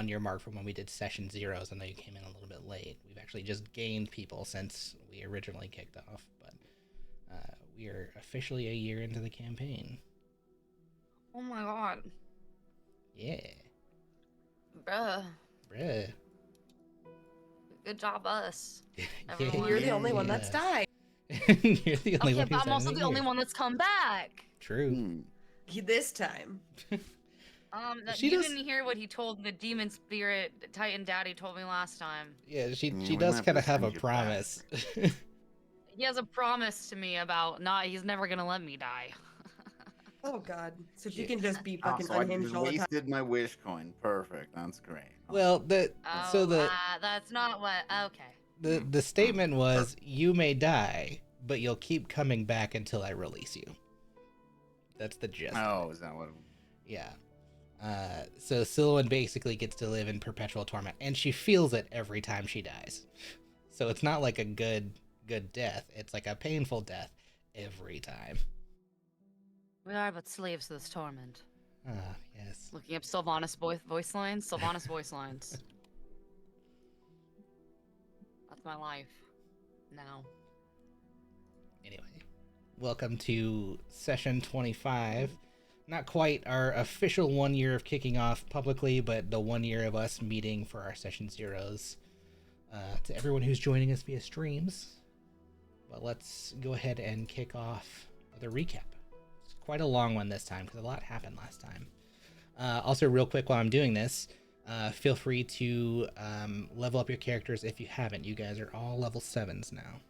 1 year mark from when we did session zeros. I know you came in a little bit late. We've actually just gained people since we originally kicked off, but we are officially a year into the campaign. Oh my god. Yeah. Bruh. Bruh. Good job, us. Yeah, Everyone. You're the only one that's died. You're the only Okay, one but who's I'm also having a the only year. one that's come back. True. This time. She You does- didn't hear what he told the demon spirit Titan Daddy told me last time. Yeah, she we does might kind of have have to a send you promise. He has a promise to me about he's never gonna let me die. Oh god. So she Yeah. can just be Oh, fucking so I unhinged just all the time. wasted my wish coin. Perfect. That's great. Well, That's not what. Okay. the statement was, you may die, but you'll keep coming back until I release you. That's the gist. Oh, is that what? Yeah. So Silwan basically gets to live in perpetual torment, and she feels it every time she dies. So it's not like a good death. It's like a painful death every time. We are but slaves to this torment. Ah, yes. Looking up Sylvanas voice lines. Sylvanas voice lines. That's my life. Now. Anyway, welcome to session 25. Not quite our official 1 year of kicking off publicly, but the 1 year of us meeting for our session zeros. To everyone who's joining us via streams. But let's go ahead and kick off with a recap. It's quite a long one this time because a lot happened last time. Also, real quick while I'm doing this, feel free to level up your characters if you haven't. You guys are all level 7s now.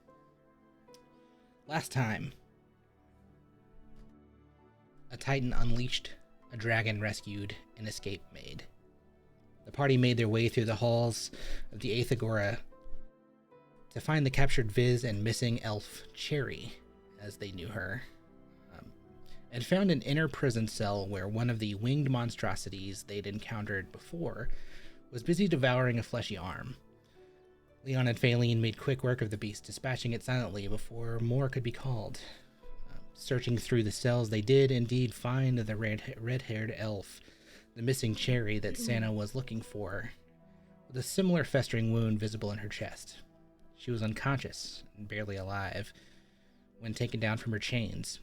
Last time, a Titan unleashed, a dragon rescued, an escape made. The party made their way through the halls of the 8th Agora to find the captured Viz and missing elf Cherry, as they knew her, and found an inner prison cell where one of the winged monstrosities they'd encountered before was busy devouring a fleshy arm. Leon and Faline made quick work of the beast, dispatching it silently before more could be called. Searching through the cells, they did indeed find the red-haired elf, the missing Cherry that Santa was looking for, with a similar festering wound visible in her chest. She was unconscious and barely alive when taken down from her chains.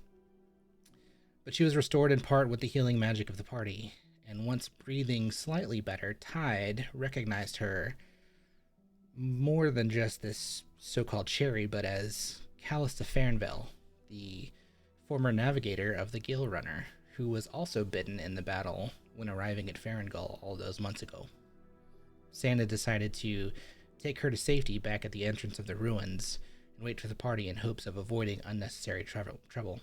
But she was restored in part with the healing magic of the party, and once breathing slightly better, Tide recognized her more than just this so-called Cherry, but as Callista Fernvel, the former navigator of the Gill Runner, who was also bitten in the battle when arriving at Farengull all those months ago. Santa decided to take her to safety back at the entrance of the ruins and wait for the party in hopes of avoiding unnecessary trouble.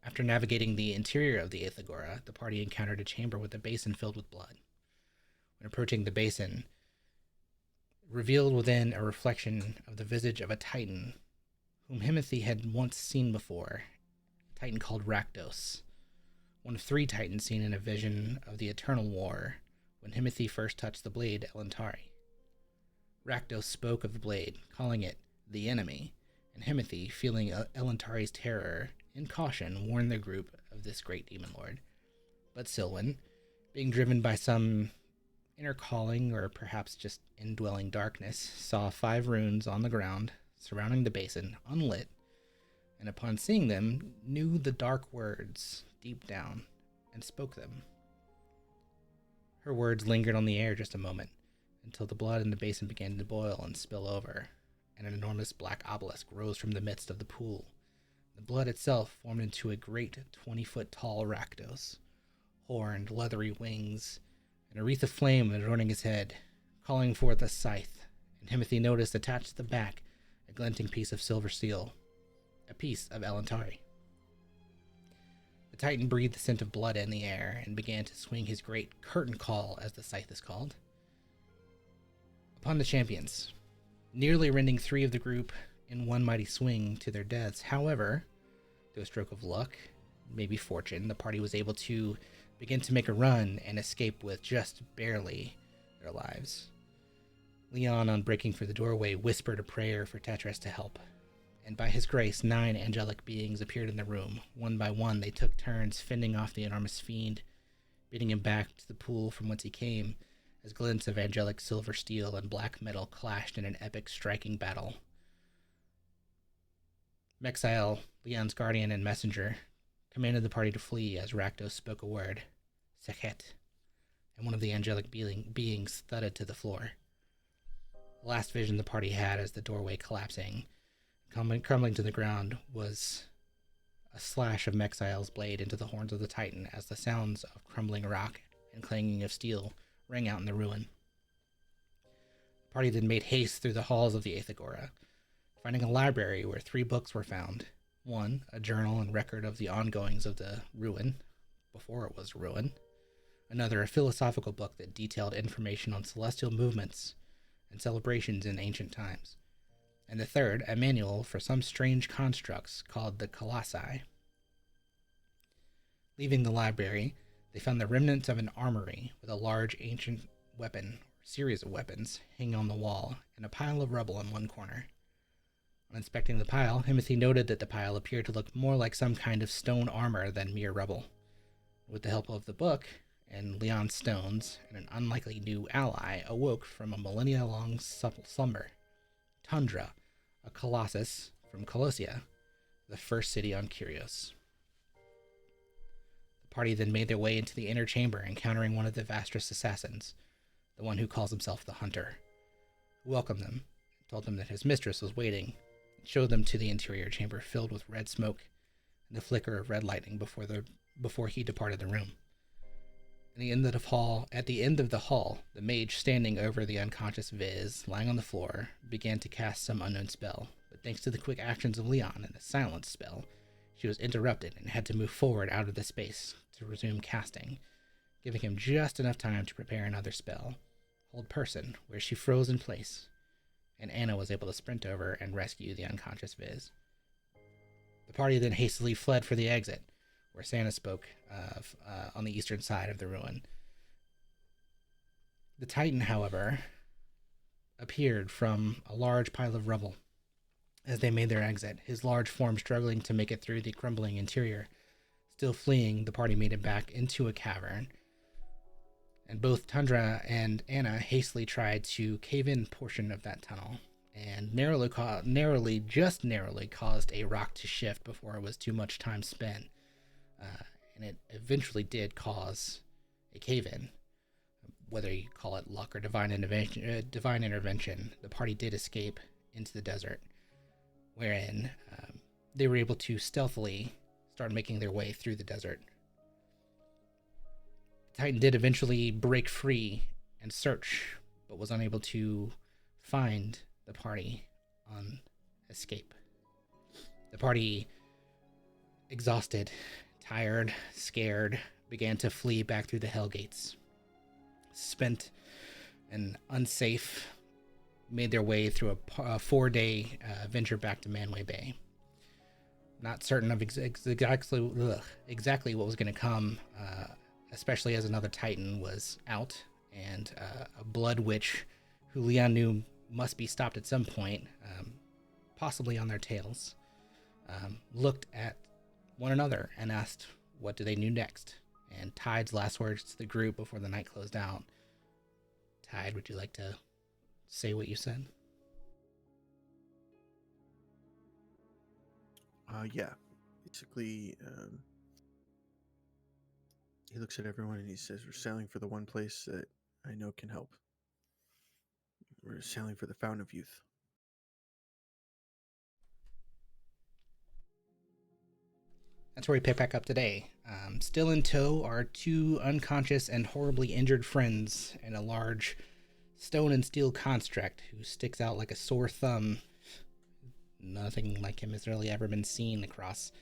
After navigating the interior of the 8th Agora, the party encountered a chamber with a basin filled with blood. When approaching the basin, revealed within a reflection of the visage of a Titan, whom Himothy had once seen before, a Titan called Rakdos, one of 3 Titans seen in a vision of the Eternal War when Himothy first touched the blade Elantari. Rakdos spoke of the blade, calling it the enemy, and Himothy, feeling Elantari's terror and caution, warned the group of this great demon lord. But Silwan, being driven by some inner calling or perhaps just indwelling darkness, saw 5 runes on the ground surrounding the basin, unlit, and upon seeing them, knew the dark words deep down and spoke them. Her words lingered on the air just a moment, until the blood in the basin began to boil and spill over, and an enormous black obelisk rose from the midst of the pool. The blood itself formed into a great 20-foot-tall Rakdos, horned, leathery wings, and a wreath of flame adorning his head, calling forth a scythe, and Himothy noticed attached to the back a glinting piece of silver steel, a piece of Elantari. The Titan breathed the scent of blood in the air and began to swing his great curtain call, as the scythe is called, upon the champions, nearly rending 3 of the group in one mighty swing to their deaths. However, through a stroke of luck, maybe fortune, the party was able to begin to make a run and escape with just barely their lives. Leon, on breaking through the doorway, whispered a prayer for Tetris to help, and by his grace, 9 angelic beings appeared in the room. One by one, they took turns fending off the enormous fiend, beating him back to the pool from whence he came, as glints of angelic silver steel and black metal clashed in an epic striking battle. Mexile, Leon's guardian and messenger, commanded the party to flee as Rakdos spoke a word, Sekhet, and one of the angelic beings thudded to the floor. The last vision the party had as the doorway collapsing, crumbling to the ground, was a slash of Mexile's blade into the horns of the Titan as the sounds of crumbling rock and clanging of steel rang out in the ruin. The party then made haste through the halls of the Eighth Agora, finding a library where 3 books were found. One, a journal and record of the ongoings of the ruin, before it was ruin. Another, a philosophical book that detailed information on celestial movements and celebrations in ancient times. And the third, a manual for some strange constructs called the Colossi. Leaving the library, they found the remnants of an armory with a large ancient weapon, or series of weapons, hanging on the wall, and a pile of rubble in one corner. On inspecting the pile, Himothy noted that the pile appeared to look more like some kind of stone armor than mere rubble. With the help of the book and Leon's stones, and an unlikely new ally awoke from a millennia-long slumber. Tundra, a colossus from Colossia, the first city on Kyrios. The party then made their way into the inner chamber, encountering one of the Vastress assassins, the one who calls himself the Hunter, who welcomed them, and told them that his mistress was waiting, and showed them to the interior chamber filled with red smoke and the flicker of red lightning before he departed the room. At the end of the hall, the mage standing over the unconscious Viz, lying on the floor, began to cast some unknown spell, but thanks to the quick actions of Leon and the silence spell, she was interrupted and had to move forward out of the space to resume casting, giving him just enough time to prepare another spell, Hold Person, where she froze in place, and Anna was able to sprint over and rescue the unconscious Viz. The party then hastily fled for the exit, where Santa spoke of on the eastern side of the ruin. The Titan, however, appeared from a large pile of rubble as they made their exit, his large form struggling to make it through the crumbling interior. Still fleeing, the party made it back into a cavern, and both Tundra and Anna hastily tried to cave in a portion of that tunnel, and narrowly caused a rock to shift before it was too much time spent. And it eventually did cause a cave-in. Whether you call it luck or divine intervention, the party did escape into the desert, wherein they were able to stealthily start making their way through the desert. The Titan did eventually break free and search, but was unable to find the party on escape. The party, exhausted, tired, scared, began to flee back through the Hellgates. Spent and unsafe, made their way through a 4-day venture back to Manway Bay. Not certain of exactly what was going to come, especially as another Titan was out, and a Blood Witch, who Leon knew must be stopped at some point, possibly on their tails, looked at one another and asked what do they do next. And Tide's last words to the group before the night closed out. Tide, would you like to say what you said? Yeah. Basically, he looks at everyone and he says, "We're sailing for the one place that I know can help. We're sailing for the Fountain of Youth." That's where we pick back up today. Still in tow are 2 unconscious and horribly injured friends and a large stone and steel construct who sticks out like a sore thumb. Nothing like him has really ever been seen across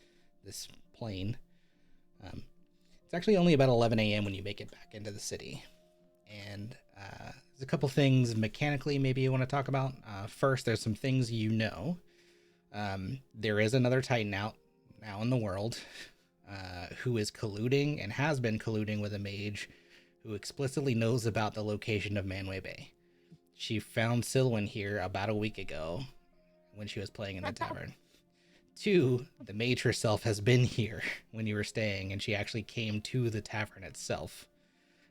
this plane. It's actually only about 11 a.m. when you make it back into the city. And there's a couple things mechanically maybe you want to talk about. First, there's some things you know. There is another Titan out now in the world who is colluding and has been colluding with a mage who explicitly knows about the location of Manway Bay. She found Silwyn here about a week ago when she was playing in the tavern. 2, the mage herself has been here when you were staying, and she actually came to the tavern itself.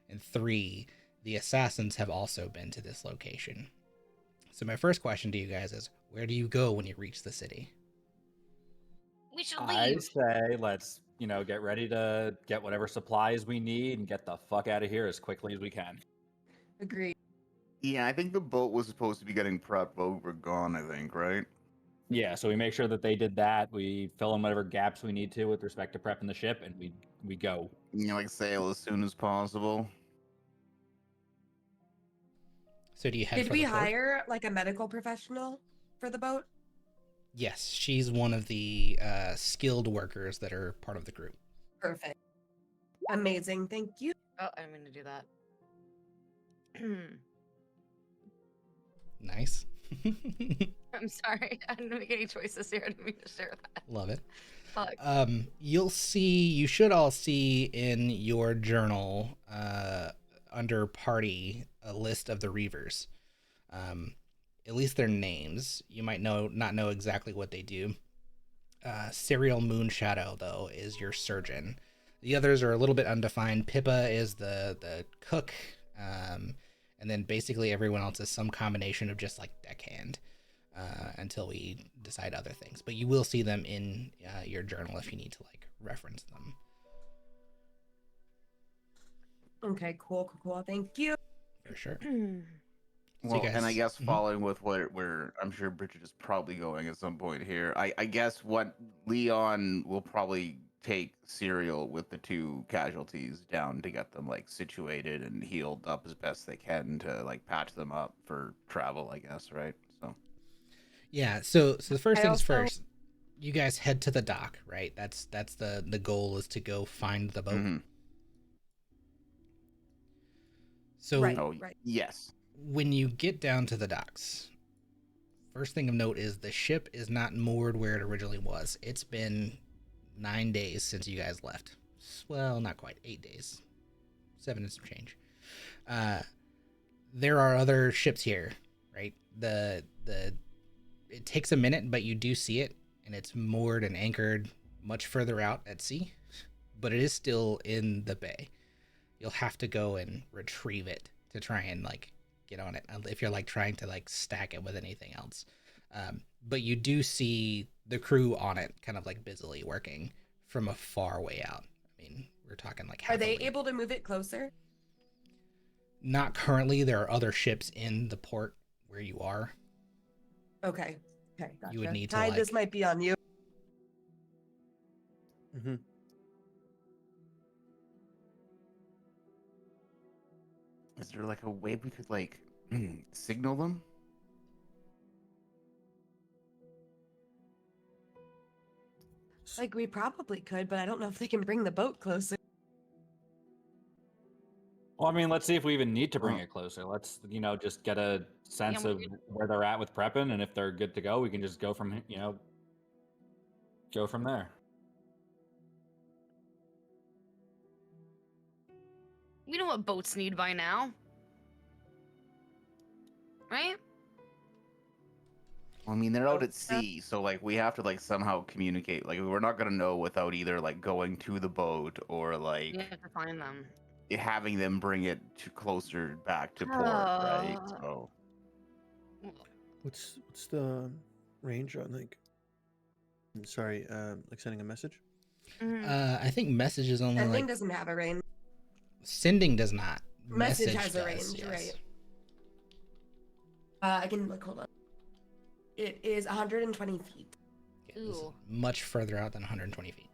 And 3, the assassins have also been to this location. So my first question to you guys is, where do you go when you reach the city? We should I leave. say let's, get ready to get whatever supplies we need and get the fuck out of here as quickly as we can. Agreed. Yeah, I think the boat was supposed to be getting prepped while we're gone, I think, right? Yeah, so we make sure that they did that. We fill in whatever gaps we need to with respect to prepping the ship, and we go. Like sail as soon as possible. So do you head Did for we the port? hire like a medical professional for the boat? Yes, she's one of the skilled workers that are part of the group. Perfect. Amazing. Thank you. Oh, I didn't mean to do that. Nice. I'm sorry. I didn't make any choices here. I didn't mean to share that. Love it. Fuck. You should all see in your journal under party a list of the Reavers. At least their names. You might not know exactly what they do. Serial Moonshadow, though, is your surgeon. The others are a little bit undefined. Pippa is the cook, and then basically everyone else is some combination of just like deckhand until we decide other things. But you will see them in your journal if you need to like reference them. Okay, cool. Thank you. For sure. So Well, you guys- and I guess Mhm. following with where I'm sure Bridget is probably going at some point here, I guess what Leon will probably take Serial with the two casualties down to get them like situated and healed up as best they can to like patch them up for travel, I guess, right? So Yeah, so the first I things also- first, you guys head to the dock, right? That's the goal is to go find the boat. Mhm. So Right. Oh yes. when you get down to the docks, first thing of note is the ship is not moored where it originally was. It's been 9 days since you guys left. Well, not quite 8 days, 7 and some change. There are other ships here, right? It takes a minute, but you do see it, and it's moored and anchored much further out at sea, but it is still in the bay. You'll have to go and retrieve it to try and like get on it if you're like trying to like stack it with anything else. But you do see the crew on it kind of like busily working from a far way out. I mean, we're talking like half Are they a league. able to move it closer? Not currently. There are other ships in the port where you are. Okay. Gotcha. You would need to, Tide, this like- might be on you. Mm-hmm. Is there like a way we could like signal them? Like we probably could, but I don't know if they can bring the boat closer. Well, I mean, let's see if we even need to bring Oh. it closer. Let's, just get a sense we of could- where they're at with prepping, and if they're good to go, we can just go from there. We know what boats need by now. Right? I mean, they're out Oh, at sea, so like we have to like somehow communicate. Like we're not gonna know without either like going to the boat or like We have to find them. having them bring it to closer back to port, right? So What's the range on like? Sorry, like sending a message. Mhm. I think message is only Sending like doesn't have a range. sending does not. Message has a does, range, yes. right? I can look. Hold on. It is 120 feet, Yeah, this is Ooh. much further out than 120 feet.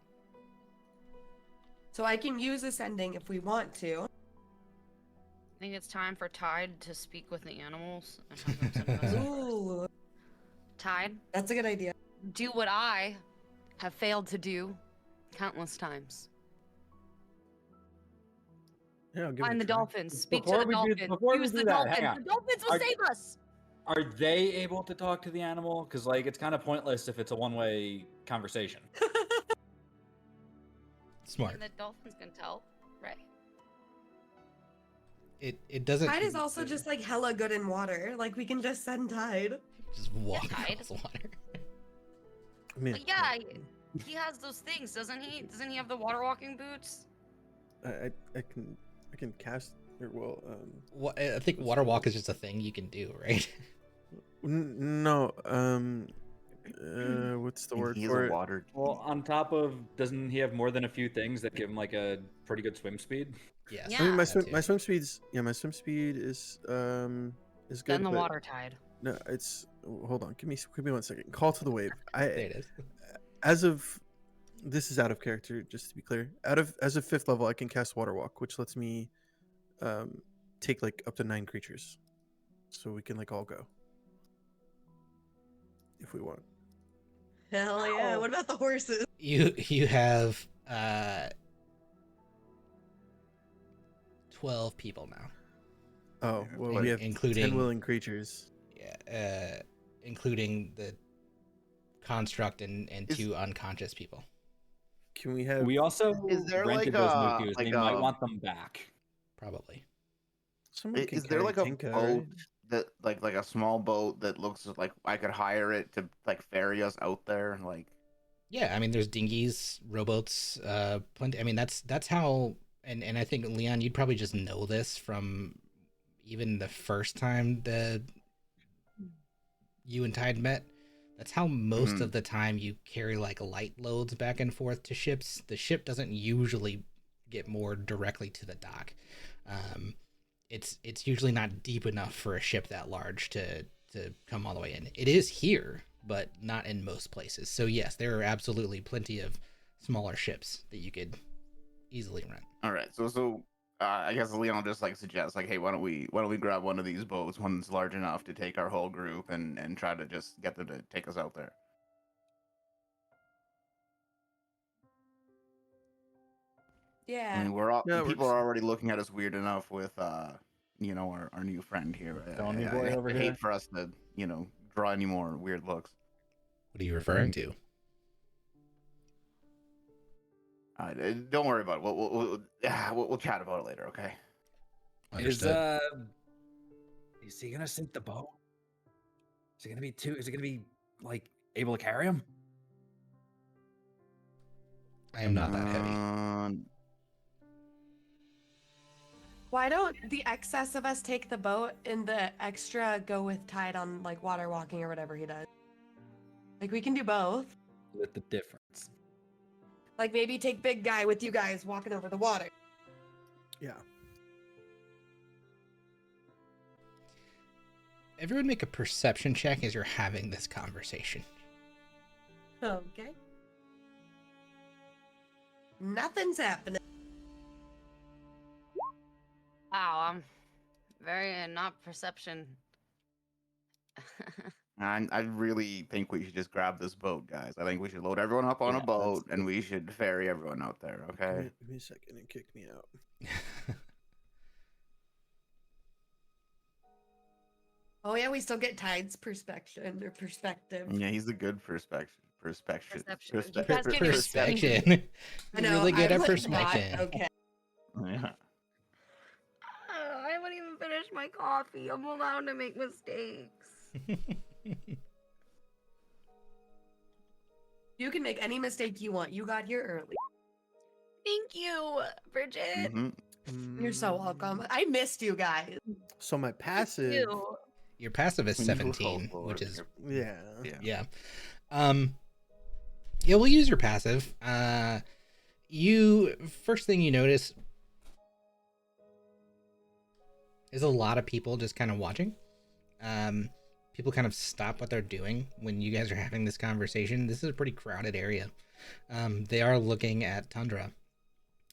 so I can use ascending if we want to. I think it's time for Tide to speak with the animals and have them send a message. Ooh, Tide, that's a good idea. do what I have failed to do countless times. Yeah, I'll give it Find a the try. dolphins. Speak Before to the we do- dolphins. before we Use do the that, dolphins. hang on. The dolphins will Are- save us. Are they able to talk to the animal? Because like it's kind of pointless if it's a one-way conversation. Smart. And the dolphins can tell, right? It doesn't Tide is also just like hella good in water. Like we can just send Tide. just walk Tide. across the water. I mean, But yeah, he has those things, doesn't he? Doesn't he have the water walking boots? I can cast Or well, I think water walk is just a thing you can do, right? no, what's the And word he is for a it? water. Well, on top of, doesn't he have more than a few things that give him like a pretty good swim speed? Yes. Yeah. I mean, my that swim too. speed's my swim speed is good. Then the but water tide. No, it's hold on. Give me 1 second. Call to the wave. There it is. As of this is out of character, just to be clear. As of 5th level, I can cast Water Walk, which lets me take like up to 9 creatures, so we can like all go if we want. Hell yeah. Wow. What about the horses? You have 12 people now. Oh Yeah, well, but we have 10 including willing creatures. yeah, including the construct and Is- 2 unconscious people. Can we have? We also Is there rented like those a Mukus. They might want them back. Probably. Someone can Is there carry like a Tinka, boat right? that like a small boat that looks like I could hire it to like ferry us out there? Like, Yeah, I mean, there's dinghies, rowboats, plenty. I mean, that's how. And I think Leon, you'd probably just know this from even the first time you and Tide met. That's how most of the time you carry like light loads back and forth to ships. The ship doesn't usually get moored directly to the dock. It's usually not deep enough for a ship that large to come all the way in. It is here, but not in most places. So yes, there are absolutely plenty of smaller ships that you could easily rent. all right, so I guess Leon just like suggests like, hey, why don't we grab one of these boats, one that's large enough to take our whole group, and try to just get them to take us out there. I Yeah. mean, we're all Yeah, it people works. are already looking at us weird enough with our new friend here. Stony boy over I here. hate for us to draw any more weird looks. What are you referring to? Don't worry about it. We'll chat about it later, okay? Understood. Is he gonna sink the boat? Is it gonna be Is it gonna be like able to carry him? I am not that heavy. Why don't the excess of us take the boat and the extra go with Tide on like water walking or whatever he does? Like we can do both. With the difference. Like maybe take big guy with you guys walking over the water. Yeah. Everyone make a perception check as you're having this conversation. Okay. Nothing's happening. Wow, I'm very not perception. I really think we should just grab this boat, guys. I think we should load everyone up on Yeah, a boat and we should ferry everyone out there, okay? Give me a second and kick me out. Oh yeah, we still get Tide's perspective. Yeah, he's a good perspective. Perception. You guys Perspective. get your Perspection. I You're know, really good I at would not- perspection. Okay. Yeah. I haven't even finished my coffee. I'm allowed to make mistakes. You can make any mistake you want. You got here early. Thank you, Bridget. You're so Mm, welcome. I missed you guys. So my passive. You. Your passive is You 17, roll which for is it. Yeah. Yeah. yeah. Yeah, we'll use your passive. You first thing you notice is a lot of people just kind of watching. People kind of stop what they're doing when you guys are having this conversation. This is a pretty crowded area. They are looking at Tundra,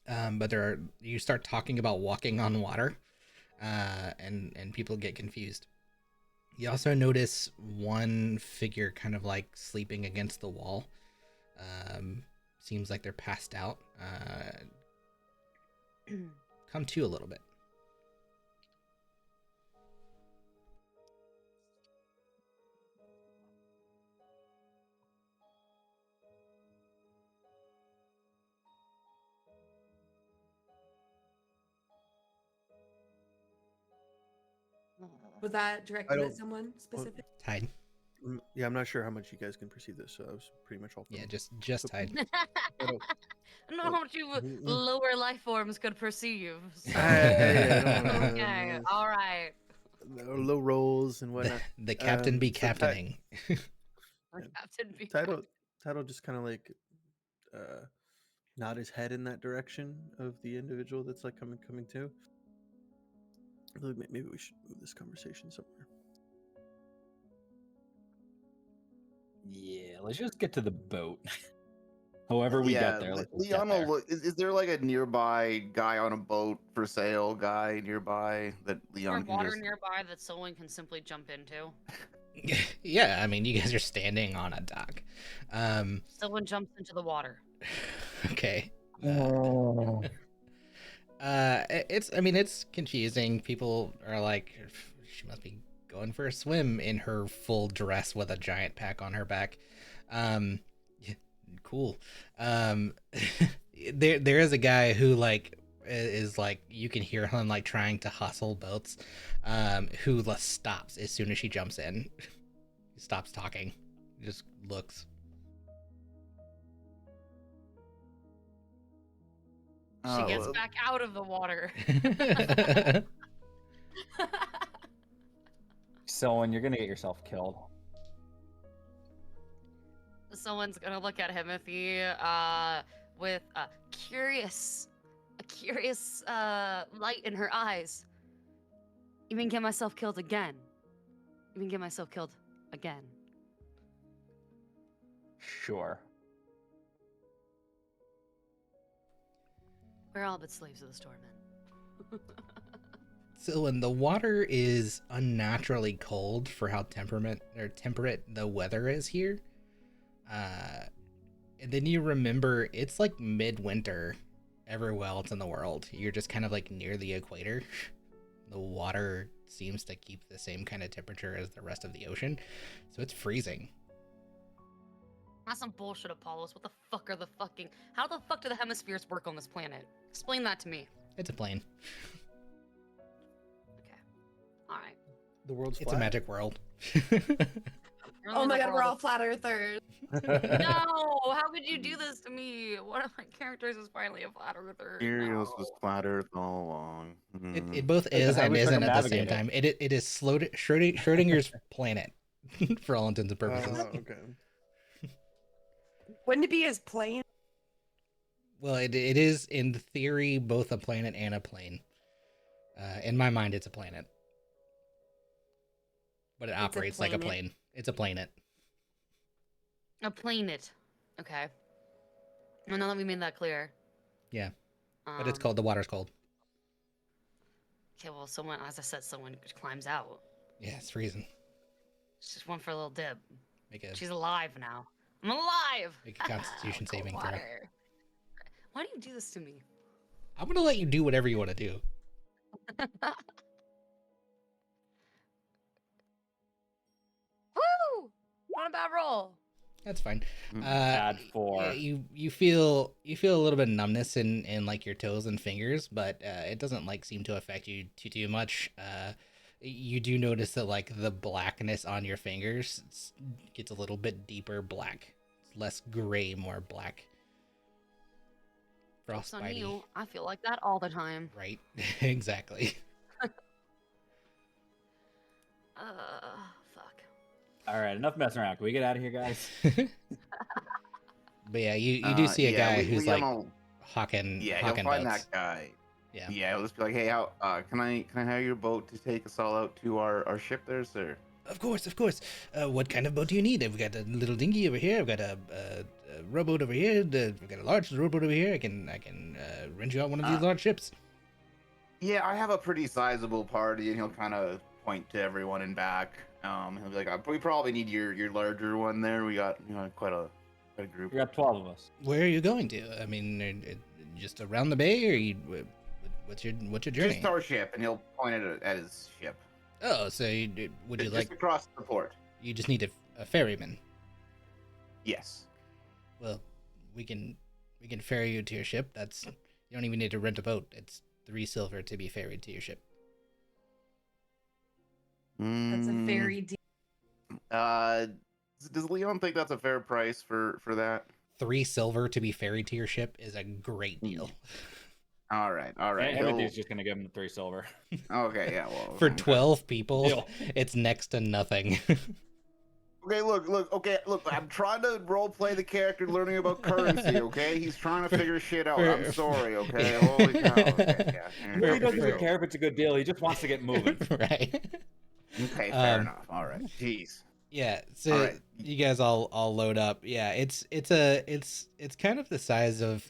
but you start talking about walking on water, and people get confused. You also notice one figure kind of like sleeping against the wall. Seems like they're passed out. Come to a little bit. Was that directed don't- at someone specific? Tide. Yeah, I'm not sure how much you guys can perceive this, so I was pretty much all. Yeah, just Tide. I don't know how much you lower life forms could perceive. So. Okay, no, all right. low rolls and whatnot. The captain be So captaining. Captain B. Title just kind of like nod his head in that direction of the individual that's like coming to. Maybe we should move this conversation somewhere. Yeah, let's just get to the boat. However we get there, let's just get Leon there. will look. Is there like a nearby guy on a boat for sale guy nearby that Or Leon can water just... nearby that someone can simply jump into. Yeah, I mean, you guys are standing on a dock. Someone jumps into the water. Okay. Oh. I mean, it's confusing. People are like, she must be going for a swim in her full dress with a giant pack on her back. Yeah, cool. There is a guy who like is like, you can hear him like trying to hustle boats, who stops as soon as she jumps in. He stops talking, just looks. She gets back out of the water. Someone, you're gonna get yourself killed. Someone's gonna look at him if he with a curious light in her eyes. Even get myself killed again. Even get myself killed again. Sure. We're all but slaves of the storm, man. So when the water is unnaturally cold for how temperate the weather is here, and then you remember it's like midwinter everywhere else in the world. You're just kind of like near the equator. The water seems to keep the same kind of temperature as the rest of the ocean, so it's freezing. That's some bullshit, Apollos. What the fuck are the fucking... How the fuck do the hemispheres work on this planet? Explain that to me. It's a plane. Okay. Alright. The world's It's flat. a magic world. Oh my god, we're all flat earthers. No! How could you do this to me? One of my characters is finally a flat earther. Kyrios No. was flat Earth all along. It both is how and we isn't at the same circumnavigate it. time. It is Schrodinger's planet, for all intents and purposes. Okay. Wouldn't it be his plane? Well, it is in theory both a planet and a plane. In my mind, it's a planet, but it operates like a planet. plane. It's a planet. A planet. Okay. Well, now that we made that clear. Yeah, but it's Um, cold. The water's cold. Okay, well, someone, as I said, someone climbs out. Yeah, it's freezing. She just went for a little dip. Make a She's alive now. I'm alive! Make a Constitution Cold saving throw. water. Why do you do this to me? I'm gonna let you do whatever you want to do. Woo! Not a bad roll. That's fine. Add 4. Yeah, you feel a little bit of numbness in like your toes and fingers, but it doesn't like seem to affect you too much. You do notice that like the blackness on your fingers gets a little bit deeper black. It's less gray, more black. Joke's on Frostbite. you. I feel like that all the time. Right. Exactly. Fuck. All right, enough messing around. Can we get out of here, guys? But yeah, you do see a guy who's like Leon will- hawking Yeah, he'll hawking find boats. that guy. Yeah. Yeah, he'll just be like, hey, how can I hire your boat to take us all out to our ship there, sir? Of course. What kind of boat do you need? I've got a little dinghy over here. I've got a rowboat over here. I've got a large rowboat over here. I can rent you out one of these large ships. Yeah, I have a pretty sizable party, and he'll kind of point to everyone in back. He'll be like, we probably need your larger one there. We got quite a group. We got 12 of us. Where are you going to? I mean, just around the bay, or what's your journey? Just our ship, and he'll point it at his ship. Oh, so would you Just like? across the port? You just need a ferryman. Yes. Well, we can ferry you to your ship. You don't even need to rent a boat. It's 3 silver to be ferried to your ship. That's a very deep. Does Leon think that's a fair price for that? 3 silver to be ferried to your ship is a great deal. All right. Timothy's just gonna give him the 3 silver. Okay, yeah. Well, For okay. 12 people, Deal. it's next to nothing. Okay, look. I'm trying to role play the character, learning about currency. Okay, he's trying to figure shit out. I'm sorry. Okay, holy cow. Okay, yeah. He really doesn't For- care if it's a good deal. He just wants to get moving. Right. Okay, fair enough. All right. Jeez. Yeah, so All right. you guys all load up. Yeah, it's kind of the size of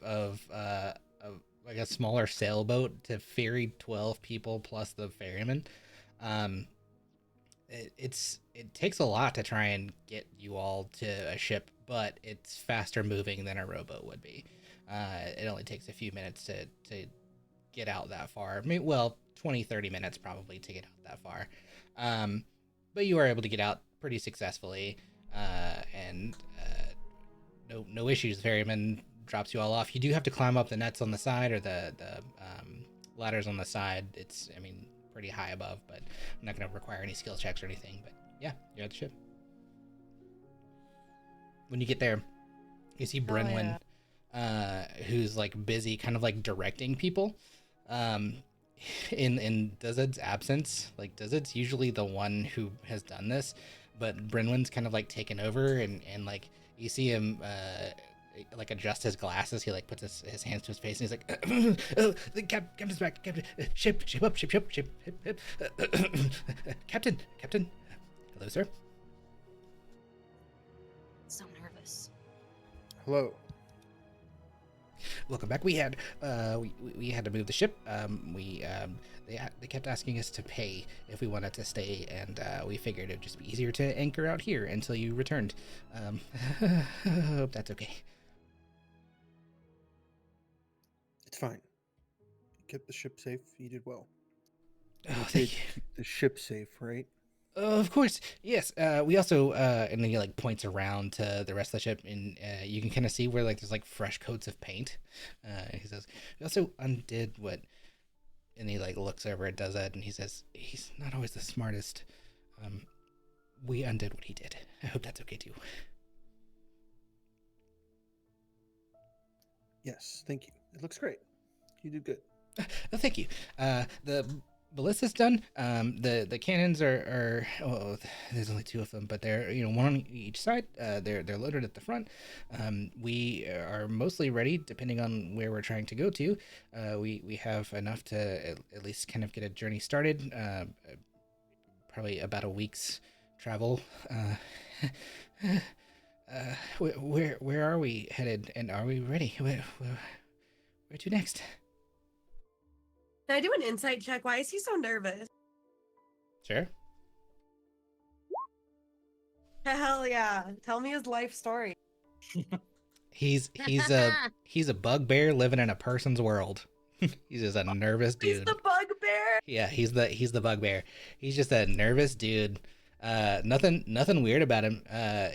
like a smaller sailboat to ferry 12 people plus the ferryman. It takes a lot to try and get you all to a ship, but it's faster moving than a rowboat would be. It only takes a few minutes to get out that far. Maybe, well, 20-30 minutes probably to get out that far. But you are able to get out pretty successfully, and no issues. The ferryman drops you all off. You do have to climb up the nets on the side, or the ladders on the side. It's, I mean, pretty high above, but I'm not going to require any skill checks or anything. But yeah, you're at the ship. When you get there, you see Brenwyn, who's like busy kind of like directing people. In Dazed's absence, like Dazed's usually the one who has done this, but Brenwyn's kind of like taken over, and like you see him like adjust his glasses. He like puts his hands to his face and he's like, oh, the captain's back. Captain, ship up, ship. Captain. Hello, sir. So nervous. Hello. Welcome back. We had we had to move the ship. They kept asking us to pay if we wanted to stay, and we figured it'd just be easier to anchor out here until you returned. Hope that's okay. It's fine. You kept the ship safe. You did well. Oh, You thank did you. keep the ship safe, right? Of course, yes. We also, and then he like points around to the rest of the ship, and you can kind of see where like there's like fresh coats of paint. He says, we also undid what, and he like looks over at Dazed, and he says, he's not always the smartest. We undid what he did. I hope that's okay too. Yes, thank you. It looks great. You did good. Oh, thank you. The ballista's done. The cannons are there's only 2 of them, but they're one on each side. They're loaded at the front. We are mostly ready, depending on where we're trying to go to. We have enough to at least kind of get a journey started. Probably about a week's travel. Where are we headed, and are we ready? Where to next? Can I do an insight check? Why is he so nervous? Sure. Hell yeah. Tell me his life story. He's a bugbear living in a person's world. He's just a nervous dude. He's the bugbear. Yeah, he's the bugbear. He's just a nervous dude. Nothing weird about him.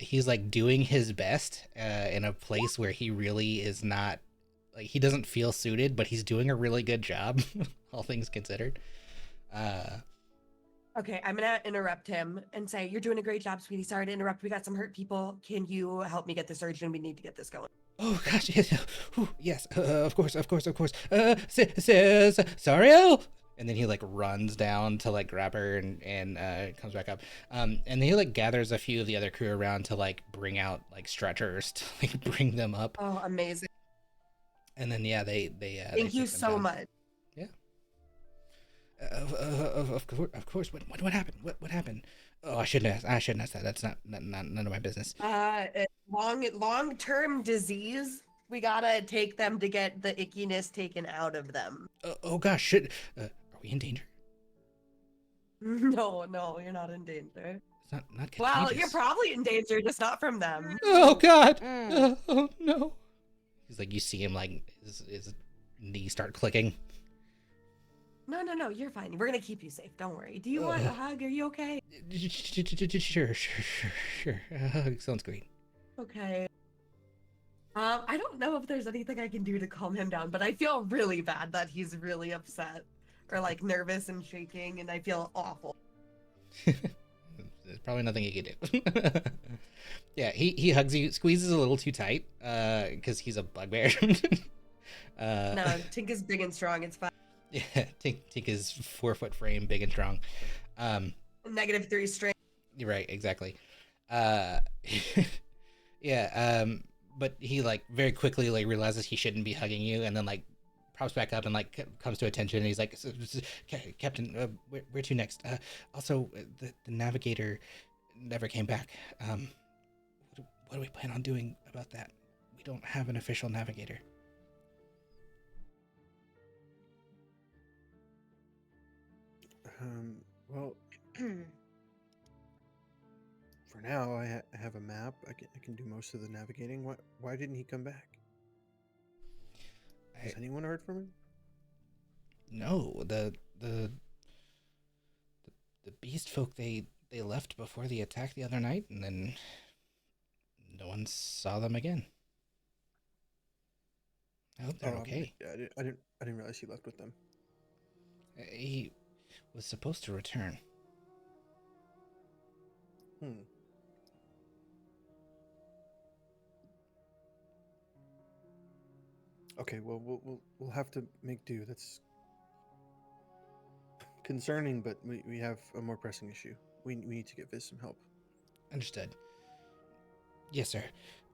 He's like doing his best in a place where he really is not, like, he doesn't feel suited, but he's doing a really good job, all things considered. Okay, I'm gonna interrupt him and say, you're doing a great job, sweetie. Sorry to interrupt. We got some hurt people. Can you help me get the surgeon? We need to get this going. Oh gosh, yes, whew, yes, of course. Sario. And then he like runs down to like grab her and comes back up. And then he like gathers a few of the other crew around to like bring out like stretchers to like bring them up. Oh, amazing. And then yeah, they Thank you take them so down. much. Yeah. Of course. What happened? What happened? Oh, I shouldn't ask that. That's not none of my business. Long-term disease. We gotta take them to get the ickiness taken out of them. Oh gosh, are we in danger? No, you're not in danger. It's not contagious. Well, you're probably in danger, just not from them. Oh god. Mm. Oh no. He's like, you see him like his knees start clicking. No, you're fine. We're gonna keep you safe. Don't worry. Do you want a hug? Are you okay? Sure. Sounds great. Okay. I don't know if there's anything I can do to calm him down, but I feel really bad that he's really upset or like nervous and shaking, and I feel awful. probably nothing you can do. Yeah, he hugs you, squeezes a little too tight, because he's a bugbear. No, Tink is big and strong. It's fine. Yeah, Tink is 4-foot frame, big and strong. -3 strength. You're right, exactly. Yeah, but he like very quickly like realizes he shouldn't be hugging you, and then like props back up and like comes to attention. And he's like, Captain, where to next? Also, the navigator never came back. What do we plan on doing about that? We don't have an official navigator. Well, for now, I have a map. I can do most of the navigating. Why didn't he come back? Has anyone heard from him? No, the beast folk, they left before the attack the other night, and then no one saw them again. I hope they're okay. Yeah, I didn't realize he left with them. He was supposed to return. Okay, well we'll have to make do. That's concerning, but we have a more pressing issue. We need to get Viz some help. Understood. Yes, sir.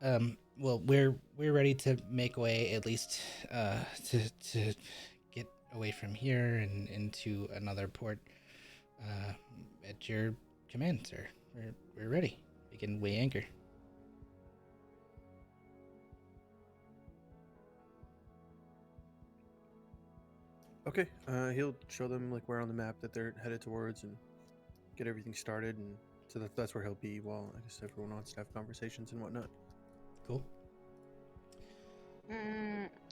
Well, we're ready to make way, at least to get away from here and into another port. At your command, sir. We're ready. We can weigh anchor. Okay, he'll show them like where on the map that they're headed towards and get everything started, and so that's where he'll be while I guess everyone wants to have conversations and whatnot. Cool.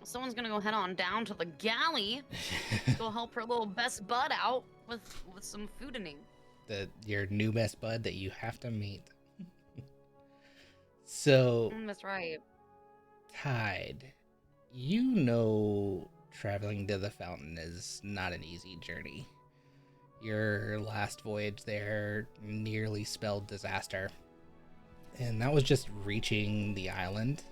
Someone's gonna go head on down to the galley. Go help her little best bud out with some fooding. Your new best bud that you have to meet. So That's right. Tide, you know traveling to the fountain is not an easy journey. Your last voyage there nearly spelled disaster. And that was just reaching the island.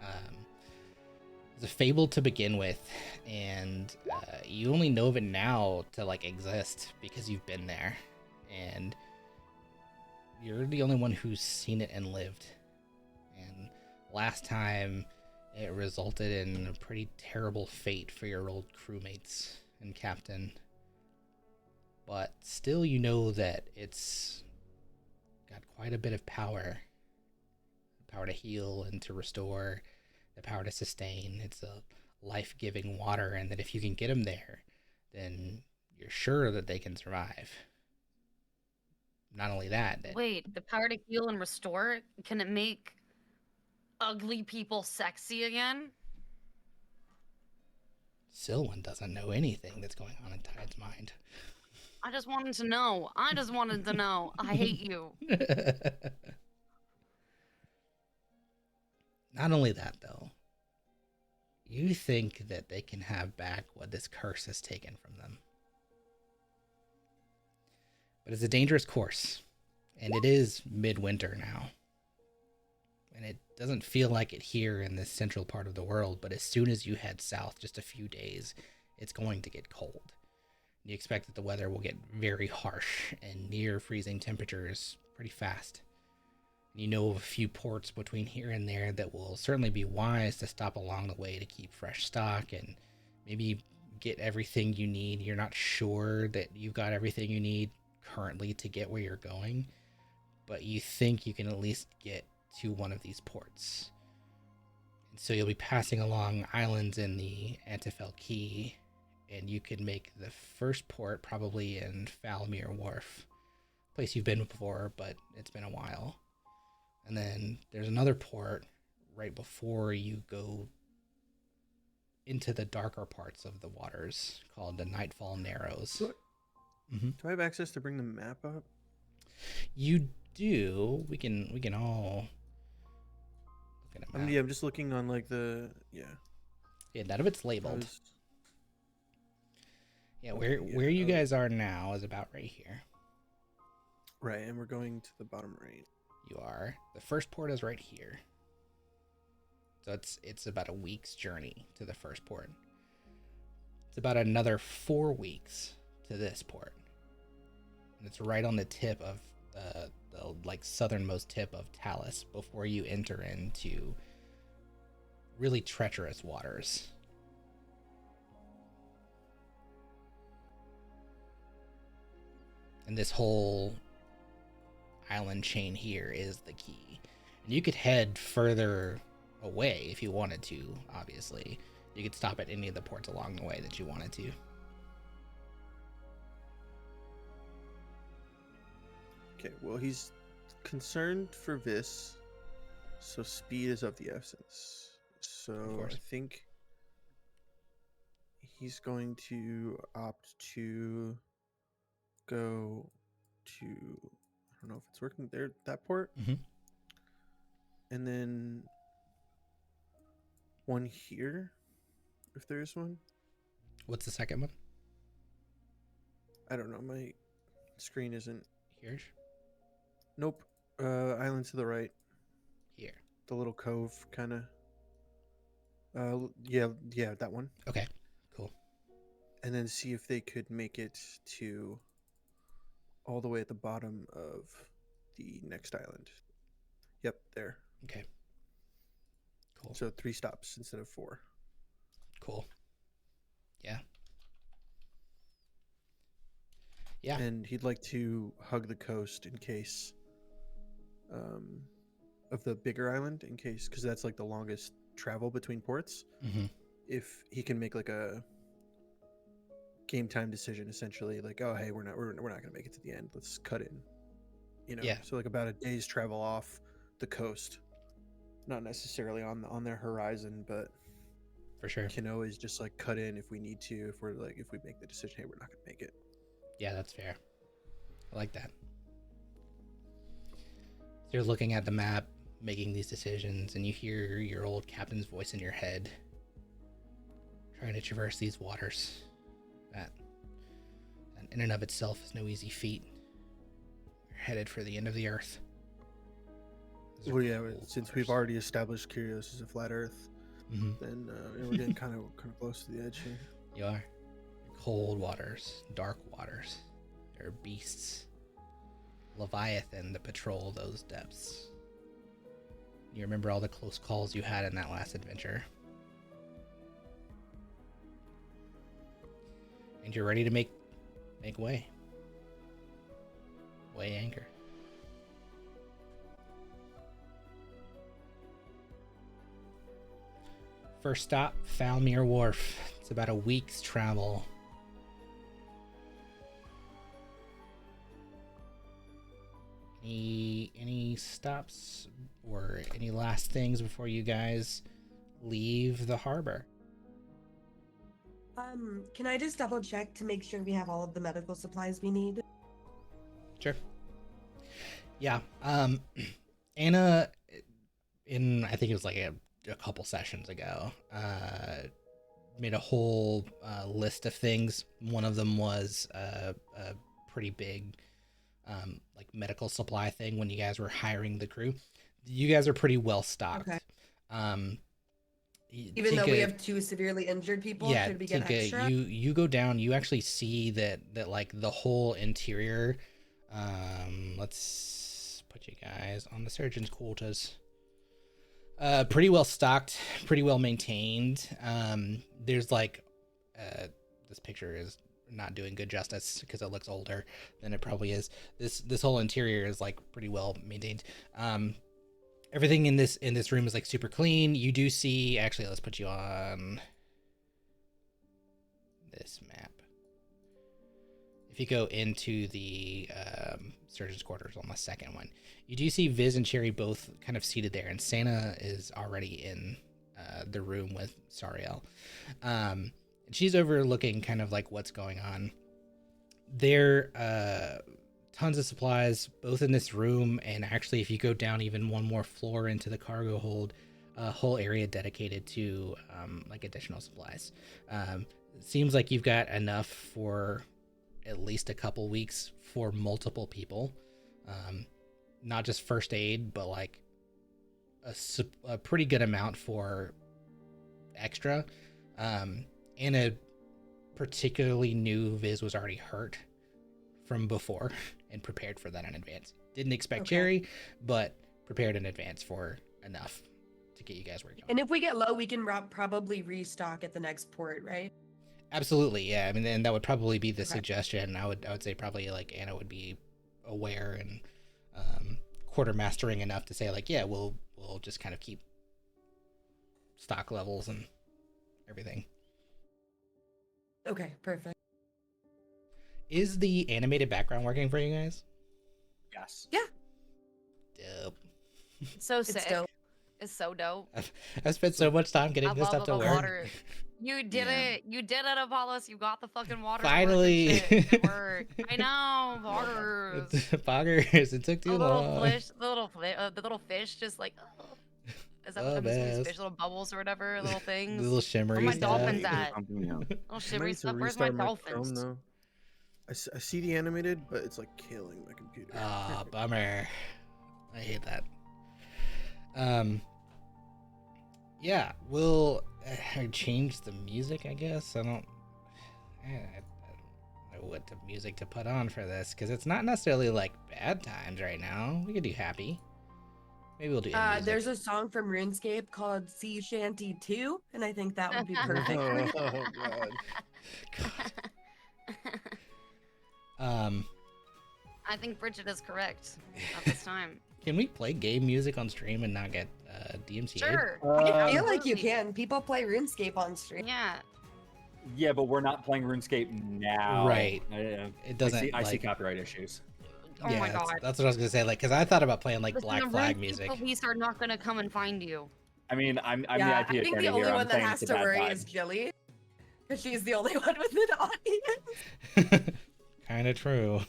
It was a fable to begin with, and you only know of it now to like exist because you've been there. And you're the only one who's seen it and lived. And last time, it resulted in a pretty terrible fate for your old crewmates and captain. But still, you know that it's got quite a bit of power. The power to heal and to restore, the power to sustain. It's a life-giving water, and that if you can get them there, then you're sure that they can survive. Not only that, Wait, the power to heal and restore, can it make ugly people sexy again? Silwyn doesn't know anything that's going on in Tide's mind. I just wanted to know. I hate you. Not only that, though, you think that they can have back what this curse has taken from them. But it's a dangerous course, and it is midwinter now. And it doesn't feel like it here in this central part of the world, but as soon as you head south, just a few days, it's going to get cold. You expect that the weather will get very harsh and near freezing temperatures pretty fast. You know of a few ports between here and there that will certainly be wise to stop along the way to keep fresh stock and maybe get everything you need. You're not sure that you've got everything you need currently to get where you're going, but you think you can at least get to one of these ports. And so you'll be passing along islands in the Antifel Key, and you could make the first port probably in Falmere Wharf, place you've been before, but it's been a while. And then there's another port right before you go into the darker parts of the waters called the Nightfall Narrows. Do I have access to bring the map up? You do. We can all look at a map. Yeah, I'm just looking on like the Yeah, none of it's labeled. Where you okay. guys are now is about right here. Right, and we're going to the bottom right. You are. The first port is right here. So it's about a week's journey to the first port. It's about another 4 weeks to this port. And it's right on the tip of the like southernmost tip of Talus before you enter into really treacherous waters. And this whole island chain here is the key. And you could head further away if you wanted to, obviously. You could stop at any of the ports along the way that you wanted to. Okay, well, he's concerned for this, so speed is of the essence. So course. I think he's going to opt to go to, I don't know if it's working there, that port. Mhm. And then one here, if there is one. What's the second one? I don't know, my screen isn't. Here? Nope. Island to the right. Here. The little cove, kind of. Yeah, that one. Okay, cool. And then see if they could make it to all the way at the bottom of the next island. Yep, there. Okay. Cool. So 3 stops instead of 4. Cool. Yeah. Yeah. And he'd like to hug the coast in case of the bigger island, in case, because that's like the longest travel between ports. Mm-hmm. If he can make like a game time decision, essentially, like, oh hey, we're not gonna make it to the end, let's cut in, you know. Yeah. So like about a day's travel off the coast, not necessarily on their horizon, but For sure. can always just like cut in if we need to, if we make the decision, hey, we're not gonna make it. Yeah, that's fair. I like that. So you're looking at the map, making these decisions, and you hear your old captain's voice in your head, trying to traverse these waters. That in and of itself is no easy feat. You're headed for the end of the earth. These are Well, yeah, cold since we've waters. already established Kyrios as a flat Earth, Mhm. then we're getting kind of close to the edge here. You are. Cold waters, dark waters. There are beasts. Leviathan that patrol those depths. You remember all the close calls you had in that last adventure. And you're ready to make way. Weigh anchor. First stop, Falmere Wharf. It's about a week's travel. Any stops or any last things before you guys leave the harbor? Can I just double check to make sure we have all of the medical supplies we need? Sure. Yeah. Anna, I think it was like a couple sessions ago, made a whole list of things. One of them was a pretty big like medical supply thing when you guys were hiring the crew. You guys are pretty well stocked. Okay. Tinka, Even though we have 2 severely injured people, yeah, could we get Tinka, extra? you go down, you actually see that like the whole interior, let's put you guys on the surgeon's quarters. Pretty well stocked, pretty well maintained. There's like, this picture is not doing good justice because it looks older than it probably is. This whole interior is like pretty well maintained. Everything in this room is like super clean. You do see, actually, let's put you on this map. If you go into the surgeon's quarters on the second one, you do see Viz and Cherry both kind of seated there, and Santa is already in the room with Sariel. And she's overlooking kind of like what's going on. There tons of supplies both in this room, and actually if you go down even one more floor into the cargo hold, a whole area dedicated to like additional supplies. It seems like you've got enough for at least a couple weeks for multiple people. not just first aid, but like a pretty good amount for extra. And a particularly new Viz was already hurt from before and prepared for that in advance. Didn't expect Cherry, but prepared in advance for enough to get you guys working. And if we get low, we can probably restock at the next port, right? Absolutely, yeah. I mean, and that would probably be the suggestion. I would say probably like Anna would be aware and quartermastering enough to say like, yeah, we'll just kind of keep stock levels and everything. Okay, perfect. Is the animated background working for you guys? Yes. Yeah. Dope. So It's sick. dope. It's so dope. I've spent so much time getting I this love stuff to the work. water. You did Yeah. it. You did it, Apollos. You got the fucking water. Finally. To work and shit. Good work. I know, poggers. Poggers. It took The too little long. fish, the little fish, just like. Oh. Is that what happens to these best. fish? Little bubbles or whatever, little The things. little shimmery Where my stuff. dolphins at? Something, yeah. Little I might shimmery need to stuff. Where's my restart Chrome, dolphins? though. I see the animated, but it's like killing my computer. Ah, bummer. I hate that. Yeah, we'll change the music, I guess. I don't know what the music to put on for this, because it's not necessarily like bad times right now. We could do happy. Maybe we'll do music. There's a song from RuneScape called Sea Shanty 2, and I think that would be perfect. Oh, God. I think Bridget is correct at this time. Can we play game music on stream and not get DMCA? Sure. I feel like you Absolutely. can. People play RuneScape on stream. Yeah. Yeah, but we're not playing RuneScape now. Right. It It doesn't. I see like, copyright issues. Oh yeah, my god. that's what I was gonna say. Like, because I thought about playing like Listen, Black the Flag RuneScape music. police are not gonna come and find you. I mean, I'm Yeah, the I IP think attorney the only here. I'm one that saying has it's a to bad worry vibe. is Jilly, because she's the only one with an audience. Kind of true.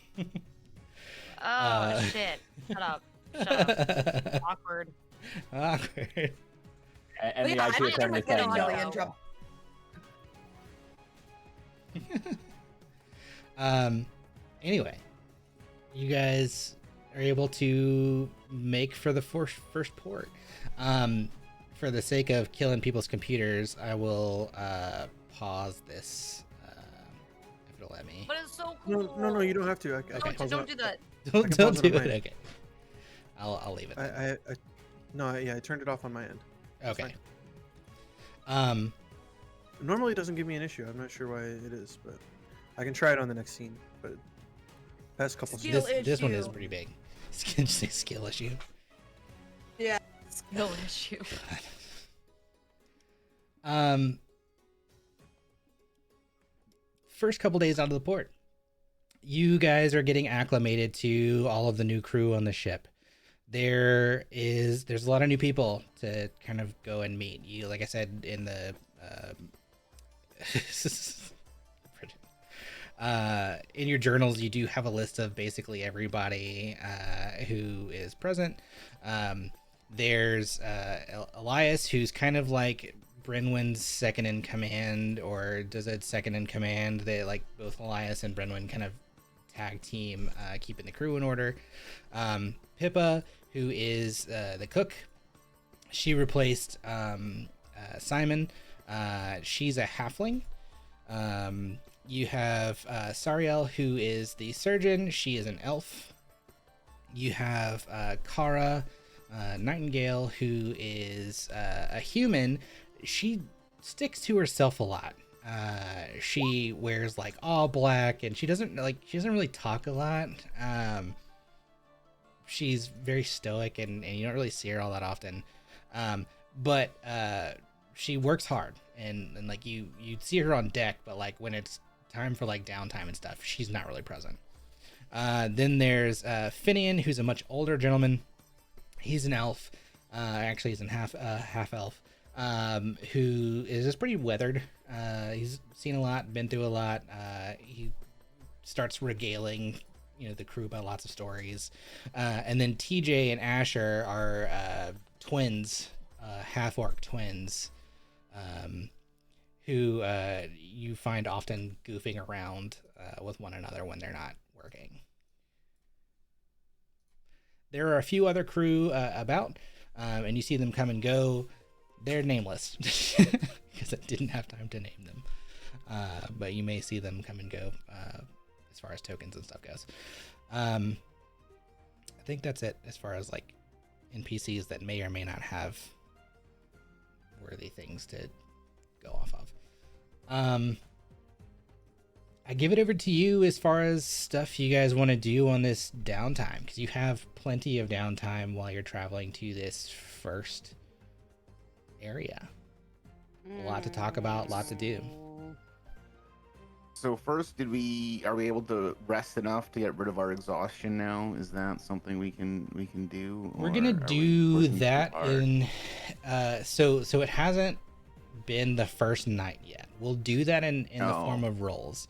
Oh shit. Shut up. Shut up. Awkward. Awkward. And Yeah, the I IP don't attorney wanna get saying Jilly no. in trouble. Anyway, you guys are able to make for the first port. For the sake of killing people's computers, I will pause this. If it'll let me. But it's so cool. No, you don't have to. I can Don't, pause don't it. do that. Don't can pause it do on it. mine. Okay. I'll leave it. I turned it off on my end. Okay. Normally it doesn't give me an issue. I'm not sure why it is, but I can try it on the next scene. But past couple Skill scenes. this one is issue. pretty big. Just say skill issue. Yeah. Skill issue. First couple days out of the port, you guys are getting acclimated to all of the new crew on the ship. There's a lot of new people to kind of go and meet. You, like I said in the in your journals, you do have a list of basically everybody who is present. There's Elias, who's kind of like Brenwyn's second in command, or does it second in command? They like both Elias and Brenwyn kind of tag team, keeping the crew in order. Pippa, who is the cook, she replaced Simon. She's a halfling. You have Sariel, who is the surgeon. She is an elf. You have Kara Nightingale, who is a human. She sticks to herself a lot. She wears like all black, and she doesn't really talk a lot. She's very stoic, and you don't really see her all that often. But she works hard, and like you'd see her on deck, but like when it's time for like downtime and stuff, she's not really present. Then there's Finian, who's a much older gentleman. He's an elf. Actually, he's a half elf. Who is just pretty weathered. He's seen a lot, been through a lot. He starts regaling, the crew about lots of stories. And then TJ and Asher are twins, half-orc twins, who you find often goofing around with one another when they're not working. there are a few other crew about, and you see them come and go. They're nameless because I didn't have time to name them. But you may see them come and go as far as tokens and stuff goes. I think that's it as far as like NPCs that may or may not have worthy things to go off of. I give it over to you as far as stuff you guys want to do on this downtime, because you have plenty of downtime while you're traveling to this first area. A lot to talk about, a lot to do. So first, are we able to rest enough to get rid of our exhaustion now? Is that something we can do? We're gonna do that in so it hasn't been the first night yet. We'll do that in the form of rolls.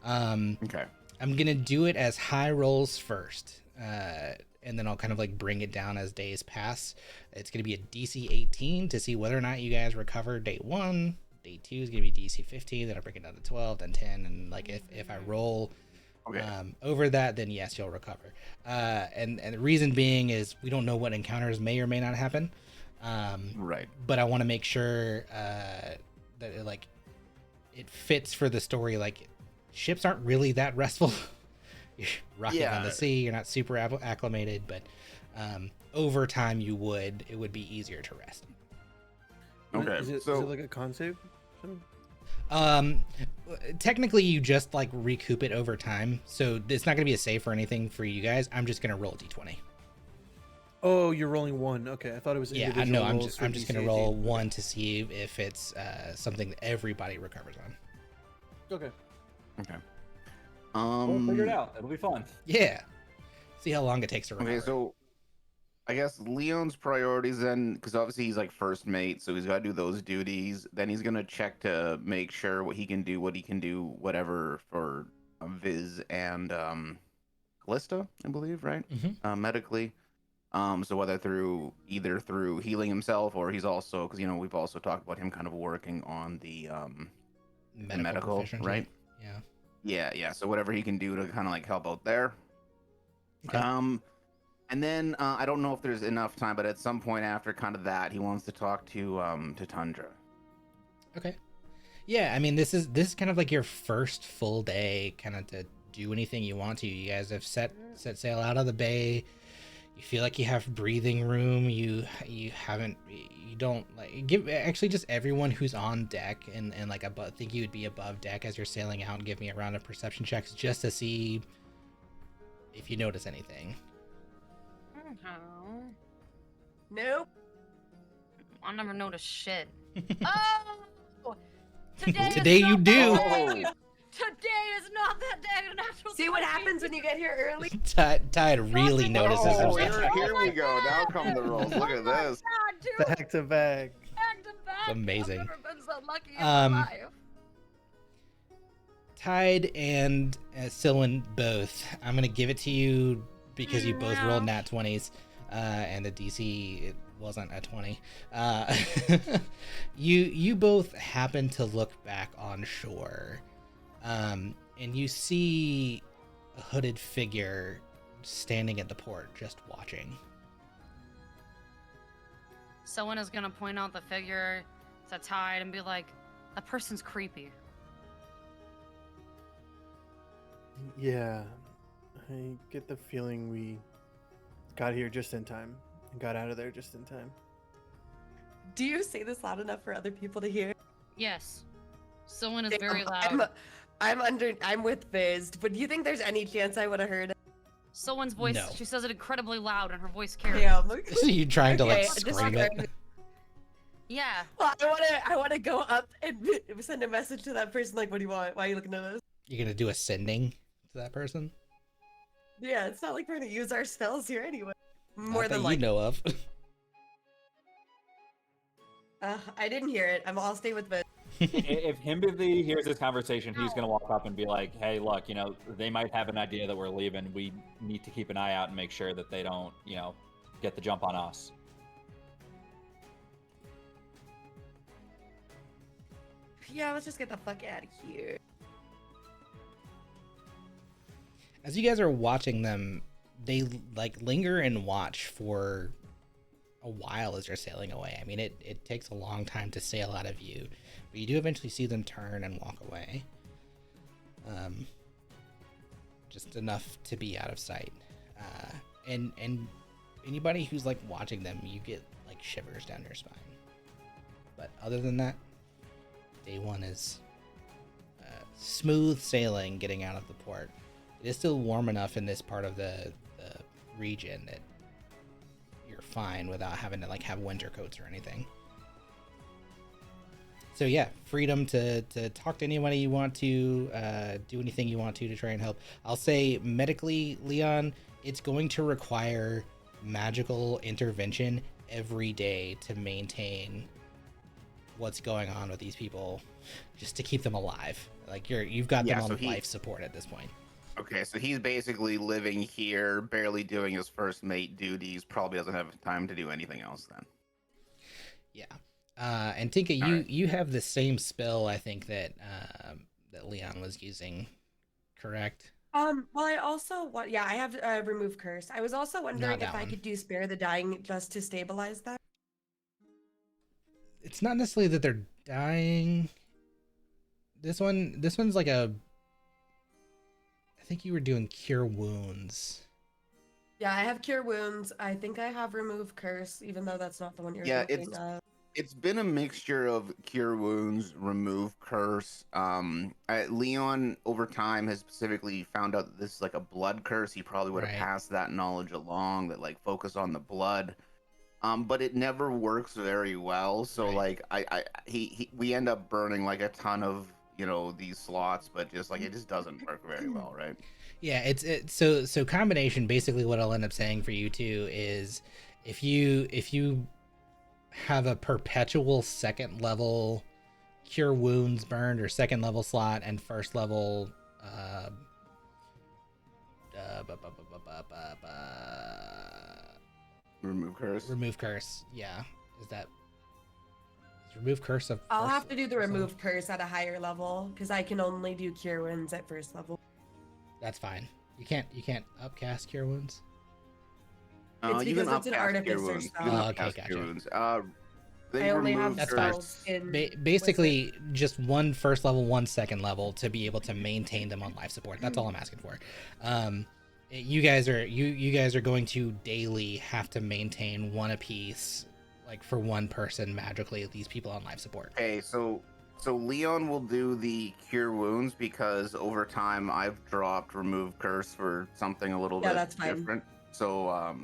Okay. I'm gonna do it as high rolls first, and then I'll kind of like bring it down as days pass. It's gonna be a DC 18 to see whether or not you guys recover day 1. Day 2 is gonna be DC 15. Then I'll bring it down to 12, then 10, and like if I roll over that, then yes, you'll recover. And the reason being is we don't know what encounters may or may not happen. Right. But I want to make sure that it fits for the story. Like, ships aren't really that restful. You're rocking on the sea. You're not super acclimated, but over time it would be easier to rest. Okay. Is it like a con save? Technically you just like recoup it over time, so it's not gonna be a save or anything for you guys. I'm just gonna roll a d20. Oh, you're rolling 1. Okay, I thought it was I know. I'm just gonna roll 1 to see if it's something that everybody recovers on. Okay. We'll figure it out. It'll be fun. Yeah. See how long it takes to recover. Okay, so I guess Leon's priorities then, because obviously he's like first mate, so he's got to do those duties. Then he's gonna check to make sure what he can do, whatever for Viz and Callista, I believe, right? Mm-hmm. Medically. So whether either through healing himself, or he's also, because we've also talked about him kind of working on the medical, right? Yeah. So whatever he can do to kind of like help out there. Okay. And then I don't know if there's enough time, but at some point after kind of that, he wants to talk to Tundra. Okay. Yeah, I mean this is kind of like your first full day, kind of to do anything you want to. You guys have set sail out of the bay. You feel like you have breathing room. You don't like actually just everyone who's on deck and like think you would be above deck as you're sailing out, and give me a round of perception checks just to see if you notice anything. Nope. I never noticed shit. Oh! Today you do. Today is not that day. See what happens when you get here early? Tide really notices some stuff. Here we go. Now come the rolls. Look at this. Back to back. It's amazing. I've never been so lucky in my life. Tide and Sylvan both. I'm gonna give it to you because you both rolled nat 20s, and the DC it wasn't a 20. You both happen to look back on shore, and you see a hooded figure standing at the port, just watching. Someone is gonna point out the figure to Tide and be like, "That person's creepy." Yeah, I get the feeling we got here just in time and got out of there just in time. Do you say this loud enough for other people to hear? Yes. Someone is very loud. I'm with Viz, but do you think there's any chance I would have heard it? Someone's voice. No. She says it incredibly loud, and her voice carries. Damn. So you trying to like Okay, scream it? Yeah. Well, I wanna go up and send a message to that person. Like, what do you want? Why are you looking at us? You're gonna do a sending to that person? Yeah, it's not like we're gonna use our spells here anyway. Not More that than you like, know of. I didn't hear it. I'll stay with Viz. If Himbithy hears this conversation, he's going to walk up and be like, hey, look, they might have an idea that we're leaving. We need to keep an eye out and make sure that they don't, get the jump on us. Yeah, let's just get the fuck out of here. As you guys are watching them they like linger and watch for a while as they're sailing away. I mean, it takes a long time to sail out of view, but you do eventually see them turn and walk away. Just enough to be out of sight. And anybody who's like watching them, you get like shivers down your spine. But other than that, day one is smooth sailing getting out of the port. It is still warm enough in this part of the region that you're fine without having to like have winter coats or anything. So yeah, freedom to talk to anybody you want to, do anything you want to try and help. I'll say medically, Leon, it's going to require magical intervention every day to maintain what's going on with these people, just to keep them alive. Like you've got them on life support at this point. Okay, so he's basically living here, barely doing his first mate duties, probably doesn't have time to do anything else then. Yeah. And Tinka, you have the same spell, I think, that Leon was using, correct? Well, I also I have remove curse. I was also wondering if I could do spare the dying just to stabilize that. It's not necessarily that they're dying. This one's like I think you were doing cure wounds. Yeah, I have cure wounds. I think I have remove curse, even though that's not the one you're thinking of. It's been a mixture of cure wounds, remove curse. Leon over time has specifically found out that this is like a blood curse. He probably would have passed that knowledge along, that like focus on the blood. But it never works very well. So like we end up burning like a ton of, you know, these slots, but just like it just doesn't work very well, right? Yeah, so combination, basically what I'll end up saying for you two is if you have a perpetual second level cure wounds burned or second level slot and first level remove curse. Yeah, is remove curse of I'll have to do the remove curse at a higher level because I can only do cure wounds at first level. That's fine. You can't upcast cure wounds. It's because it's an artificer spell. Okay, gotcha. I only have that's fine. Basically, just one first level, one second level to be able to maintain them on life support. That's all I'm asking for. You guys are going to daily have to maintain one apiece, like for one person magically. These people on life support. Okay, so Leon will do the cure wounds because over time I've dropped remove curse for something a little bit different. So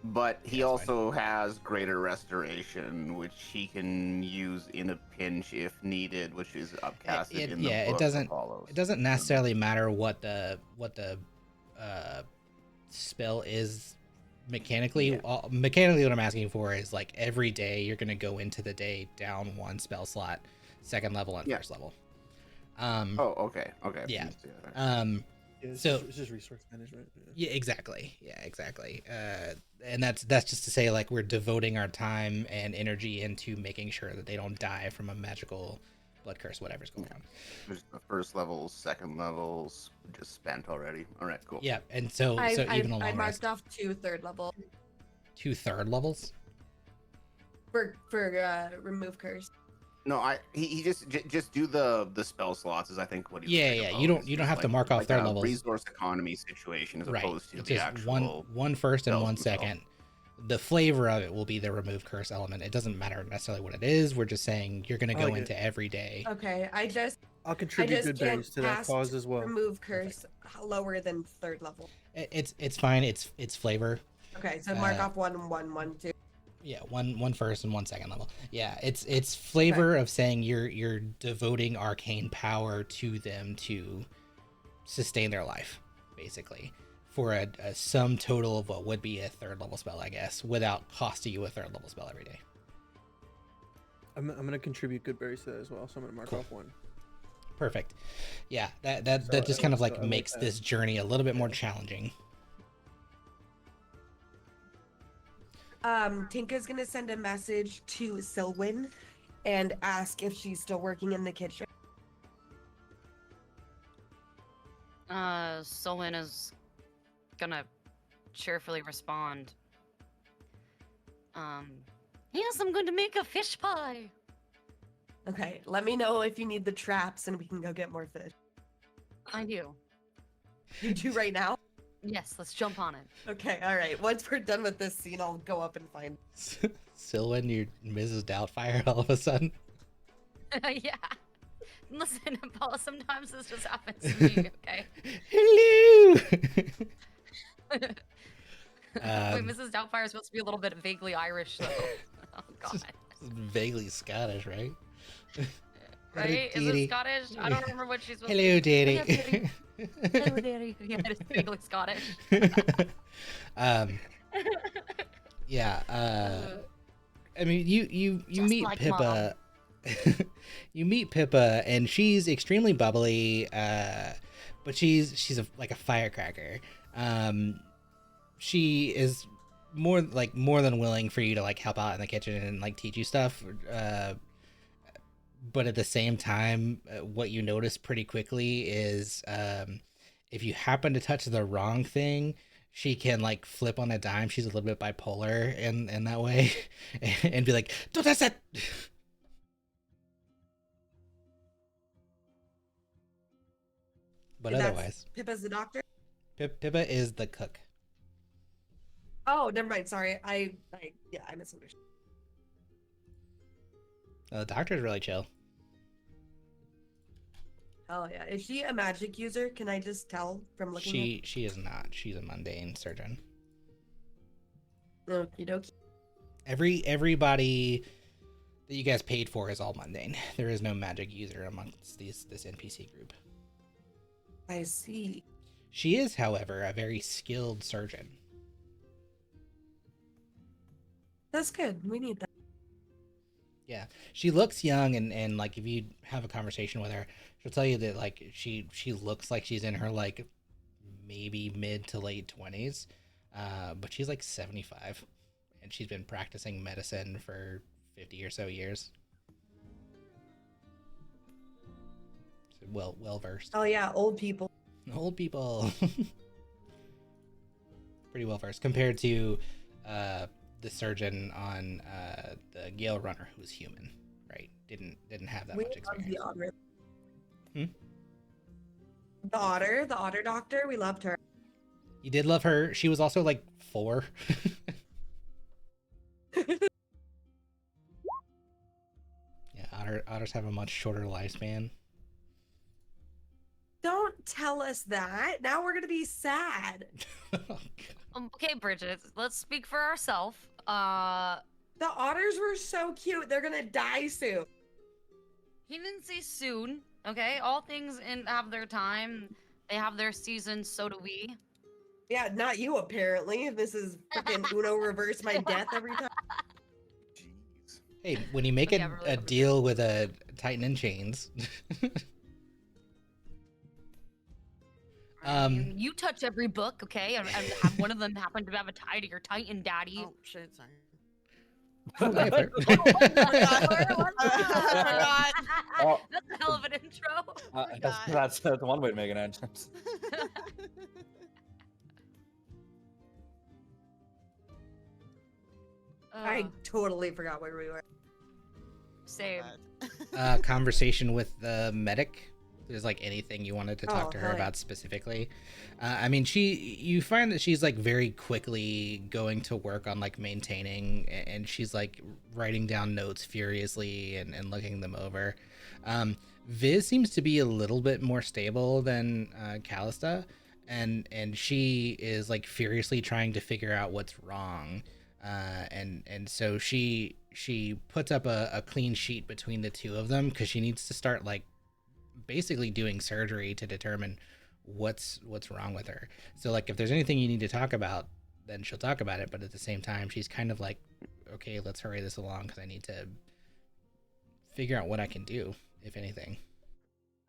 but he also has greater restoration, which he can use in a pinch if needed, which is upcasted in the book. It doesn't necessarily matter what the spell is mechanically. Mechanically, what I'm asking for is like every day you're gonna go into the day down one spell slot, second level and first level. Okay. Yeah. So it's just resource management. Yeah, exactly. And that's just to say, like, we're devoting our time and energy into making sure that they don't die from a magical blood curse, whatever's going on. There's the first levels, second levels just spent already. All right, cool. Yeah, and so even a long I marked off 2 third level. 2 third levels for remove curse. No, he just do the spell slots is I think what he's you don't have to mark off third levels. Resource economy situation as opposed to it's the just actual one first and one second. The flavor of it will be the remove curse element. It doesn't matter necessarily what it is. We're just saying you're going to go into every day. Okay, I'll contribute good berries to that cause as well. Remove curse lower than third level. It's fine. It's flavor. Okay, so mark off 1, 1, 1, 2. Yeah, one first and one second level. Yeah, it's flavor of saying you're devoting arcane power to them to sustain their life, basically, for a sum total of what would be a third level spell, I guess, without costing you a third level spell every day. I'm gonna contribute good berries to that as well, so I'm gonna mark off 1. Perfect. Yeah, that just kind of like makes this journey a little bit more challenging. Tinka's gonna send a message to Silwyn and ask if she's still working in the kitchen. Silwyn is gonna cheerfully respond. Yes, I'm going to make a fish pie. Okay, let me know if you need the traps and we can go get more fish. I do. You do right now? Yes, let's jump on it. Okay, all right. Once we're done with this scene, I'll go up and find. Sylvan, you're Mrs. Doubtfire all of a sudden. Yeah. Listen, Paula, sometimes this just happens to me, okay? Hello! Wait, Mrs. Doubtfire is supposed to be a little bit vaguely Irish, though. Oh, God. Vaguely Scottish, right? Right? Is Dearie. it Scottish? I don't remember what she's supposed Hello, to be. Daddy. Hello, Daddy. Yeah, it is vaguely Scottish. Yeah. I mean, you Just meet like Pippa. You meet Pippa, and she's extremely bubbly. But she's like a firecracker. She is more than willing for you to like help out in the kitchen and like teach you stuff. But at the same time, what you notice pretty quickly is if you happen to touch the wrong thing, she can like flip on a dime. She's a little bit bipolar in that way, and be like, "Don't touch that." But And that's otherwise, Pippa's the doctor? Pippa is the cook. Oh, never mind. Sorry. I misunderstood. The doctor's really chill. Oh yeah. Is she a magic user? Can I just tell from looking She is not. She's a mundane surgeon. at Okie dokie. Everybody that you guys paid for is all mundane. There is no magic user amongst this NPC group. I see. She is, however, a very skilled surgeon. That's good. We need that. Yeah, she looks young, and like if you have a conversation with her, she'll tell you that like she looks like she's in her like maybe mid to late 20s, but she's like 75, and she's been practicing medicine for 50 or so years. So well versed. Oh yeah, old people. Old people. Pretty well versed compared to the surgeon on the Gale Runner, who was human, right? Didn't have that We much love experience. the otter. Hmm? The otter doctor. We loved her. You did love her. She was also like 4. Yeah, otters have a much shorter lifespan. Don't tell us that. Now we're gonna be sad. Okay, Bridget, let's speak for ourselves. The otters were so cute. They're gonna die soon. He didn't say soon, okay? All things have their time. They have their seasons, so do we. Yeah, not you apparently. This is freaking Uno reverse my death every time. Jeez. Hey, when you make Yeah, really a overjoyed. deal with a Titan in chains. I mean, you touch every book, okay? And have one of them happen to have a tie to your Titan daddy. Oh shit, sorry. Whatever. I Oh. That's a hell of an intro. That's one way to make an entrance. I Uh, totally forgot where we were. same. Conversation with the medic. There's like anything you wanted to talk Oh, to her hell yeah. about specifically. I mean, you find that she's like very quickly going to work on like maintaining, and she's like writing down notes furiously and looking them over. Viz seems to be a little bit more stable than Callista, and she is like furiously trying to figure out what's wrong. And so she puts up a clean sheet between the two of them because she needs to start like basically doing surgery to determine what's wrong with her. So like if there's anything you need to talk about, then she'll talk about it, but at the same time she's kind of like, okay, let's hurry this along because I need to figure out what I can do, if anything.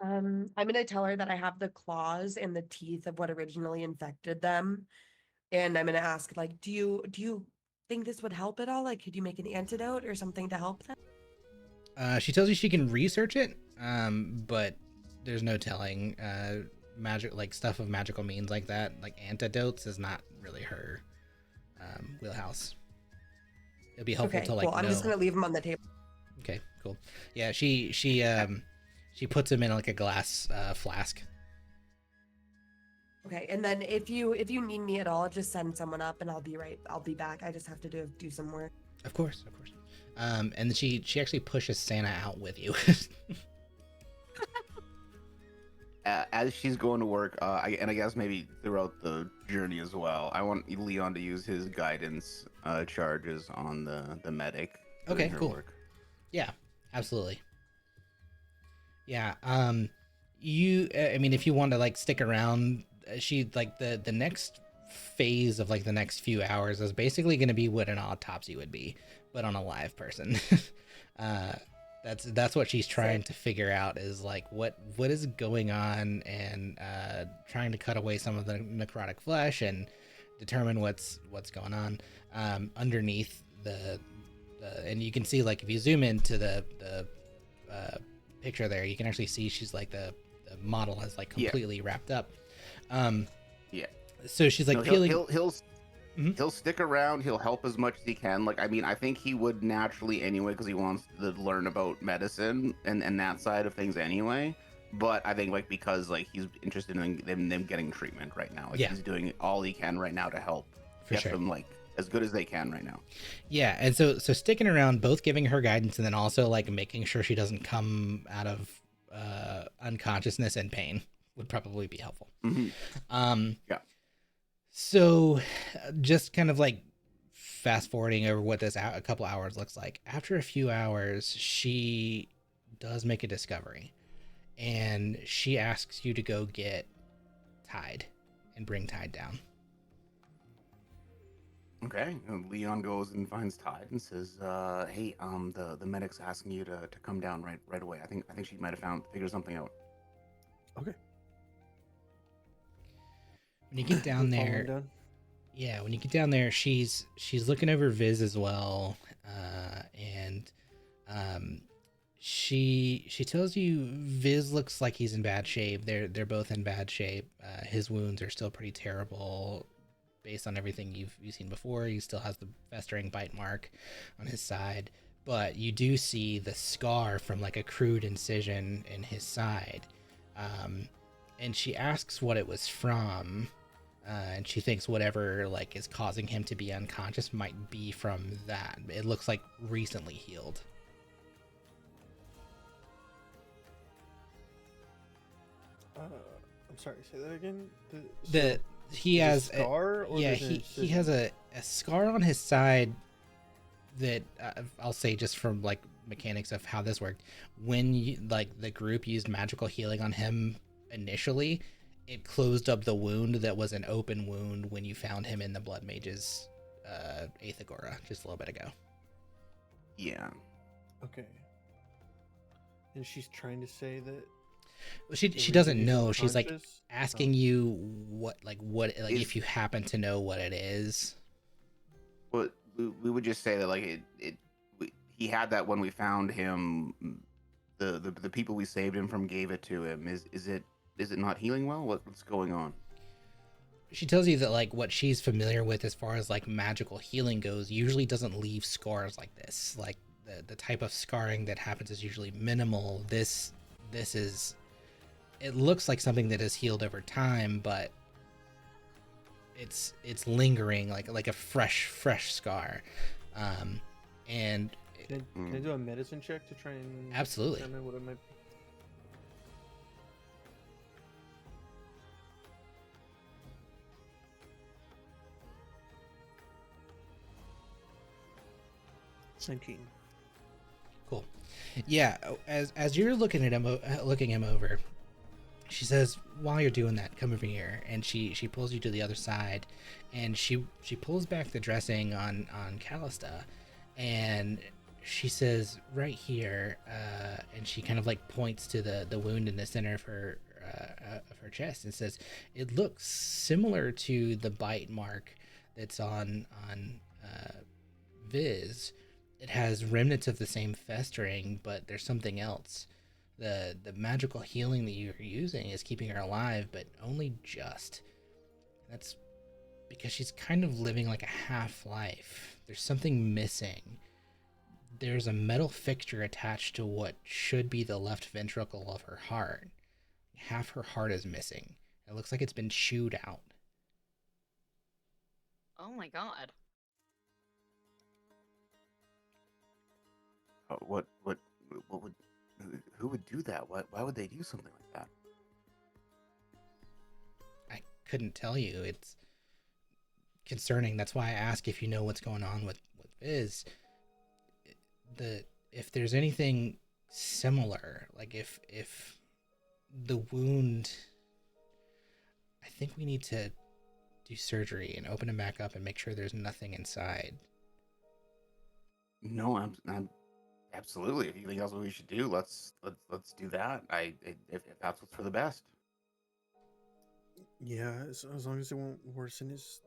I'm gonna tell her that I have the claws and the teeth of what originally infected them, and I'm gonna ask like, do you think this would help at all? Like, could you make an antidote or something to help them? She tells you she can research it, but there's no telling. magic, like stuff of magical means like that, like antidotes, is not really her wheelhouse. It'd be helpful Okay, to like cool. I'm just know. gonna leave them on the table. Okay, cool. Yeah, she puts him in like a glass flask. Okay, and then if you need me at all, just send someone up and I'll be back. I just have to do some work. Of course. And then she actually pushes Santa out with you. As she's going to work, and I guess maybe throughout the journey as well, I want Leon to use his guidance charges on the medic. doing Okay, her cool. work. Yeah, absolutely. Yeah. You. I mean, if you want to like stick around, she like the next phase of like the next few hours is basically going to be what an autopsy would be, but on a live person. That's what she's trying to figure out, is like what is going on, and trying to cut away some of the necrotic flesh and determine what's going on underneath the and you can see, like, if you zoom into the picture there, you can actually see she's like the model has like completely wrapped up. Yeah. So she's like No, peeling. he'll stick around. He'll help as much as he can. Like, I mean, I think he would naturally anyway, because he wants to learn about medicine and that side of things anyway. But I think, like, because like he's interested in them getting treatment right now. Like, Yeah. he's doing all he can right now to help For get sure. them like as good as they can right now. Yeah, and so sticking around, both giving her guidance and then also like making sure she doesn't come out of unconsciousness and pain would probably be helpful. Yeah. So just kind of like fast forwarding over what this a couple hours looks like. After a few hours, she does make a discovery, and she asks you to go get Tide and bring Tide down. Okay. And Leon goes and finds Tide and says, "Hey, the medic's asking you to come down right away. I think she might have figured something out." Okay. When you get down We're following there, down. yeah, when you get down there, she's looking over Viz as well, and she tells you Viz looks like he's in bad shape. They're both in bad shape. His wounds are still pretty terrible, based on everything you've seen before. He still has the festering bite mark on his side, but you do see the scar from like a crude incision in his side. And she asks what it was from. And she thinks whatever like is causing him to be unconscious might be from that. It looks like recently healed. I'm sorry. Say that again. He has a scar. Or yeah, there's an he has incision? a scar on his side that I'll say, just from like mechanics of how this worked, when you, like the group used magical healing on him initially, it closed up the wound that was an open wound when you found him in the Blood Mage's 8th Agora just a little bit ago. Yeah. Okay. And she's trying to say that Well, she the doesn't reason he's know. She's like unconscious- asking you what Is- if you happen to know what it is. Well, we would just say that like he had that when we found him. The people we saved him from gave it to him. Is it not healing well? What's going on? She tells you that like what she's familiar with as far as like magical healing goes usually doesn't leave scars like this. Like the type of scarring that happens is usually minimal. This is, it looks like something that is healed over time, but it's lingering like a fresh scar. And Can I do a medicine check to try and Absolutely. determine what it might be? Cool. Yeah, as you're looking at him, looking him over, she says, "While you're doing that, come over here." And she pulls you to the other side, and she pulls back the dressing on Callista, and she says, "Right here," and she kind of like points to the wound in the center of her chest, and says, "It looks similar to the bite mark that's on Viz. It has remnants of the same festering, but there's something else." The magical healing that you're using is keeping her alive, but only just. That's because she's kind of living like a half life. There's something missing. There's a metal fixture attached to what should be the left ventricle of her heart. Half her heart is missing. It looks like it's been chewed out. Oh my god. What would who would do that? Why would they do something like that? I couldn't tell you. It's concerning. That's why I ask if you know what's going on with Viz. If there's anything similar, like if the wound, I think we need to do surgery and open him back up and make sure there's nothing inside. No, I'm absolutely. If you think that's what we should do, let's do that. If that's what's for the best. Yeah, as long as it won't worsen his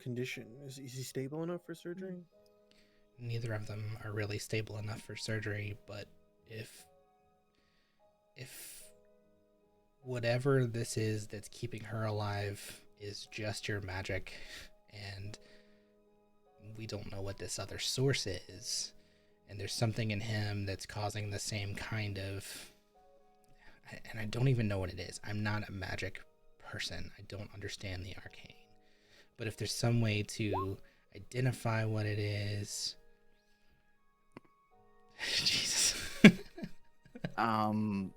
condition. Is he stable enough for surgery? Neither of them are really stable enough for surgery, but if whatever this is that's keeping her alive is just your magic, and we don't know what this other source is, and there's something in him that's causing the same kind of, and I don't even know what it is. I'm not a magic person. I don't understand the arcane. But if there's some way to identify what it is, Jesus. Can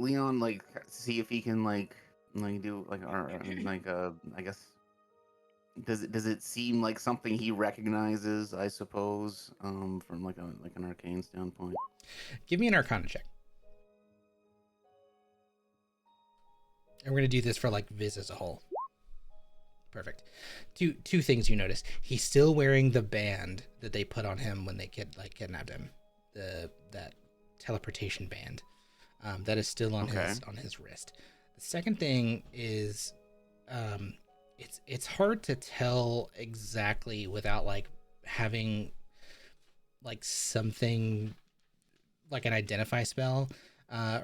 Leon like see if he can like do like or like I guess does it seem like something he recognizes, I suppose, from like an arcane standpoint? Give me an Arcana check. And we're gonna do this for like Viz as a whole. Perfect. Two things you notice. He's still wearing the band that they put on him when they kidnapped him. That teleportation band. That is still on his wrist. The second thing is it's hard to tell exactly without like having like something like an identify spell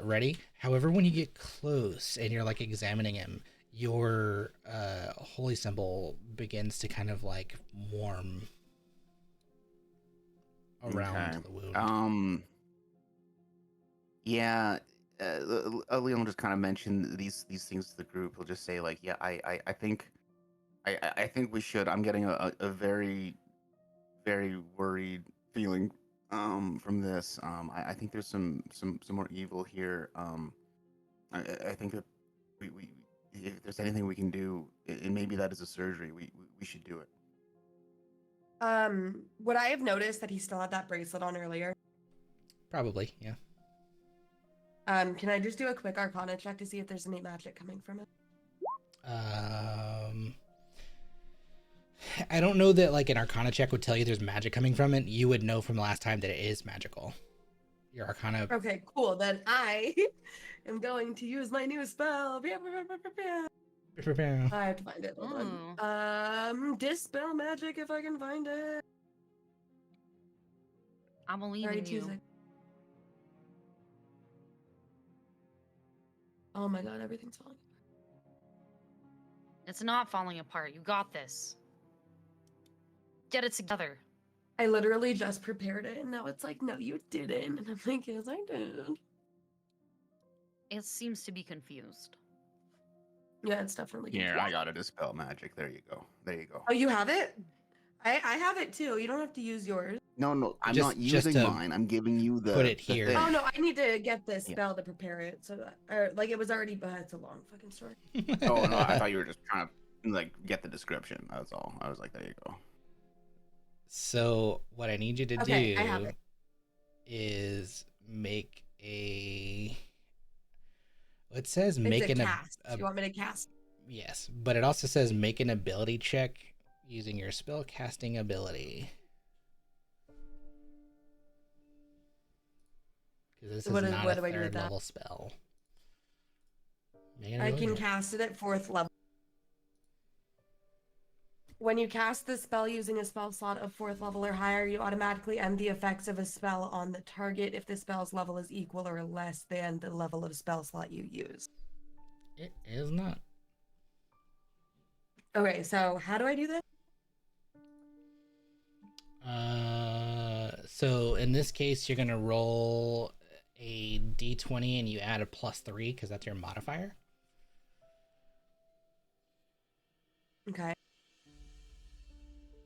ready. However, when you get close and you're like examining him, your holy symbol begins to kind of like warm around the wound. Yeah, Leon just kind of mentioned these things to the group. He'll just say like, yeah, I think we should. I'm getting a very very worried feeling from this. I think there's some more evil here. I think that we if there's anything we can do, and maybe that is a surgery, we should do it. Would I have noticed that he still had that bracelet on earlier? Probably, yeah. Can I just do a quick Arcana check to see if there's any magic coming from it? I don't know that like an Arcana check would tell you there's magic coming from it. You would know from the last time that it is magical. Your Arcana. Okay, cool. Then I am going to use my new spell. I have to find it. Hold on. Dispel magic if I can find it. I believe in you. Oh my god, everything's falling. It's not falling apart. You got this. Get it together. I literally just prepared it, and now it's like, no, you didn't. And I'm like, yes, I did. It seems to be confused. Yeah, it's definitely Here, confusing. I got to dispel magic. There you go. Oh, you have it? I have it too. You don't have to use yours. No, I'm Just- not just using to mine. I'm giving you the put it the here. thing. Oh no, I need to get this spell to prepare it. So that, or like it was already, but it's a long fucking story. Oh no, I thought you were just trying to like get the description. That's all. I was like, there you go. So what I need you to Okay, do I have it. is make a. It says It's make a an cast. You want me to cast? yes, but it also says make an ability check using your spell casting ability. Because this is What not do a I do with third that? level spell. Make an I ability can check. cast it at 4th level. When you cast this spell using a spell slot of 4th level or higher, you automatically end the effects of a spell on the target if the spell's level is equal or less than the level of spell slot you use. It is not. Okay, so how do I do this? So in this case, you're gonna roll a d20 and you add a +3 because that's your modifier. Okay.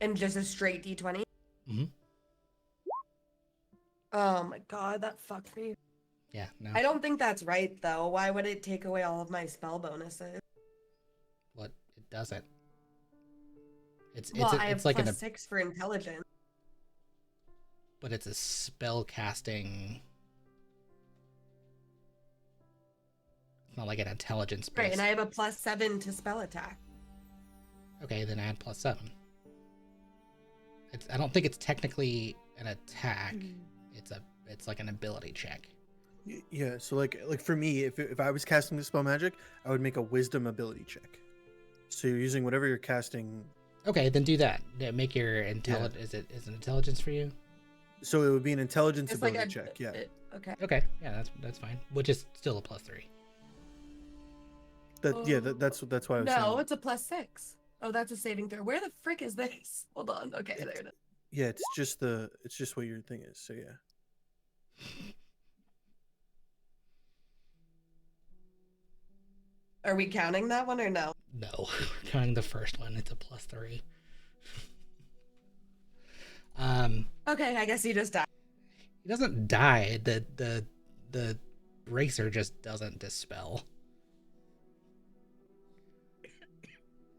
And just a straight d20? Mhm. Oh my god, that fucked me. Yeah, no. I don't think that's right, though. Why would it take away all of my spell bonuses? What? It doesn't. It's Well, I it's have like +6 for intelligence. but it's a spell casting. It's not like an intelligence based. Right, and I have a +7 to spell attack. Okay, then add +7. I don't think it's technically an attack. It's like an ability check. Yeah, so like for me, if I was casting the spell magic, I would make a wisdom ability check. So you're using whatever you're casting. Okay, then do that. Make your intelligence. Is it intelligence for you? So it would be an intelligence It's ability like check. Yeah. Okay. Okay, yeah, that's fine. Which is still a +3. That's why I was No, saying. it's a +6. Oh, that's a saving throw. Where the frick is this? Hold on. Okay, there it is. Yeah, it's just what your thing is. So yeah. Are we counting that one or no? No, we're counting the first one. It's a +3. Okay, I guess he just died. He doesn't die. The bracer just doesn't dispel.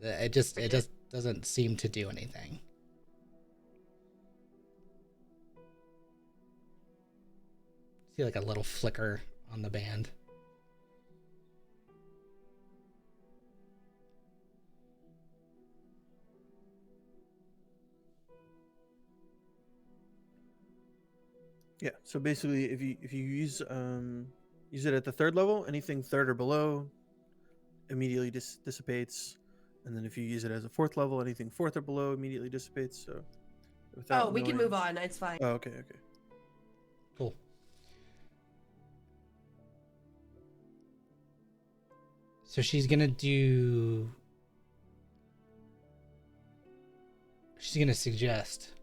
It just doesn't seem to do anything. See like a little flicker on the band. Yeah. So basically, if you use it at the 3rd level, anything 3rd or below immediately dissipates, and then if you use it as a 4th level, anything 4th or below immediately dissipates. So without We can knowing- move on. It's fine. Oh, okay. Cool. So she's gonna suggest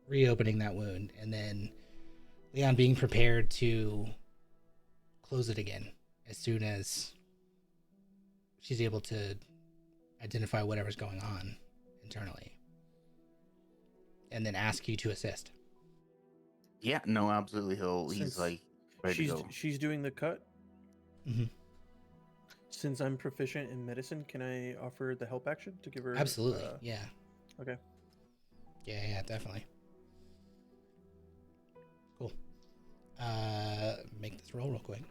reopening that wound, and then Leon being prepared to close it again as soon as she's able to identify whatever's going on internally, and then ask you to assist. Yeah, no, absolutely. He's Since like ready to go. She's doing the cut. Mm-hmm. Since I'm proficient in medicine, can I offer the help action to give her? Absolutely. Yeah. Okay. Yeah, definitely. Cool. Make this roll real quick.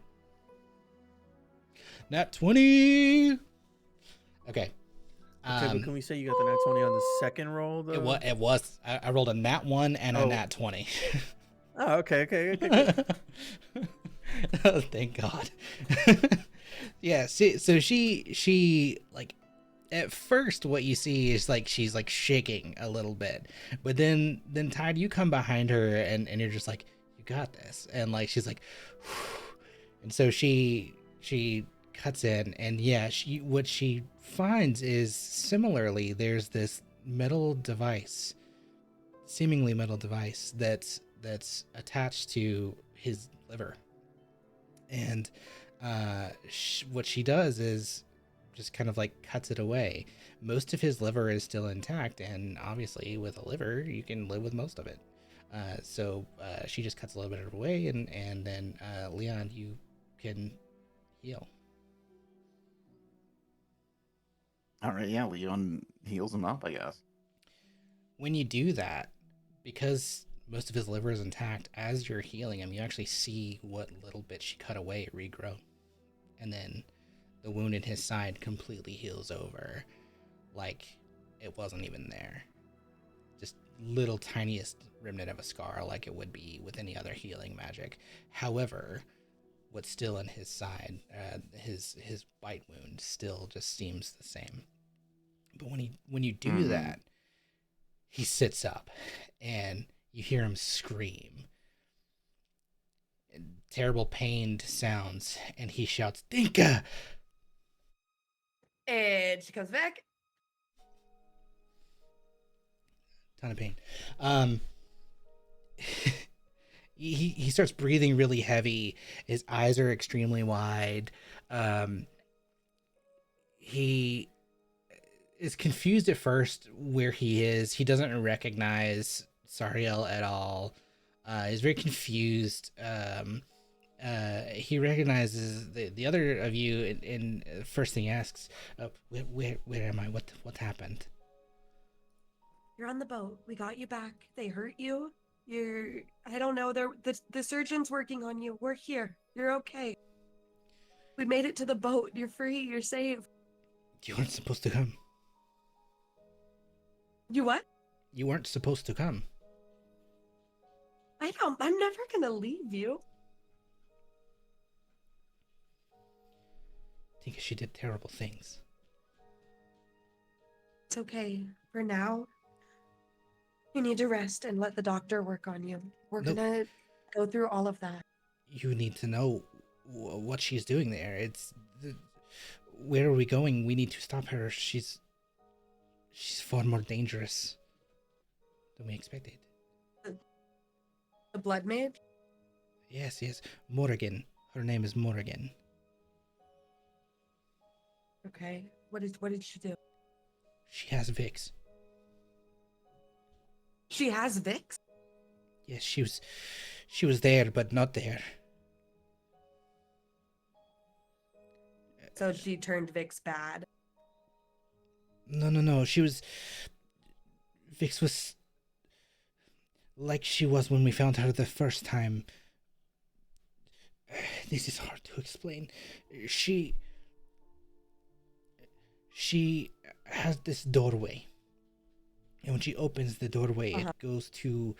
Nat 20. Okay. Okay, but can we say you got the nat 20 on the second roll though? It was. I rolled a nat 1 and a nat 20. Oh, okay. Oh, thank God. Yeah. So she like at first what you see is like she's like shaking a little bit, but then Tide, you come behind her and you're just like, you got this, and like she's like, whew. And so she cuts in, and yeah, what she finds is similarly there's this seemingly metal device that's attached to his liver, and what she does is just kind of like cuts it away. Most of his liver is still intact, and obviously with a liver you can live with most of it. So she just cuts a little bit of it away, and then Leon, you can heal. All right, yeah, Leon heals him up, I guess. When you do that, because most of his liver is intact, as you're healing him, you actually see what little bit she cut away regrow. And then the wound in his side completely heals over like it wasn't even there. Just little tiniest remnant of a scar like it would be with any other healing magic. However, what's still in his side, his bite wound still just seems the same. But when you do Mhm. that, he sits up, and you hear him scream. And terrible pained sounds, and he shouts, "Dinka!" And she comes back. Ton of pain. Um, he starts breathing really heavy. His eyes are extremely wide. He is confused at first where he is. He doesn't recognize Sariel at all. He's very confused. He recognizes the other of you, and first thing he asks, where am I? What happened? You're on the boat. We got you back. They hurt you. I don't know. The surgeon's working on you. We're here. You're okay. We made it to the boat. You're free. You're safe. You weren't supposed to come. You what? You weren't supposed to come. I'm never gonna leave you. I think she did terrible things. It's okay. For now, you need to rest and let the doctor work on you. We're Nope. gonna go through all of that. You need to know what she's doing there. Where are we going? We need to stop her. She's far more dangerous than we expected. The blood mage? Yes, Morrigan. Her name is Morrigan. Okay. What did she do? She has Vix. She has Vix? Yes, she was there, but not there. So she turned Vix bad. No. Vix was like she was when we found her the first time. This is hard to explain. She has this doorway, and when she opens the doorway, Uh-huh. it goes to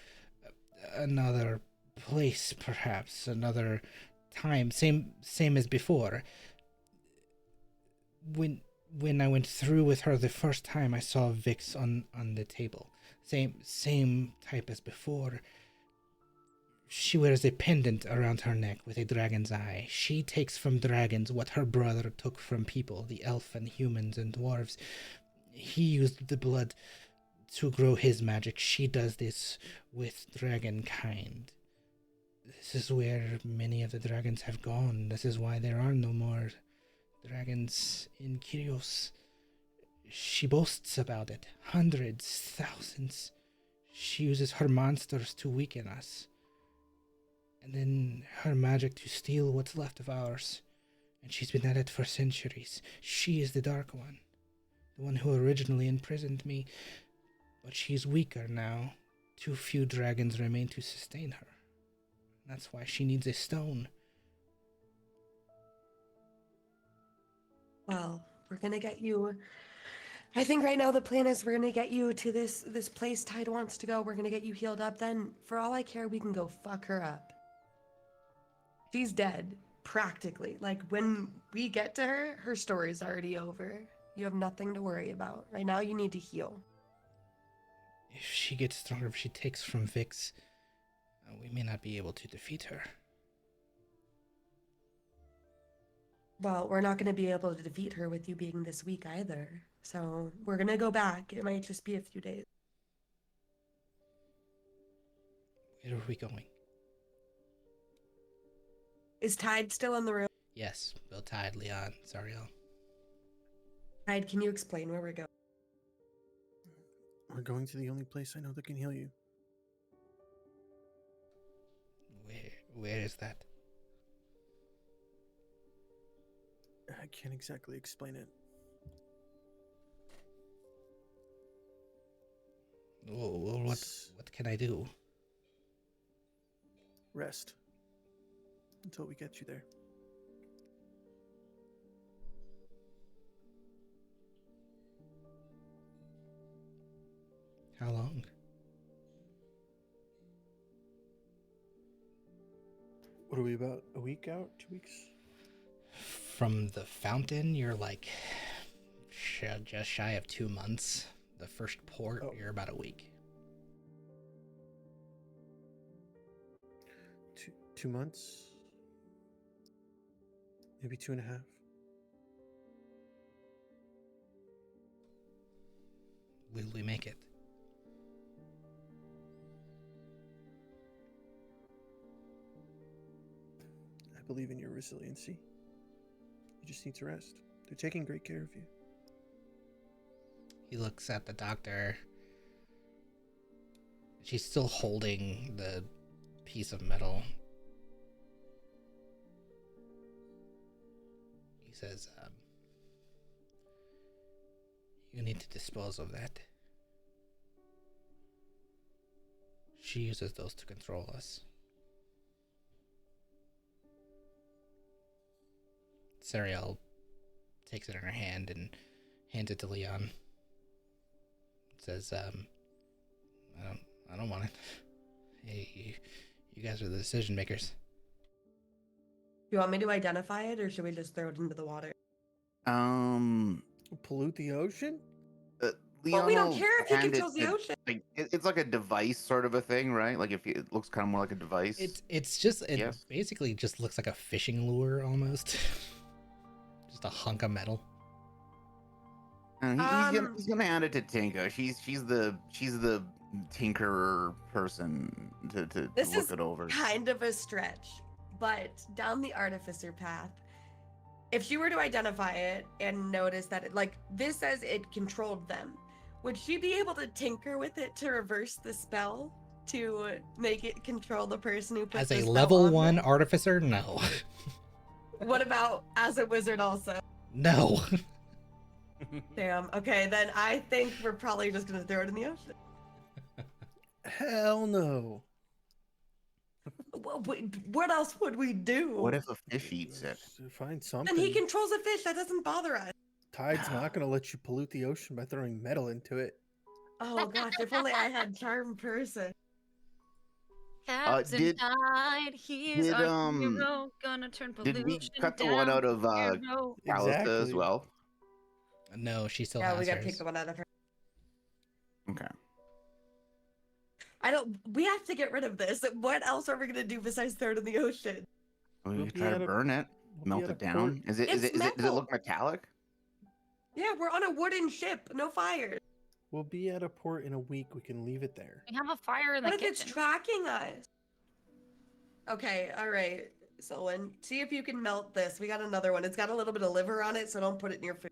another place, perhaps another time. Same as before. When I went through with her the first time, I saw Vix on the table. Same type as before. She wears a pendant around her neck with a dragon's eye. She takes from dragons what her brother took from people, the elf and humans and dwarves. He used the blood to grow his magic. She does this with dragon kind. This is where many of the dragons have gone. This is why there are no more dragons in Kyrios. She boasts about it. Hundreds, thousands. She uses her monsters to weaken us. And then her magic to steal what's left of ours. And she's been at it for centuries. She is the Dark One. The one who originally imprisoned me. But she's weaker now. Too few dragons remain to sustain her. That's why she needs a stone. Well, we're gonna get you. I think right now the plan is we're gonna get you to this place Tide wants to go. We're gonna get you healed up. Then, for all I care, we can go fuck her up. She's dead, practically. Like when we get to her, her story's already over. You have nothing to worry about. Right now, you need to heal. If she gets stronger, if she takes from Vix, we may not be able to defeat her. Well, we're not gonna be able to defeat her with you being this weak either. So we're gonna go back. It might just be a few days. Where are we going? Is Tide still in the room? Yes, Bill Tide, Leon, Zariel. Tide, can you explain where we're going? We're going to the only place I know that can heal you. Where is that? I can't exactly explain it. Well, what can I do? Rest until we get you there. How long? What are we about? A week out? 2 weeks? From the fountain, you're like just shy of 2 months. The first port, Oh. you're about a week. 2 months, maybe 2.5. Will we make it? I believe in your resiliency. You just need to rest. They're taking great care of you. He looks at the doctor. She's still holding the piece of metal. He says, you need to dispose of that. She uses those to control us. Sariel takes it in her hand and hands it to Leon. Says, I don't want it. Hey, you guys are the decision makers. You want me to identify it, or should we just throw it into the water? Pollute the ocean? Well, we don't Leon care if he hand controls it- the ocean. Like it's like a device sort of a thing, right? Like if it looks kind of more like a device. It Yes. basically just looks like a fishing lure almost. Just a hunk of metal. And he's gonna hand it to Tinka. She's the tinkerer person to This look is it over. Kind of a stretch, but down the artificer path, if she were to identify it and notice that it, like this says it controlled them, would she be able to tinker with it to reverse the spell to make it control the person who puts As the a spell level on 1 them? artificer, no. What about as a wizard also? No. Damn. Okay, then I think we're probably just gonna throw it in the ocean. Hell no. What else would we do? What if a fish eats it? Find something. And he controls a fish. That doesn't bother us. Tide's not going to let you pollute the ocean by throwing metal into it. Oh gosh, if only I had charm person. Captain did- Tide, he's did, our hero, gonna turn pollution Did we cut the one down out of to zero. Callista as Exactly. well? No, she still Yeah, has we gotta hers. take the one out of her. Okay. We have to get rid of this. What else are we gonna do besides throw it in the ocean? We We'll could be try at to a- burn it, we'll be melt at it a down. port. Does it metal. look metallic? Yeah, we're on a wooden ship. No fire. We'll be at a port in a week. We can leave it there. We have a fire in the What if it's kitchen. tracking us? Okay, alright. Solon, see if you can melt this. We got another one. It's got a little bit of liver on it, so don't put it near food.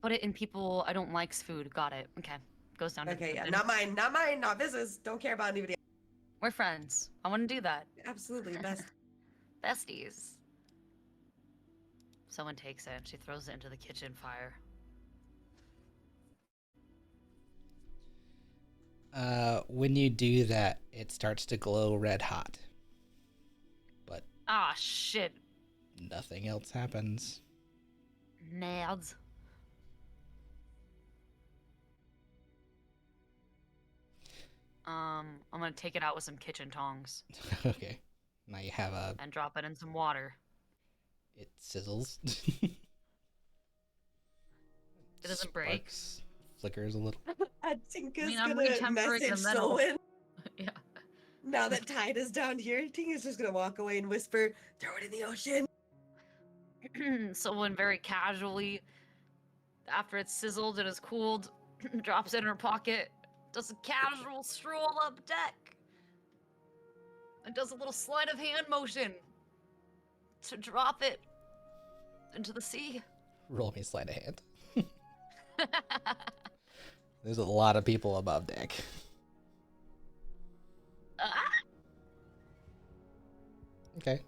Put it in people I don't like's food. Got it. Okay. Goes down to Okay, the yeah. bin. Not mine, not Viz's. Don't care about anybody else. We're friends. I want to do that. Absolutely, best. Besties. Someone takes it and she throws it into the kitchen fire. When you do that, it starts to glow red hot. But Ah, shit. nothing else happens. Nads. I'm gonna take it out with some kitchen tongs Okay. Now you have a... and drop it in some water. It sizzles. It doesn't break. Sparks, flickers a little. I think I mean, is I'm gonna retempering the message metal. Solon. Yeah. Now that Tide is down here, Tinka's just gonna walk away and whisper, throw it in the ocean. Someone very casually, after it's sizzled and is cooled, drops it in her pocket, does a casual stroll up deck, and does a little sleight of hand motion to drop it into the sea. Roll me sleight of hand. There's a lot of people above deck. Ah! Okay.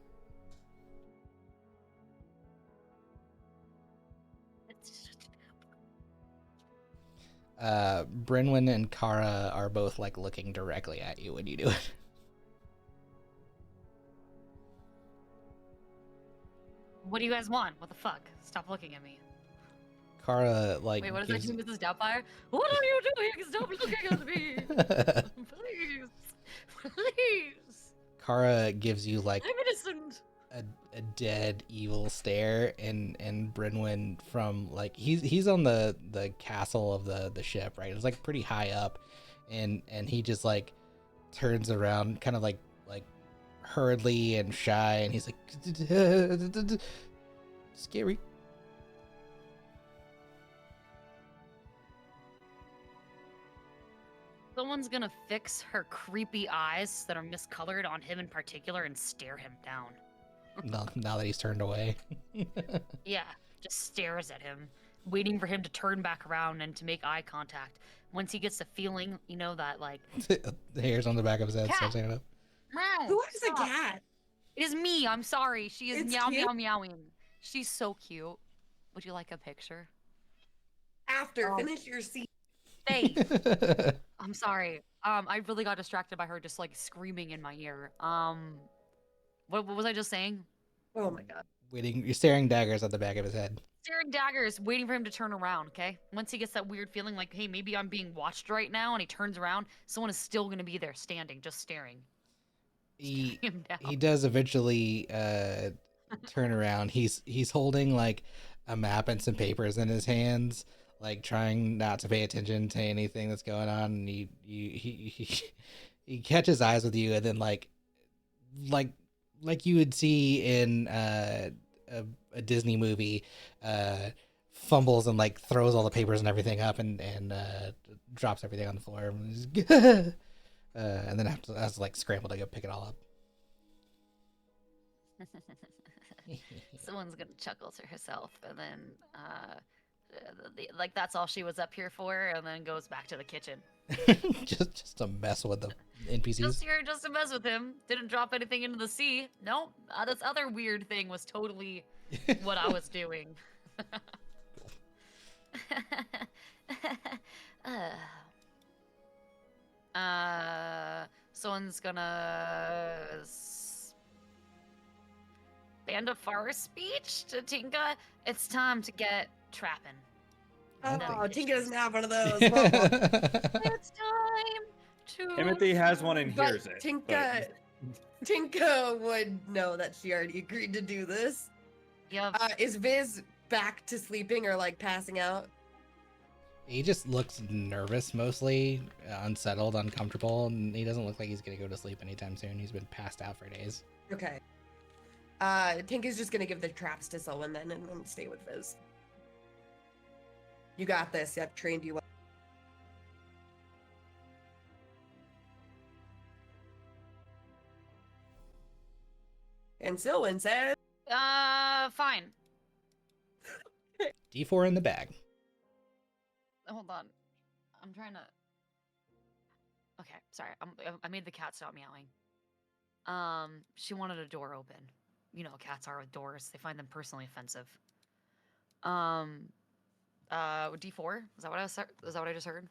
Brynwyn and Kara are both like looking directly at you when you do it. What do you guys want? What the fuck? Stop looking at me. Kara like Wait, what does that gives... do, Mrs. Doubtfire? What are you doing? Stop looking at me! Please! Please! Kara gives you like I'm innocent! a dead evil stare, and Brynwyn from like he's on the castle of the ship, right? It's like pretty high up, and he just like turns around kind of like hurriedly and shy, and he's like scary. Someone's gonna fix her creepy eyes that are miscolored on him in particular and stare him down. Now that he's turned away. Yeah, just stares at him, waiting for him to turn back around and to make eye contact. Once he gets the feeling, you know, that like The hairs on the back of his head Cat. start standing up. meow. Who is a stop. cat? It is me. I'm sorry. She is It's meow cute? meow meowing. She's so cute. Would you like a picture? After, Oh. finish your scene. Faith. I'm sorry. I really got distracted by her just like screaming in my ear. What was I just saying? Oh my god. You're staring daggers at the back of his head. Staring daggers, waiting for him to turn around, okay? Once he gets that weird feeling like, hey, maybe I'm being watched right now, and he turns around, someone is still gonna be there standing, just staring. He Him down. he does eventually turn around. He's holding like a map and some papers in his hands, like trying not to pay attention to anything that's going on. And he catches eyes with you, and then like you would see in a Disney movie, fumbles and like throws all the papers and everything up, and drops everything on the floor. And then has to like scramble to go pick it all up. Someone's gonna chuckle to herself, and then like that's all she was up here for, and then goes back to the kitchen. just to mess with the NPCs. Just here, just to mess with him. Didn't drop anything into the sea. Nope. This other weird thing was totally what I was doing. Someone's gonna band a forest speech to Tinka. It's time to get trapping. Oh, Tinka doesn't have one of those. It's time to. Timothy has one and But hears it. Tinka would know that she already agreed to do this. Yep. Is Viz back to sleeping or like passing out? He just looks nervous, mostly unsettled, uncomfortable, and he doesn't look like he's gonna go to sleep anytime soon. He's been passed out for days. Okay. Tinka's just gonna give the traps to Selwyn then and then stay with Viz. You got this. I've trained you well. And Selwyn says, Fine. D4 in the bag. Hold on. I'm trying to. Okay, sorry. I made the cat stop meowing. She wanted a door open. You know how cats are with doors. They find them personally offensive. D4? Is that what I just heard?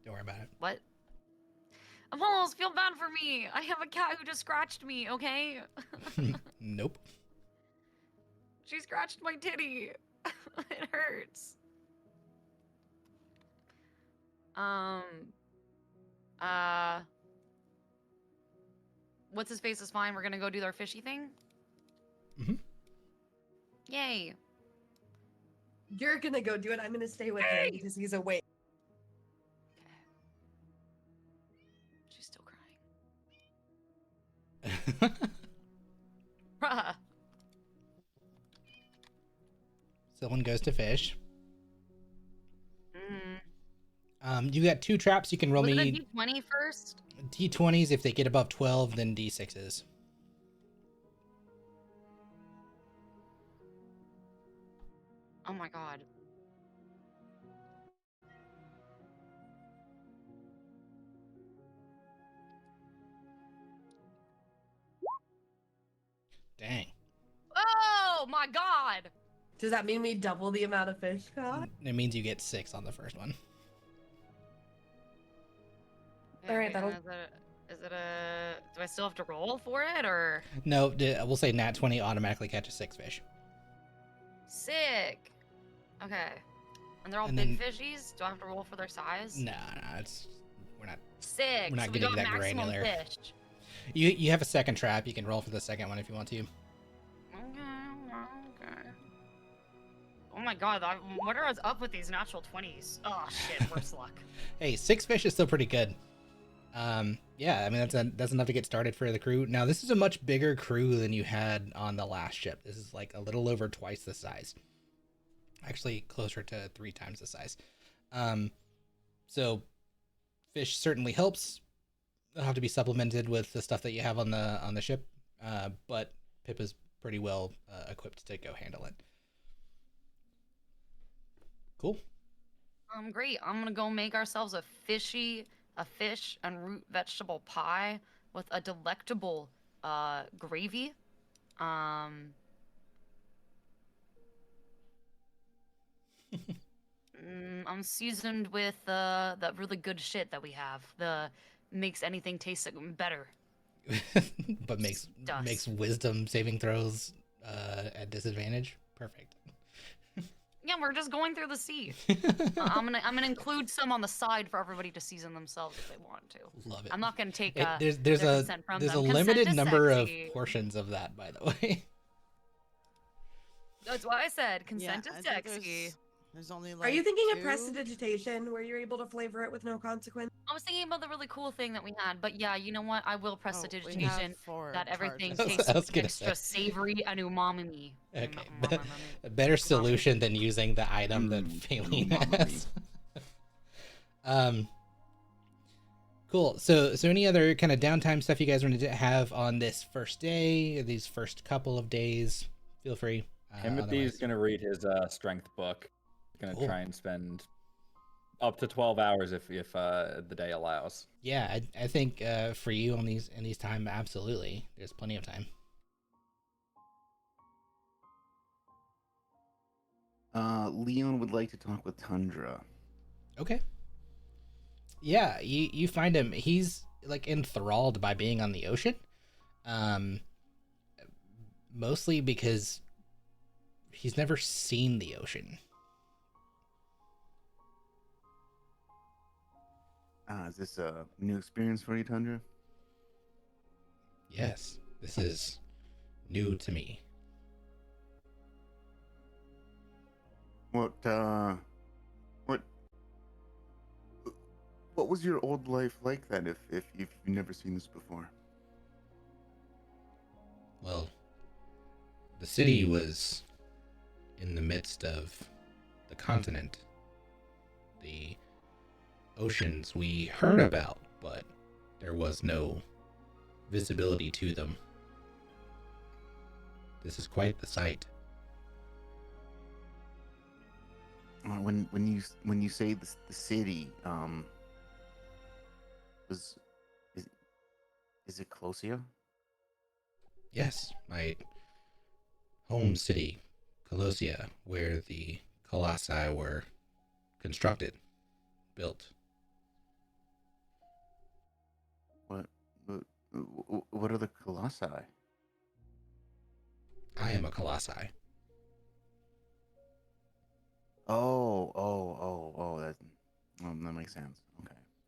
Don't worry about it. What? Almost feel bad for me. I have a cat who just scratched me, okay? Nope. She scratched my titty. It hurts. What's his face is fine. We're gonna go do our fishy thing. Mm-hmm. Yay. you're gonna go do it. I'm gonna stay with him because he's awake. Okay. She's still crying. Someone goes to fish. Mm. You got 2 traps. You can roll Was it a me D20 first? D20s. If they get above 12, then D6s. Oh my god. Dang. Oh my god! Does that mean we double the amount of fish caught? It means you get 6 on the first one. All right, that'll- Is it a? Do I still have to roll for it or? No, we'll say nat 20 automatically catches 6 fish. Sick. Okay. And they're all And big then- fishies? Do I have to roll for their size? No, we're not. Sick. We're not So we getting got that maximum granular. fish. You have a second trap. You can roll for the second one if you want to. my god, what are us up with these natural 20s? Oh shit, worse luck. Hey, 6 fish is still pretty good. Yeah, I mean that's enough to get started for the crew. Now this is a much bigger crew than you had on the last ship. This is like a little over twice the size. Actually, closer to 3 times the size. So fish certainly helps. It'll have to be supplemented with the stuff that you have on the ship. But Pip is pretty well equipped to go handle it. Cool. Great. I'm gonna go make ourselves a fish and root vegetable pie with a delectable gravy. I'm seasoned with that really good shit that we have. The makes anything taste better. But makes Dust. wisdom saving throws at disadvantage. Perfect. Yeah, we're just going through the sea. I'm gonna include some on the side for everybody to season themselves if they want to. Love it. I'm not gonna take There's their a consent from there's them. a Consent limited is number sexy. of portions of that, by the way. That's why I said consent I is think sexy. there's only like. Are you thinking of 2? prestidigitation, where you're able to flavor it with no consequence? I was thinking about the really cool thing that we had, but yeah, you know what? I will press Oh, the we digitation have 4 that everything charges. tastes I was gonna extra savory and umami. Okay, Umami. a better solution than using the item that Mm, Faline umami. has. Cool. So any other kind of downtime stuff you guys want to have on this first day, or these first couple of days? Feel free. Timothy's Otherwise- gonna read his strength book. Gonna Cool. try and spend up to 12 hours if the day allows. Yeah, I think for you in these time, absolutely. There's plenty of time. Leon would like to talk with Tundra. Okay. Yeah, you find him. He's like enthralled by being on the ocean. Mostly because he's never seen the ocean. Is this a new experience for you, Tundra? Yes, this is new to me. What was your old life like then, if you've never seen this before? Well, the city was in the midst of the continent. The oceans we heard about, but there was no visibility to them. This is quite the sight. When you say the city, is it Colosia? Yes, my home city, Colossia, where the colossi were constructed, built. What are the colossi? I am a colossi. That makes sense.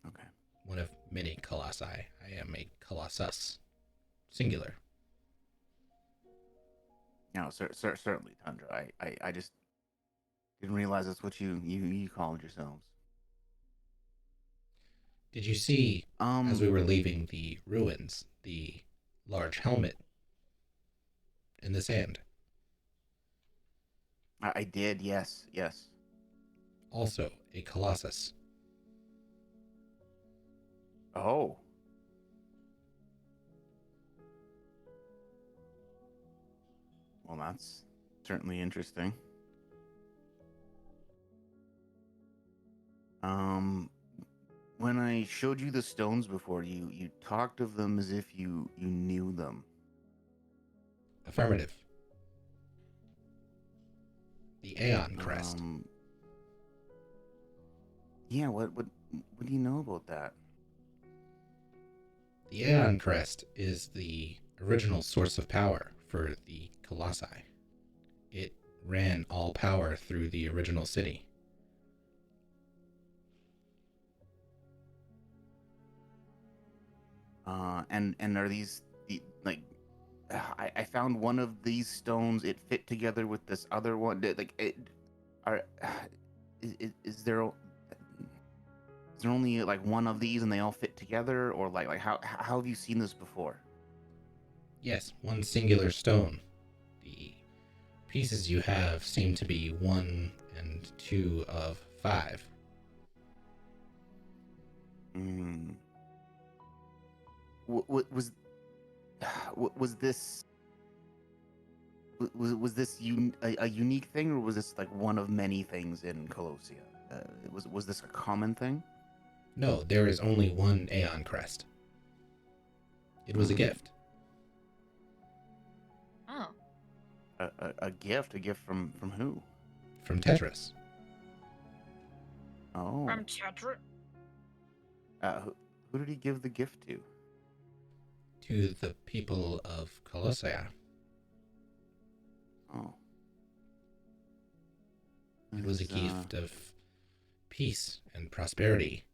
Okay. One of many colossi. I am a colossus. Singular. No, certainly, Tundra. I just didn't realize that's what you called yourselves. Did you see, as we were leaving the ruins, the large helmet in the sand? I did, yes. Also a colossus. Oh. Well, that's certainly interesting. When I showed you the stones before, you talked of them as if you knew them. Affirmative. The Aeon Crest. Yeah, what do you know about that? The Aeon Crest is the original source of power for the Colossi. It ran all power through the original city. And are these like? I found one of these stones. It fit together with this other one. are is there only like one of these and they all fit together, or like how have you seen this before? Yes, one singular stone. The pieces you have seem to be 1 and 2 of 5. Hmm. What was was this was this a unique thing, or was this like one of many things in Colossia? Was this a common thing? No, there is only one Aeon crest. It was a gift. Oh. A gift? A gift from who? From Tetris. Oh. From Tetra. Who did he give the gift to? To the people of Colossia. Oh. It was a gift of peace and prosperity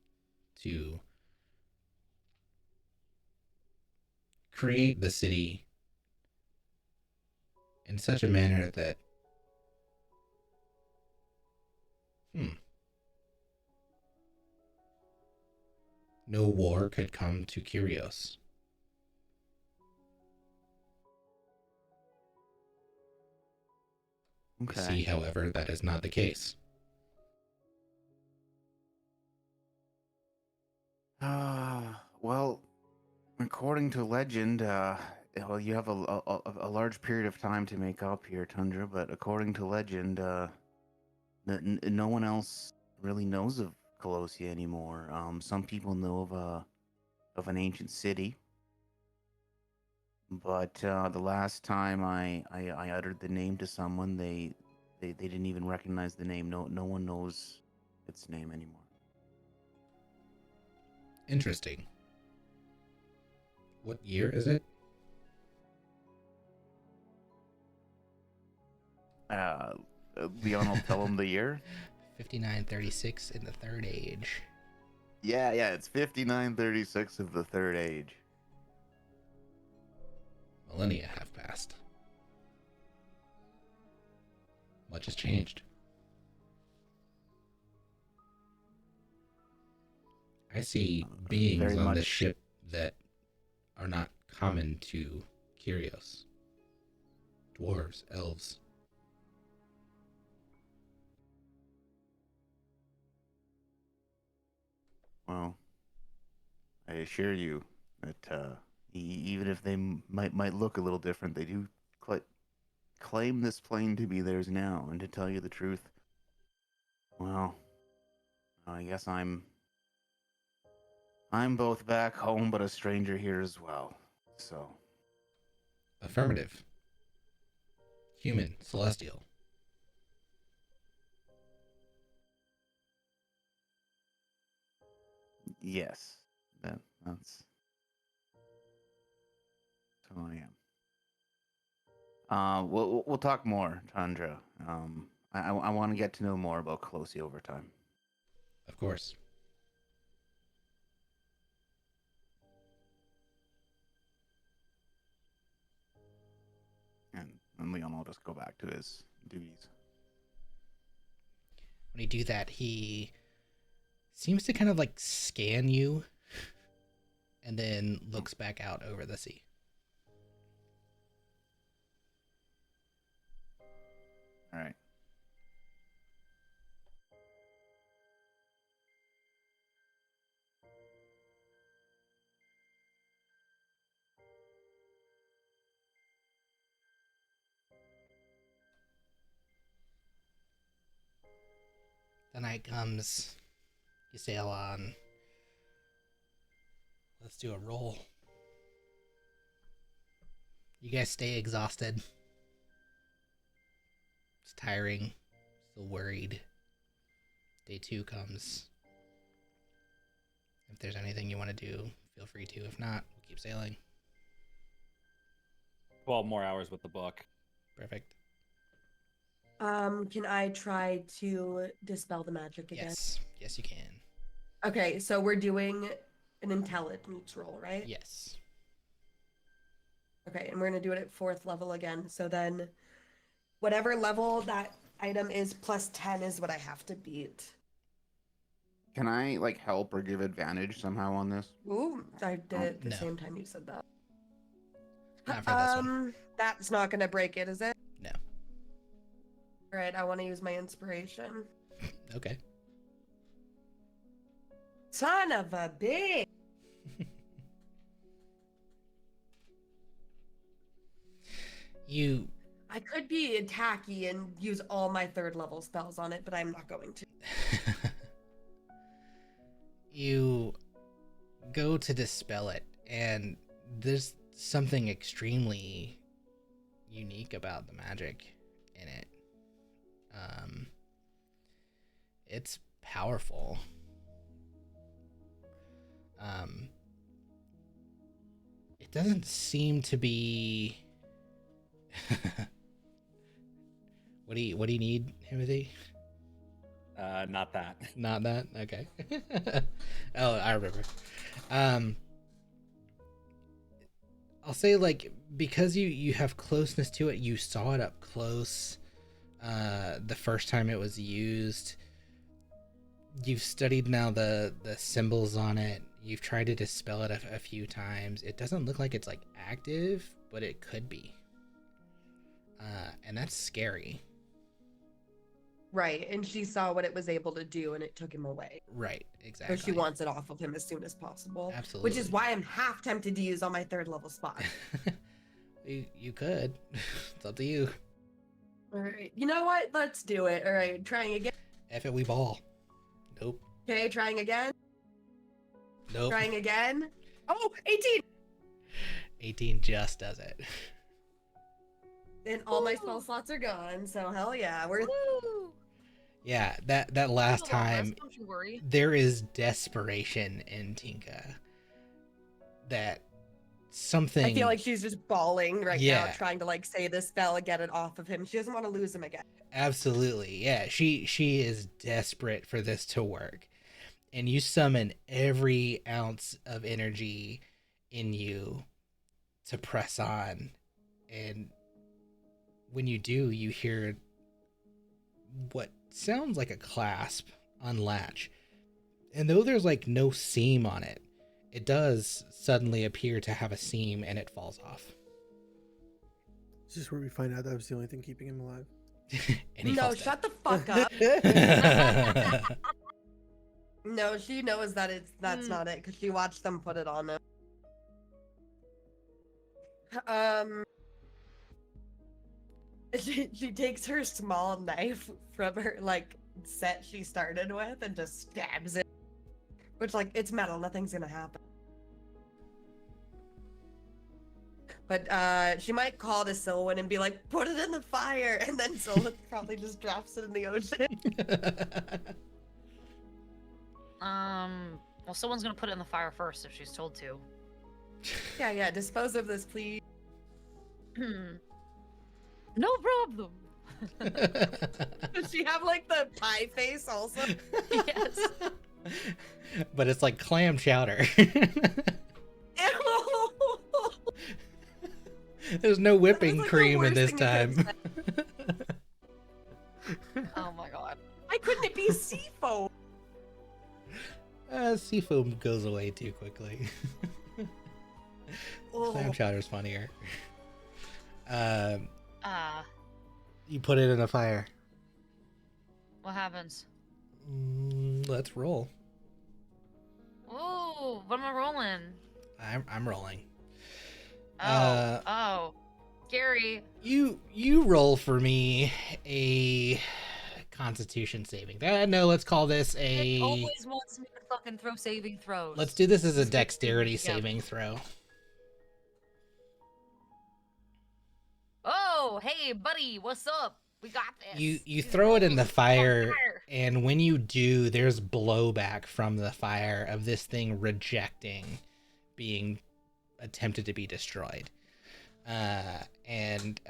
to create the city in such a manner that no war could come to Kyrios. Okay. I see, however, that is not the case. Well, according to legend, well, you have a large period of time to make up here, Tundra. But according to legend, no one else really knows of Colossia anymore. Some people know of an ancient city, but the last time I uttered the name to someone, they didn't even recognize the name. No one knows its name anymore. Interesting. What year is it? Leon will tell him the year. 5936 in the Third Age. Yeah, it's 5936 of the Third Age. Millennia have passed. Much has changed. I see beings Very on much. this ship that are not common to Kyrios. Dwarves, elves. Well, I assure you that even if they might look a little different, they do claim this plane to be theirs now. And to tell you the truth, well, I guess I'm both back home, but a stranger here as well. So, Affirmative. Human, celestial. yes, that's who I am. We'll talk more, Tundra. I want to get to know more about Colossia over time. Of course. And Leon will just go back to his duties. When you do that, he seems to kind of like scan you and then looks back out over the sea. All right. The night comes. You sail on. Let's do a roll. You guys stay exhausted. It's tiring. Still worried. Day 2 comes. If there's anything you want to do, feel free to. If not, we'll keep sailing. 12 more hours with the book. Perfect. Can I try to dispel the magic again? Yes. Yes, you can. Okay, so we're doing an intelligence roll, right? Yes. Okay, and we're gonna do it at 4th level again. So then, whatever level that item is +10 is what I have to beat. Can I like help or give advantage somehow on this? Ooh, I did it the No. same time you said that. Not for this one. That's not gonna break it, is it? No. All right, I want to use my inspiration. Okay. Son of a bitch! You I could be tacky and use all my 3rd level spells on it, but I'm not going to. you go to dispel it, and there's something extremely unique about the magic in it. It's powerful. It doesn't seem to be. What do you need, Timothy? Not that. Not that? Okay. Oh, I remember. I'll say, like, because you have closeness to it, you saw it up close the first time it was used. You've studied now the symbols on it. You've tried to dispel it a few times. It doesn't look like it's, like, active, but it could be. And that's scary. Right, and she saw what it was able to do, and it took him away. Right, exactly. So she wants it off of him as soon as possible. Absolutely. Which is why I'm half tempted to use on my 3rd level spot. You could. It's up to you. All right, you know what? Let's do it. All right, trying again. F it, we ball. Nope. Okay, trying again. Nope. Trying again. Oh, 18! 18 just does it. And all my spell slots are gone, so hell yeah. We're Woo! Yeah, that last Hold on, Wes, time, don't you worry. there is desperation in Tinka. That something. I feel like she's just bawling right now, Yeah. trying to like say this spell and get it off of him. She doesn't want to lose him again. Absolutely, yeah. She is desperate for this to work, and you summon every ounce of energy in you to press on, and when you do, you hear what sounds like a clasp unlatch, and though there's like no seam on it, it does suddenly appear to have a seam, and it falls off. Is this where we find out that was the only thing keeping him alive? And he No, falls shut the fuck up. down. No, she knows that that's Hmm. not it because she watched them put it on him. She takes her small knife from her like set she started with and just stabs it. Which like it's metal, nothing's gonna happen. But she might call to Sylvan and be like, put it in the fire, and then Sylvan probably just drops it in the ocean. Well, someone's gonna put it in the fire first if she's told to. Yeah, dispose of this, please. No problem. Does she have like the pie face also? Yes. But it's like clam chowder. There's no whipping like, the cream in worst this thing you time. could've Oh my god. Why couldn't it be seafoam? Seafoam goes away too quickly. Clam chowder's funnier. You put it in a fire. What happens? Let's roll. Oh, what am I rolling? I'm rolling. Oh, Gary. You roll for me a Constitution saving. No, let's call this It a. always wants me to fucking throw saving throws. Let's do this as a Let's get dexterity it together. saving throw. Oh, hey, buddy, what's up? We got this. You throw it in the fire, fire. and when you do, there's blowback from the fire of this thing rejecting being attempted to be destroyed. And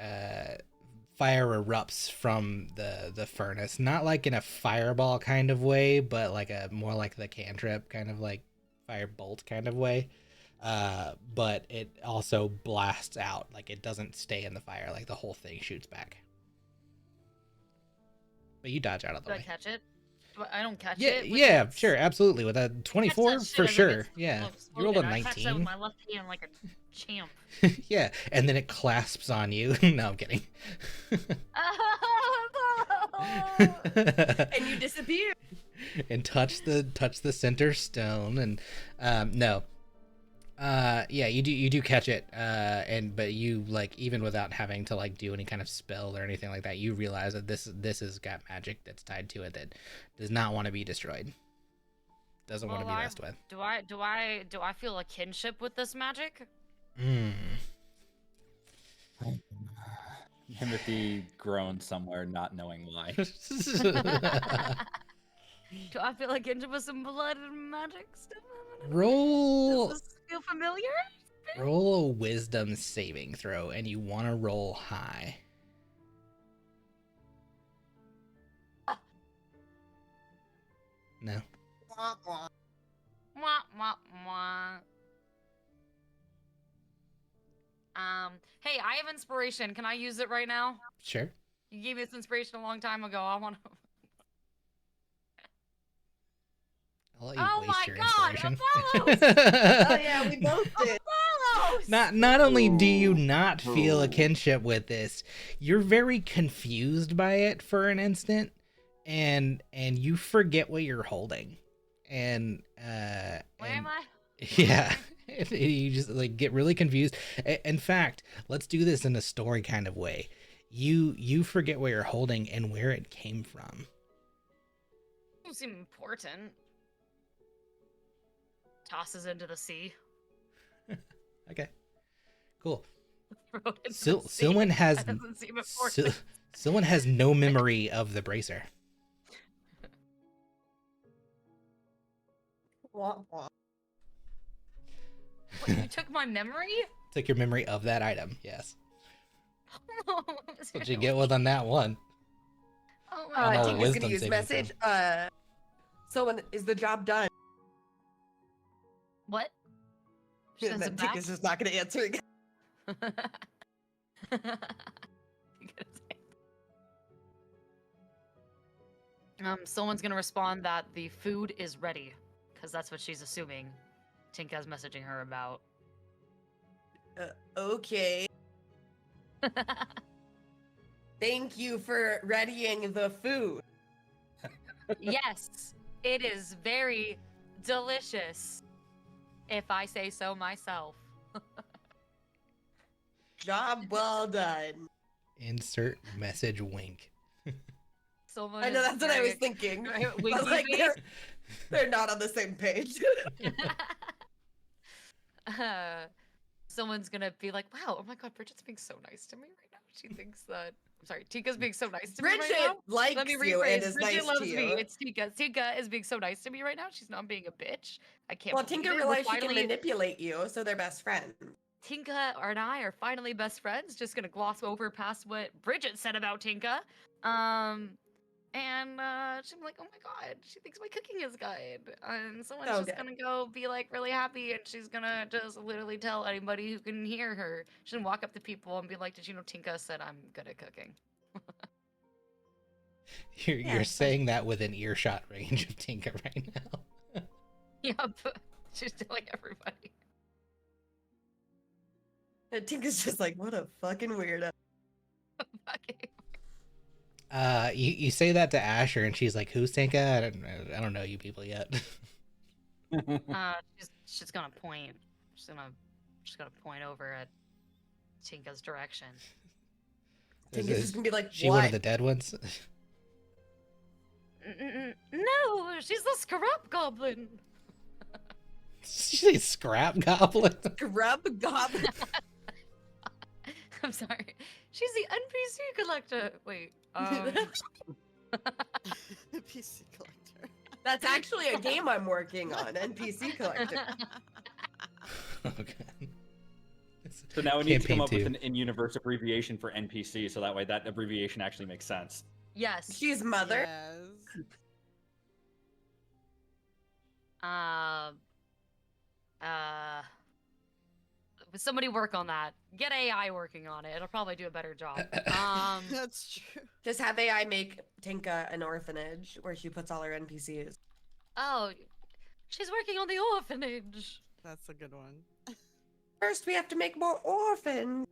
fire erupts from the furnace, not like in a fireball kind of way, but like a more like the cantrip kind of like fire bolt kind of way. But it also blasts out, like it doesn't stay in the fire, like the whole thing shoots back. but you dodge out of the Do I way. catch it? I don't catch Yeah, it. with yeah, its- sure, absolutely. With a I catch that 24, shit for as it sure. gets Yeah, exploded. you rolled a I catch that with 19. my left hand like a champ. Yeah, and then it clasps on you. No, I'm kidding. And you disappear. And touch the center stone, and no, yeah, you do catch it, but you, like, even without having to like do any kind of spell or anything like that, you realize that this has got magic that's tied to it that does not want to be destroyed, doesn't want to be messed with. Do I feel a kinship with this magic? Timothy groaned somewhere, not knowing why. Do I feel a kinship with some blood and magic stuff? roll Does this feel familiar? roll a wisdom saving throw, and you want to roll high. No. Mwah, mwah, mwah. Hey, I have inspiration. Can I use it right now? Sure. You gave me this inspiration a long time ago. I want to. I'll let you Oh waste my your God, inspiration. Oh yeah, we both did. Apollos! Not only do you not feel a Ooh. kinship with this, you're very confused by it for an instant, and you forget what you're holding, and Where am I? yeah, you just like get really confused. In fact, let's do this in a story kind of way. You forget what you're holding and where it came from. Don't seem important. Tosses into the sea. Okay, cool. Throw it into the sea. Someone has That doesn't seem important. someone has no memory of the bracer. Wah, wah. What, you took my memory? Took your memory of that item. Yes. That's That's what you get with on that one. Oh On my all God. Tinker's wisdom gonna use saving message. Someone, is the job done? What? She And sends then it back? Tinker's just not gonna answer again. You gotta say- Someone's gonna respond that the food is ready, because that's what she's assuming Tinka's messaging her about. Okay. Thank you for readying the food. Yes, it is very delicious, if I say so myself. Job well done. Insert message wink. Someone I know is that's what I was very- thinking. very But winky like face. they're not on the same page. Someone's gonna be like, "Wow, oh my God, Bridget's being so nice to me right now." She thinks that. I'm sorry, Tika's being so nice to me right Bridget now. likes Let me you and rephrase. is Bridget nice loves to me. you. It's Tika. Tika is being so nice to me right now. She's not being a bitch. I can't. Well, believe Tinker it. We're realized she can finally- manipulate you, so they're best friends. Tinka and I are finally best friends. Just gonna gloss over past what Bridget said about Tinka. And she's like, "Oh my God, she thinks my cooking is good." And someone's So just good. gonna go be like really happy, and she's gonna just literally tell anybody who can hear her. She's gonna walk up to people and be like, "Did you know Tinka said I'm good at cooking?" You're Yeah, saying that within earshot range of Tinka right now. Yep, she's telling everybody. And Tinker's just like, what a fucking weirdo. Fucking- You say that to Asher, and she's like, "Who's Tinka? I don't know you people yet." she's gonna point. She's gonna point over at Tinka's direction. Tinker's Is just gonna be like, she what? one of the dead ones? No, she's the scrap goblin. Did you say scrap goblin? Grub goblin. I'm sorry. She's the NPC collector. Wait. PC collector. That's actually a game I'm working on, NPC Collector. Okay. So now we need to come Campaign up with two. an in-universe abbreviation for NPC, so that way that abbreviation actually makes sense. Yes. She's mother. Yes. Somebody work on that. Get AI working on it. It'll probably do a better job. That's true. Just have AI make Tinka an orphanage where she puts all her NPCs. Oh, she's working on the orphanage. That's a good one. First, we have to make more orphans.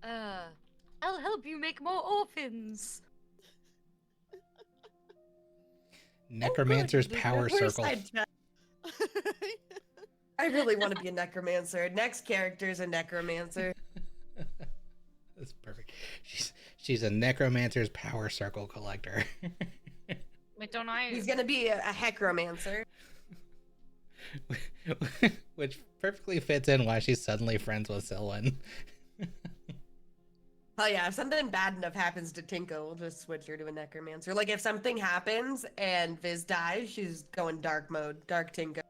I'll help you make more orphans. Necromancer's Oh, good. power Where's circle. side chat? I really want to be a necromancer. Next character is a necromancer. That's perfect. She's a necromancer's power circle collector. Wait, don't I? He's gonna be a heckromancer. Which perfectly fits in why she's suddenly friends with Selwyn. Oh yeah, if something bad enough happens to Tinka, we'll just switch her to a necromancer. Like if something happens and Viz dies, she's going dark mode, dark Tinka.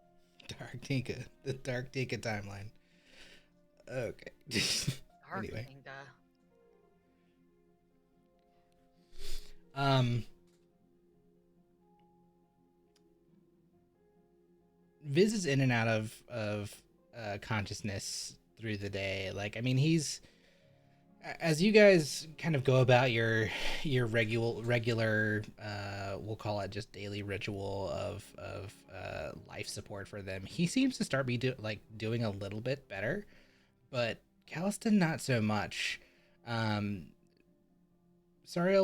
Dark Tinka, the Dark Tinka timeline. Okay. Dark Anyway. Tinka. Viz is in and out of consciousness through the day. Like, I mean, he's, as you guys kind of go about your regular we'll call it just daily ritual of life support for them, he seems to start doing a little bit better, but Calliston not so much. Sariel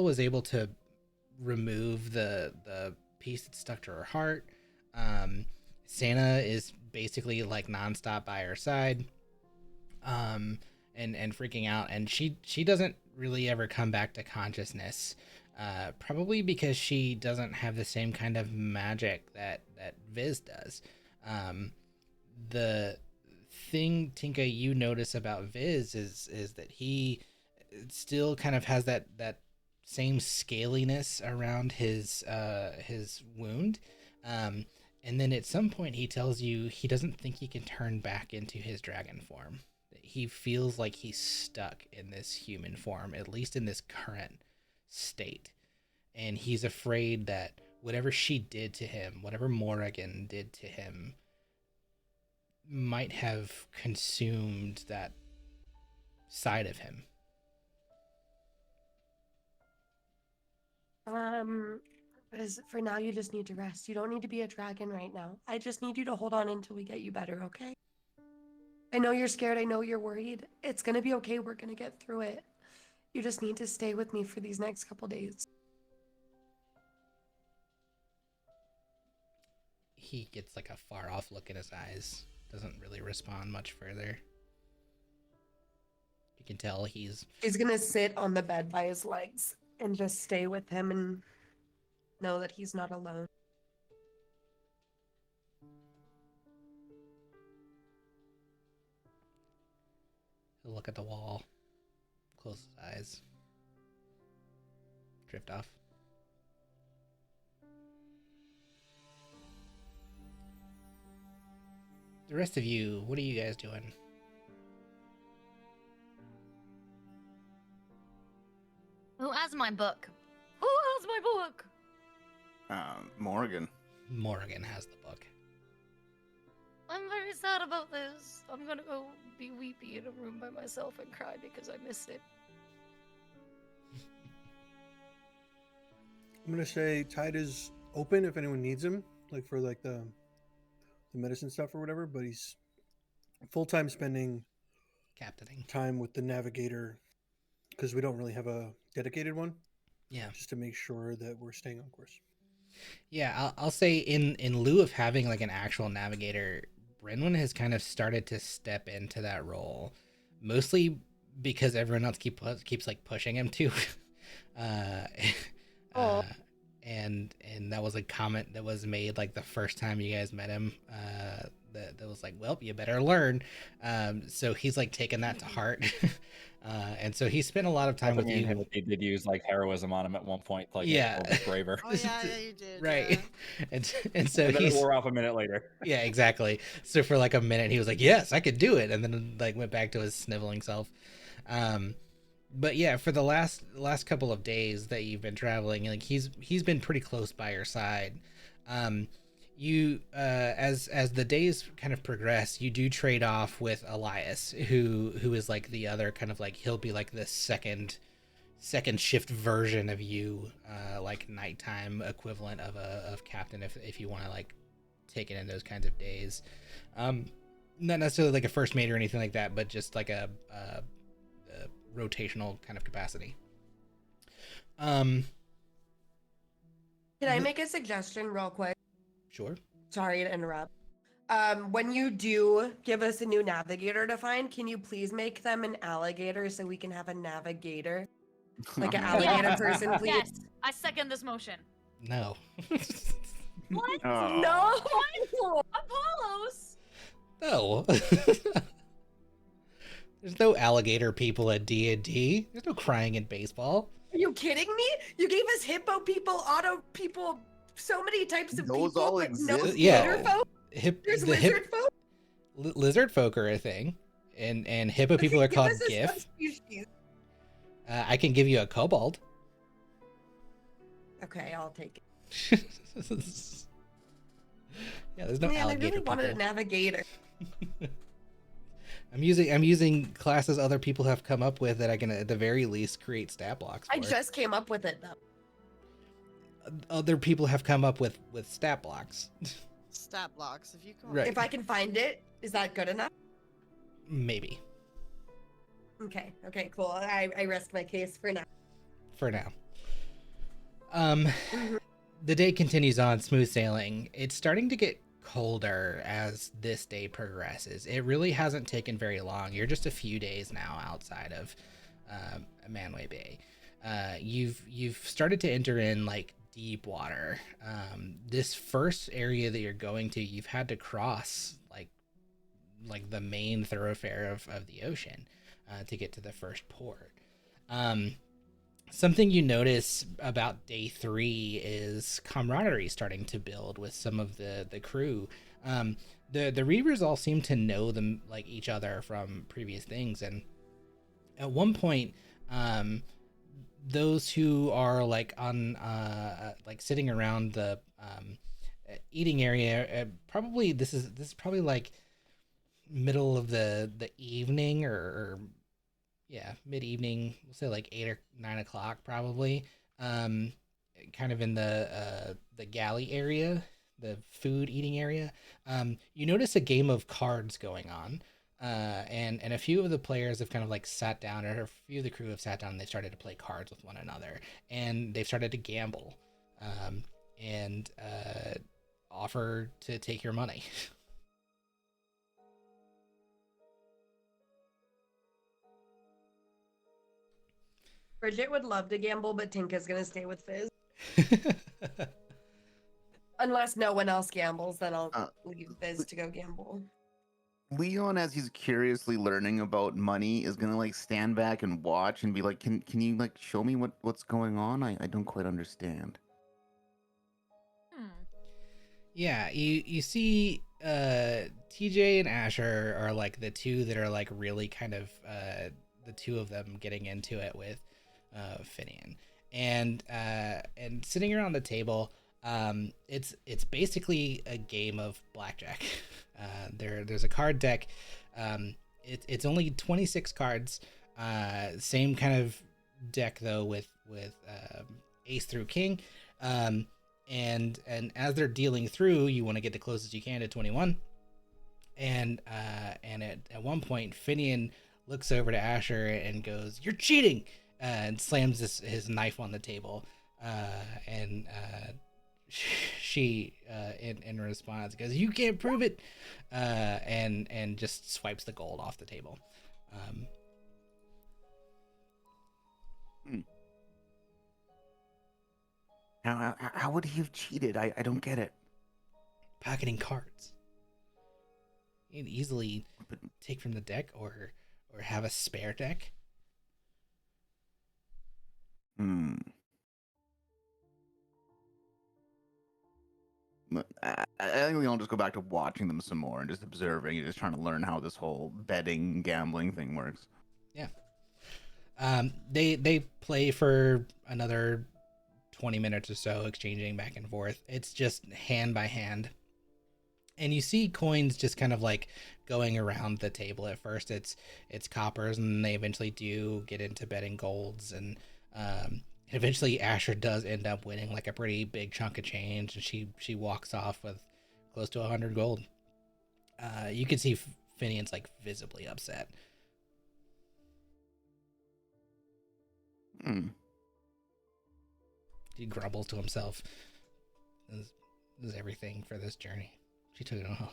was able to remove the piece that stuck to her heart. Santa is basically like nonstop by her side, and freaking out, and she doesn't really ever come back to consciousness, probably because she doesn't have the same kind of magic that Viz does. The thing, Tinka, you notice about Viz is that he still kind of has that same scaliness around his wound. And then at some point he tells you he doesn't think he can turn back into his dragon form. He feels like he's stuck in this human form, at least in this current state. And he's afraid that whatever she did to him, whatever Morrigan did to him, might have consumed that side of him. For now, you just need to rest. You don't need to be a dragon right now. I just need you to hold on until we get you better, okay? I know you're scared. I know you're worried. It's gonna be okay. We're gonna get through it. You just need to stay with me for these next couple days. He gets like a far off look in his eyes. Doesn't really respond much further. You can tell he's gonna sit on the bed by his legs and just stay with him and know that he's not alone. he'll look at the wall, close his eyes, drift off. The rest of you, what are you guys doing? Who has my book? Who has my book? Morgan. Morrigan has the book. I'm very sad about this. I'm gonna go be weepy in a room by myself and cry because I missed it. I'm gonna say Tide is open if anyone needs him, like for like the medicine stuff or whatever. But he's full time spending Captaining. time with the navigator because we don't really have a dedicated one. Yeah. Just to make sure that we're staying on course. Yeah, I'll say in lieu of having like an actual navigator, Brenwyn has kind of started to step into that role, mostly because everyone else keeps like pushing him to. And that was a comment that was made like the first time you guys met him. That was like, well, you better learn. So he's like taken that to heart. And so he spent a lot of time with you. He did use like heroism on him at one point, like Yeah. a little bit braver. Oh yeah, you did. Right. Yeah. And so And then it he's wore off a minute later. yeah, exactly. So for like a minute he was like, yes, I could do it, and then like went back to his sniveling self. But yeah, for the last couple of days that you've been traveling, like he's been pretty close by your side. You as the days kind of progress, you do trade off with Elias, who is like the other kind of like, he'll be like the second shift version of you, like nighttime equivalent of captain, if you want to like take it in those kinds of days. Not necessarily like a first mate or anything like that, but just like a rotational kind of capacity. Can I make a suggestion real quick? Sure. Sorry to interrupt. When you do give us a new navigator to find, can you please make them an alligator so we can have a navigator? Like an alligator person, please? Yes, I second this motion. No. What? Oh. No! Apollos! No. There's no alligator people at D&D. There's no crying in baseball. Are you kidding me? You gave us hippo people, auto people, so many types of Those people, all but no exist, theater though. folk? There's lizard folk? Lizard folk are a thing, and hippo people are Give called us a GIF. subspecies. I can give you a kobold. Okay, I'll take it. Yeah, there's no Man, I alligator really wanted a people. navigator. I'm using classes other people have come up with that I can at the very least create stat blocks for. I just came up with it though. Other people have come up with stat blocks. Stat blocks. If you come Right. If I can find it, is that good enough? Maybe Okay, cool. I rest my case for now. for now. The day continues on smooth sailing. It's starting to get colder as this day progresses. It really hasn't taken very long. You're just a few days now outside of Manway Bay. You've started to enter in like deep water. This first area that you're going to, you've had to cross like the main thoroughfare of the ocean to get to the first port. Something you notice about day 3 is camaraderie starting to build with some of the crew. The Reavers all seem to know them, like each other from previous things, and at one point, those who are like on like sitting around the eating area, probably this is probably like middle of the evening, or yeah, mid-evening, we'll say like 8 or 9 o'clock probably, kind of in the galley area, the food eating area. You notice a game of cards going on, and a few of the players have kind of like sat down, or a few of the crew have sat down, and they started to play cards with one another, and they've started to gamble, and offer to take your money. Bridget would love to gamble, but Tinka's gonna stay with Fizz. Unless no one else gambles, then I'll leave Fizz to go gamble. Leon, as he's curiously learning about money, is gonna like stand back and watch and be like, "Can you like show me what's going on? I don't quite understand." Yeah, you see TJ and Asher are like the two that are like really kind of the two of them getting into it with Finian, and sitting around the table, it's basically a game of blackjack. There's a card deck. It's only 26 cards. Same kind of deck though, with ace through king. And as they're dealing through, you want to get the closest you can to 21. And at one point, Finian looks over to Asher and goes, "You're cheating!" And slams his knife on the table. She in response goes, "You can't prove it," and just swipes the gold off the table. How would he have cheated? I don't get it. Pocketing cards. You can easily take from the deck, or have a spare deck. I think I'll just go back to watching them some more and just observing and just trying to learn how this whole betting, gambling thing works. Yeah. They play for another 20 minutes or so, exchanging back and forth. It's just hand by hand. And you see coins just kind of like going around the table. At first it's coppers, and they eventually do get into betting golds, and eventually Asher does end up winning like a pretty big chunk of change, and she walks off with close to 100 gold. You can see Finian's like visibly upset. He grumbles to himself. This is everything for this journey. She took it all.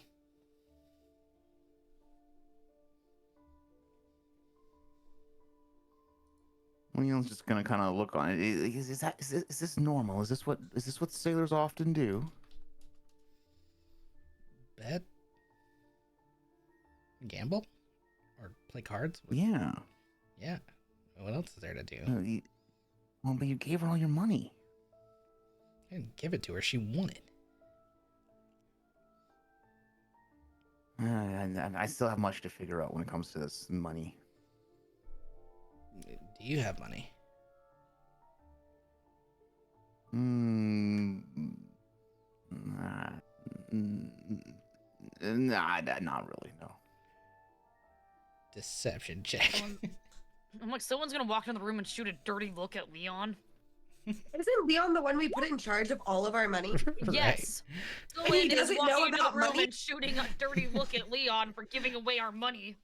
Leon's just gonna kind of look on it. Is this normal? Is this what sailors often do? Bet? Gamble? Or play cards? Yeah. Yeah. What else is there to do? Well, but you gave her all your money. I didn't give it to her. She won it. And I still have much to figure out when it comes to this money. Do you have money? Not really, no. Deception check. I'm like, someone's gonna walk in the room and shoot a dirty look at Leon. Isn't Leon the one we put in charge of all of our money? Yes. And he Someone is doesn't know walking into the about room money? and shooting a dirty look at Leon for giving away our money.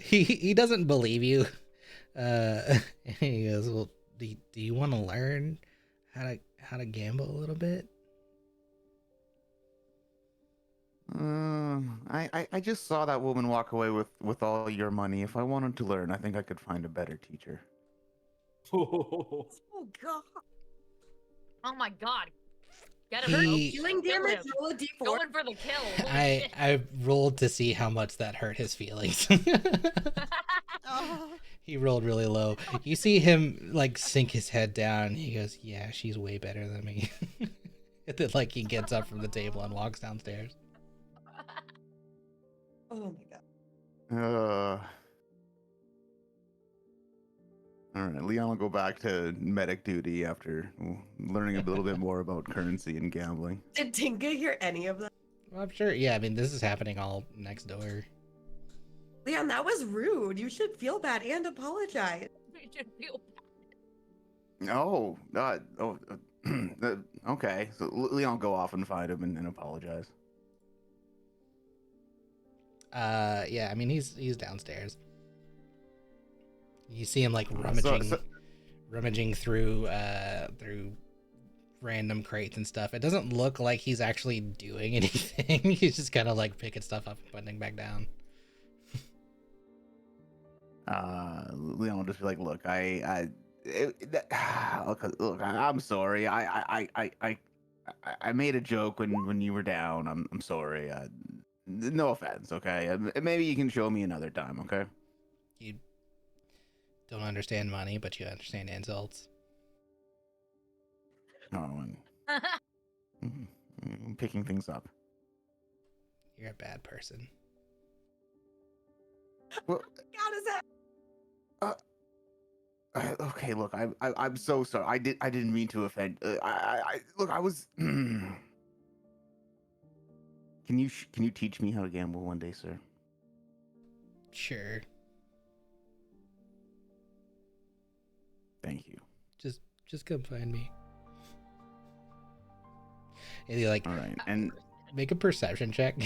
He doesn't believe you. He goes, well, do you want to learn how to gamble a little bit? I just saw that woman walk away with all your money. If I wanted to learn, I think I could find a better teacher. Oh god. Oh my god. Get He- him. Healing damage, roll a d4. Going for the kill. Holy shit. I rolled to see how much that hurt his feelings. Oh. He rolled really low. You see him like sink his head down. He goes, "Yeah, she's way better than me." And then like he gets up from the table and walks downstairs. Oh my god. All right, Leon will go back to medic duty after learning a little bit more about currency and gambling. Did Tinka hear any of that? Well, I'm sure. Yeah, I mean, this is happening all next door. Leon, that was rude. You should feel bad and apologize. You should feel Okay. So Leon will go off and find him and apologize. Yeah, I mean, he's downstairs. You see him like So- rummaging through random crates and stuff. It doesn't look like he's actually doing anything. He's just kind of like picking stuff up and putting it back down. Leon will just be like, "Look, look, I'm sorry. I made a joke when you were down. I'm sorry. No offense, okay? Maybe you can show me another time, okay?" You don't understand money, but you understand insults. Oh, I'm picking things up. You're a bad person. Well, God, is that? okay, look, I'm so sorry. I didn't mean to offend. Look, I was. Can you teach me how to gamble one day, sir? Sure. Thank you. Just come find me. And you like All right, and make a perception check.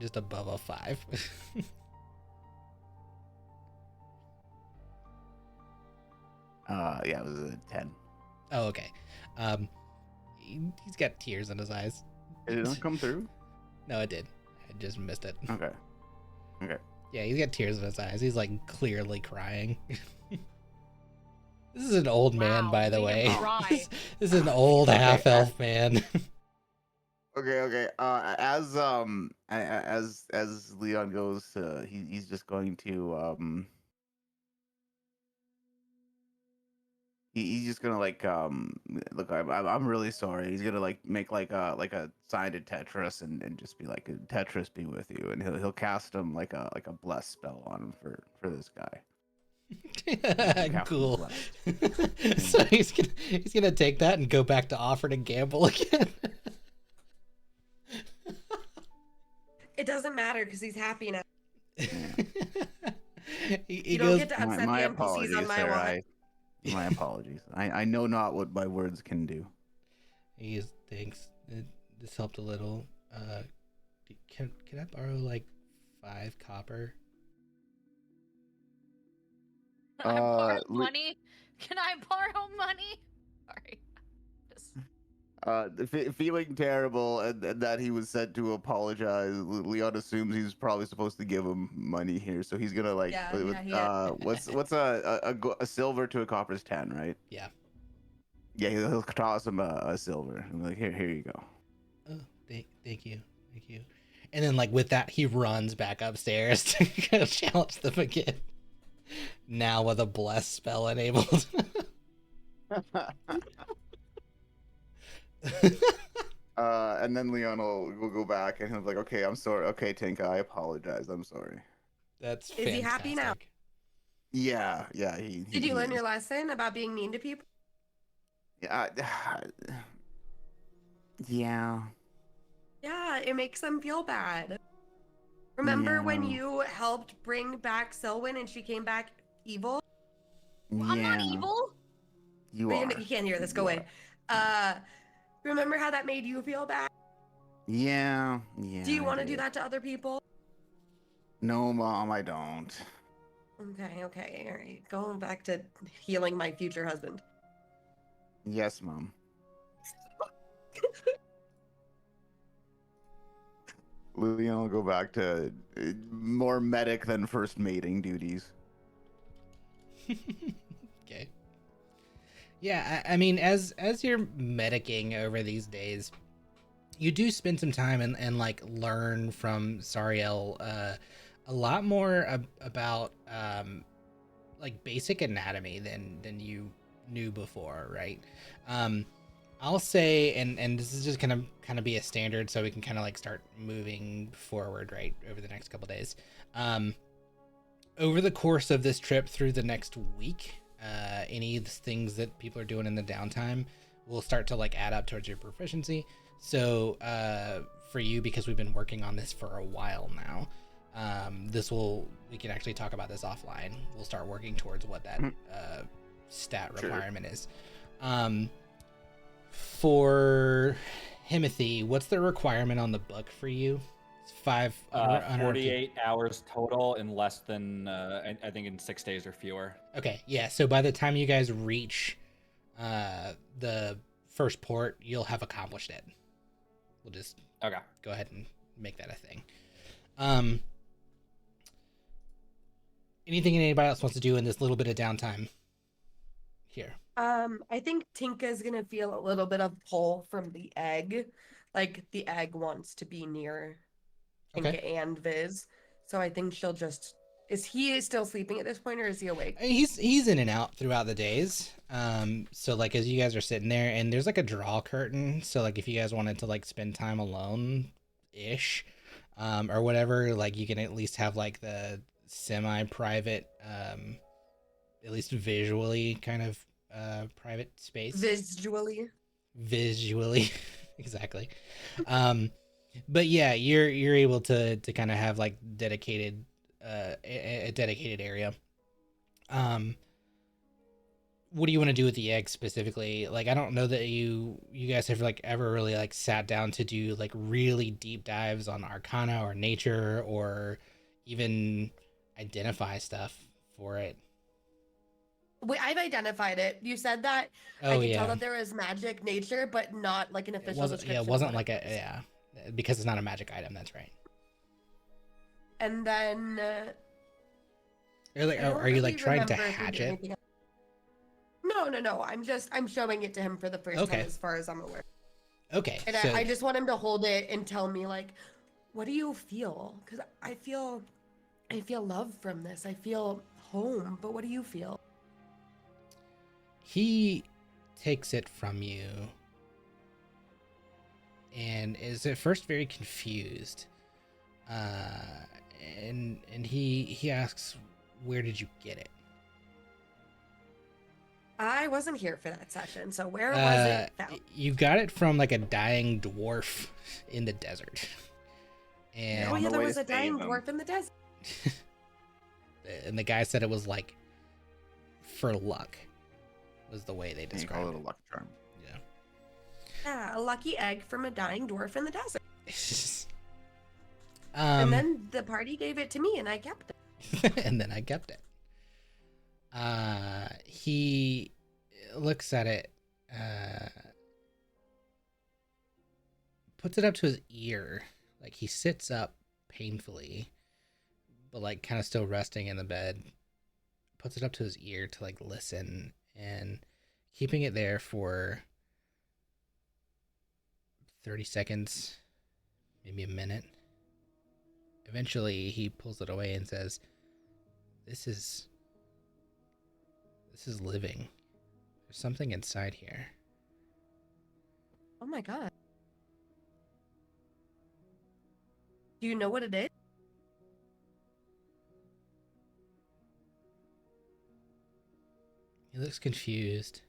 Just above a 5. yeah, it was a 10. Oh, okay. He's got tears in his eyes. Did it not come through? No, it did. I just missed it. Okay. Yeah, he's got tears in his eyes. He's like clearly crying. This is an old man, Wow, by the made him way. cry. This is an old half-elf man. Okay. As Leon goes, he's just going to he's just gonna like look. I'm really sorry. He's gonna like make like a sign to Tetris and just be like, "Tetris be with you," and he'll cast him like a bless spell on him for this guy. Yeah, Cool. blessed. So he's gonna take that and go back to offer to gamble again. It doesn't matter because he's happy now. he You don't goes. get to My, upset my the NPCs apologies, on my sir. watch. My apologies. I know not what my words can do. He goes, thanks. This helped a little. Can I borrow like 5 copper? Can I borrow Li- money? Can I borrow money? Sorry. Just... Feeling terrible and that he was sent to apologize. Leon assumes he's probably supposed to give him money here, so he's gonna like, Yeah, he is. what's a silver to a copper is 10, right? Yeah. Yeah, he'll toss him a silver. I'm like, here you go. Oh, thank you. And then like with that, he runs back upstairs to go challenge them again. Now with a bless spell enabled. And then Leon will go back and he'll be like, okay, I'm sorry. Okay, Tinka, I apologize. I'm sorry. That's Is he happy now? fantastic. Yeah. Did you learn your lesson about being mean to people? Yeah. Yeah. Yeah, it makes them feel bad. Remember when Yeah. you helped bring back Selwyn and she came back evil? I'm not Yeah. evil. You Well, are. you can't hear this. Go You away. Remember how that made you feel bad? Yeah. Do you I want to do did. that to other people? No, Mom, I don't. Okay, all right. Going back to healing my future husband. Yes, Mom. Leon will go back to more medic than first mating duties. Okay. Yeah, I mean, as you're medicing over these days, you do spend some time and like learn from Sariel a lot more about like basic anatomy than you knew before, right? I'll say, and this is just gonna kind of be a standard, so we can kind of like start moving forward, right, over the next couple days. Over the course of this trip through the next week, any of the things that people are doing in the downtime will start to like add up towards your proficiency. So for you, because we've been working on this for a while now, we can actually talk about this offline. We'll start working towards what that stat requirement is. For Himothy, what's the requirement on the book for you? It's 48 hours total in less than I think in 6 days or fewer. Okay, yeah. So by the time you guys reach the first port, you'll have accomplished it. We'll just go ahead and make that a thing. Anything anybody else wants to do in this little bit of downtime here? I think Tinka's gonna feel a little bit of pull from the egg. Like the egg wants to be near Tinka and Viz. So I think she'll just is he still sleeping at this point or is he awake? He's in and out throughout the days. So like as you guys are sitting there and there's like a draw curtain. So like if you guys wanted to like spend time alone ish, or whatever, like you can at least have like the semi-private, at least visually kind of private space. Visually exactly. But yeah, you're able to kind of have like dedicated a dedicated area. What do you want to do with the egg specifically? Like I don't know that you guys have like ever really like sat down to do like really deep dives on arcana or nature or even identify stuff for it. Wait, I've identified it. You said that. Oh, I could yeah. tell that there was magic nature, but not like an It official wasn't, description. yeah, it of wasn't what like it a, was. yeah, because it's not a magic item. That's right. And then Are, like, I don't are you like really trying to remember if we hatch did it? anything else. No. I'm showing it to him for the first Okay. time as far as I'm aware. Okay. And So, I just want him to hold it and tell me like, what do you feel? Because I feel love from this. I feel home, but what do you feel? he takes it from you and is at first very confused. And he asks, where did you get it? I wasn't here for that session, so where was it found? You got it from like a dying dwarf in the desert. Oh on And yeah, the there way was to a dying save him. dwarf in the desert. the guy said it was like for luck was the way they And you call described it a lucky charm. it. Yeah, a lucky egg from a dying dwarf in the desert. Yeah. And then the party gave it to me, and I kept it. and then I kept it. He looks at it, puts it up to his ear, like he sits up painfully, but like kind of still resting in the bed. Puts it up to his ear to like listen, and keeping it there for 30 seconds, maybe a minute. Eventually, he pulls it away and says, This is living. There's something inside here." Oh my god. Do you know what it is? He looks confused.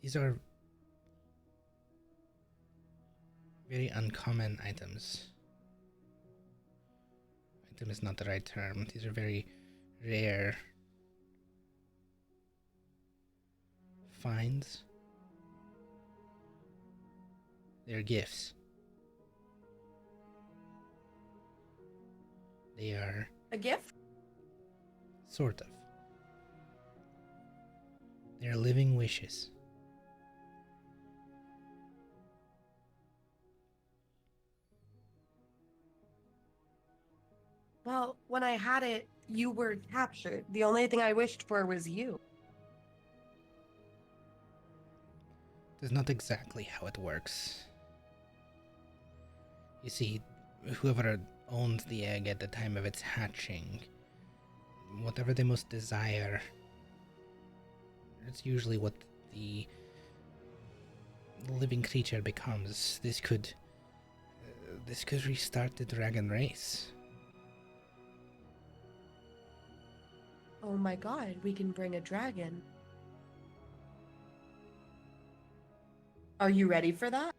These are very uncommon items. Item is not the right term. These are very rare finds. They're gifts. They are A gift? sort of. They're living wishes. Well, when I had it, you were captured. The only thing I wished for was you. That's not exactly how it works. You see, whoever owns the egg at the time of its hatching, whatever they most desire, it's usually what the living creature becomes. This could restart the dragon race. Oh my god, we can bring a dragon. Are you ready for that?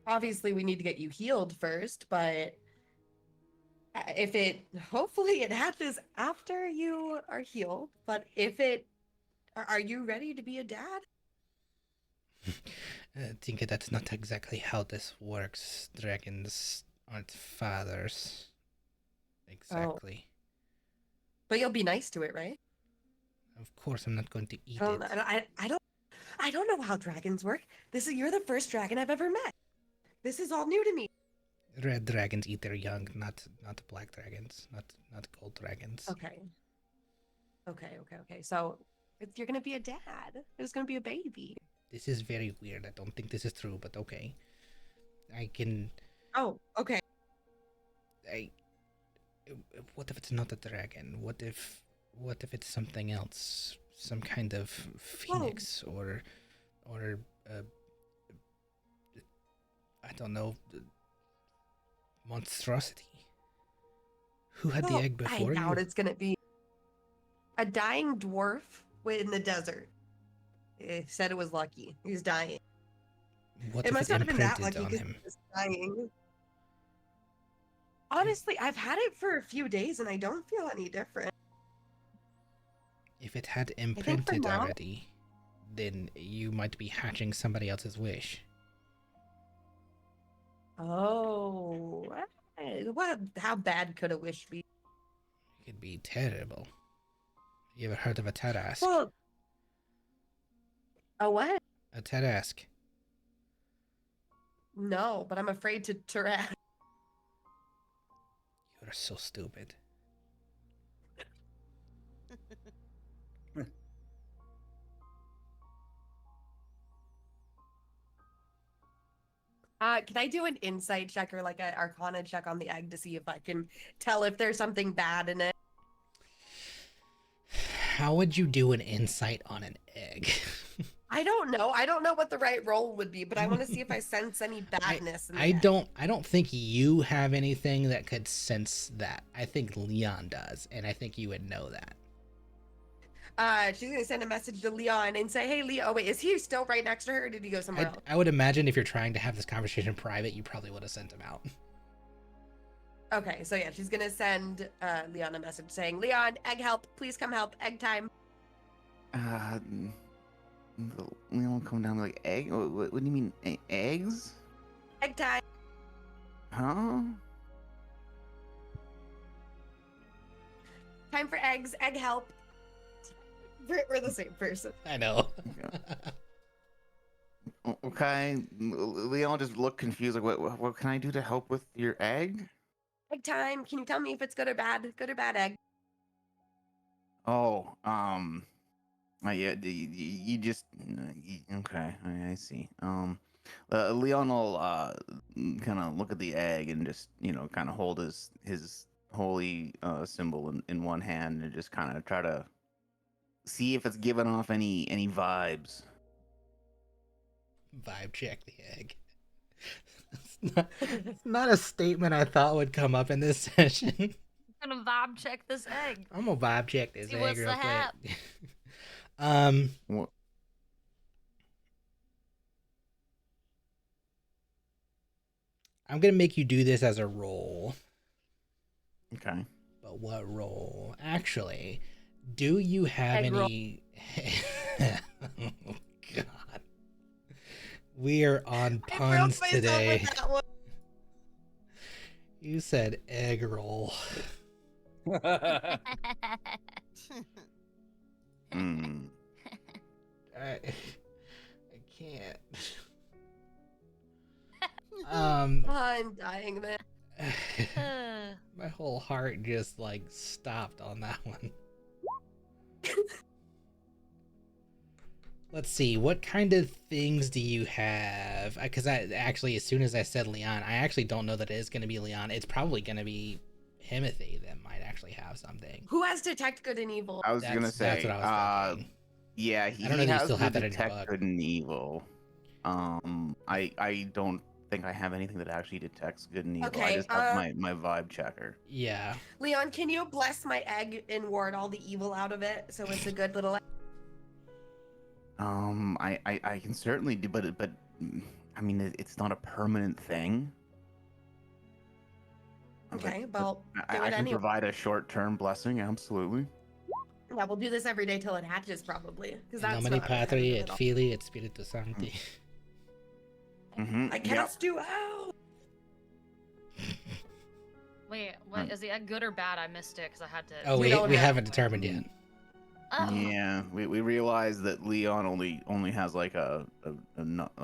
Obviously, we need to get you healed first, but if it, hopefully it hatches after you are healed, but if it, are you ready to be a dad? I think that's not exactly how this works. Dragons aren't fathers. Exactly. But you'll be nice to it, right? Of course, I'm not going to eat I don't, it. I don't know how dragons work. You're the first dragon I've ever met. This is all new to me. Red dragons eat their young, not black dragons, not gold dragons. Okay. So you're gonna be a dad. There's gonna be a baby. This is very weird. I don't think this is true, but okay. I can. Oh, okay. What if it's not a dragon? What if it's something else? Some kind of phoenix or I don't know, monstrosity. Who had the egg before I doubt you? it's gonna be a dying dwarf in the desert. He said it was lucky. He's dying. What It if must it not have been that imprinted lucky on because him? he was dying. Honestly, I've had it for a few days and I don't feel any different. If it had think for imprinted now- already, then you might be hatching somebody else's wish. Oh, what? How bad could a wish be? It could be terrible. You ever heard of a Tarask? Well, a what? A Tarask. No, but I'm afraid to interact. You're so stupid. Can I do an insight check or like an arcana check on the egg to see if I can tell if there's something bad in it? How would you do an insight on an egg? I don't know. I don't know what the right role would be, but I want to see if I sense any badness in the I egg. don't think you have anything that could sense that. I think Leon does, and I think you would know that. She's gonna send a message to Leon and say, "Hey, Leo. Oh, wait, is he still right next to her, or did he go somewhere else?" I would imagine if you're trying to have this conversation private, you probably would have sent him out. Okay, so yeah, she's gonna send Leon a message saying, "Leon, egg help. Please come help. Egg time." Leon come down like egg. What do you mean eggs? Egg time. Huh? Time for eggs. Egg help. We're the same person. I know. Okay. Leon just looked confused. Like, what can I do to help with your egg? Egg time. Can you tell me if it's good or bad? Good or bad egg? Oh, yeah. You just okay. I see. Leon will kind of look at the egg and just kind of hold his holy symbol in one hand and just kind of try to see if it's giving off any vibes. Vibe check the egg. It's not a statement I thought would come up in this session. I'm gonna vibe check this egg. I'm gonna vibe check this See egg what's real the quick. hap. What? I'm gonna make you do this as a roll. Okay. But what role? Actually, do you have Egg roll. any? Oh God, we are on I puns broke myself today. with that one. You said egg roll. Hmm. I can't. I'm dying, man. My whole heart just like stopped on that one. Let's see, what kind of things do you have? Because I actually, as soon as I said Leon, I actually don't know that it is going to be Leon. It's probably going to be Timothy that might actually have something. Who has detect good and evil? I was gonna say. That's what I was thinking. Yeah, he I don't know that you has still the have that in your detect book. good and evil. I don't think I have anything that actually detects good and evil. I Okay, just have my vibe checker. Yeah. Leon, can you bless my egg and ward all the evil out of it so it's a good little egg? I can certainly do, but I mean it's not a permanent thing. Okay, But well, I do it can anyway. provide a short-term blessing, absolutely. Yeah, we'll do this every day till it hatches, probably. Because that's Nomine not Patri repetitive et at all. Filii et Spiritus Sancti. Mm-hmm. I cast you out. Wait, what is the egg good or bad? I missed it because I had to. Oh, We we don't have- haven't determined yet. Oh. Yeah, we realized that Leon only has like a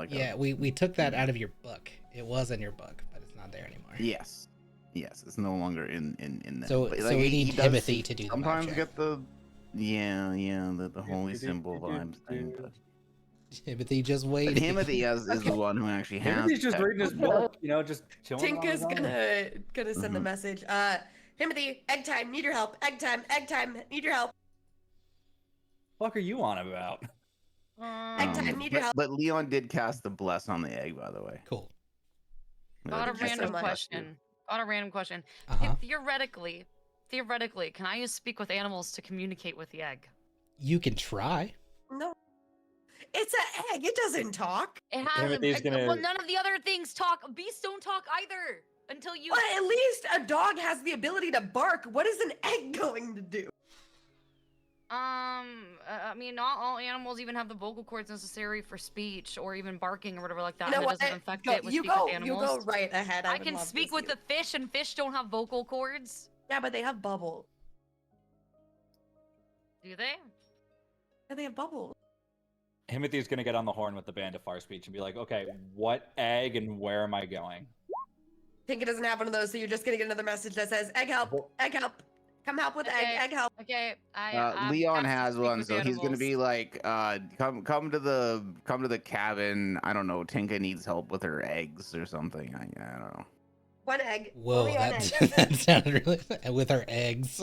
Yeah, we took that out of your book. It was in your book, but it's not there anymore. Yes, it's no longer in there. So- But, so like, we he need does Timothy to do the vibe sometimes check. get the the holy symbol vibes thing. But Timothy, just wait. Timothy is the one who actually has. Timothy's just detect reading his good and evil. book, just chilling. Tinka's gonna send a Mhm. message. Timothy, egg time, need your help. Egg time, need your help. Fuck are you on about? Egg time, need your help. But Leon did cast the bless on the egg, by the way. Cool. Got a Thank you so random much. question. Got a random question. Uh-huh. Theoretically, can I use speak with animals to communicate with the egg? You can try. No. It's an egg. It doesn't talk. It has. Timothy's gonna- Well, none of the other things talk. Beasts don't talk either until you. Well, at least a dog has the ability to bark. What is an egg going to do? I mean, not all animals even have the vocal cords necessary for speech or even barking or whatever like that. You know and it what? doesn't affect Go- it with you speak go. with You animals. go right ahead. I would can love to speak see with it. the fish, and fish don't have vocal cords. Yeah, but they have bubbles. Do they? Yeah, they have bubbles. Timothy's gonna get on the horn with the band of far speech and be like, okay, what egg and where am I going? Tinka doesn't have one of those, so you're just gonna get another message that says, "Egg help! Egg help! Come help with Okay. egg! Egg help!" Okay, I'm Leon casting has speak one, with so he's gonna animals. be like, come to the cabin. I don't know. Tinka needs help with her eggs or something. I don't know. One egg. Whoa, Only one that, egg. that sounded really with our eggs.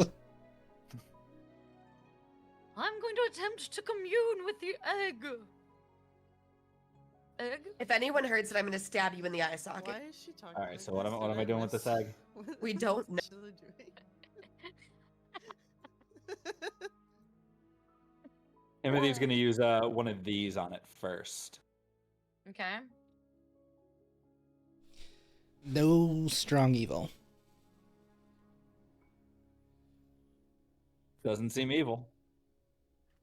I'm going to attempt to commune with the egg. egg. If anyone hurts it, I'm gonna stab you in the eye socket. Why is she talking? All right, like so what this? am I Did doing with this egg? What We is don't know. Chilla doing? Timothy's gonna use one of these on it first. Okay. No strong evil. Doesn't seem evil.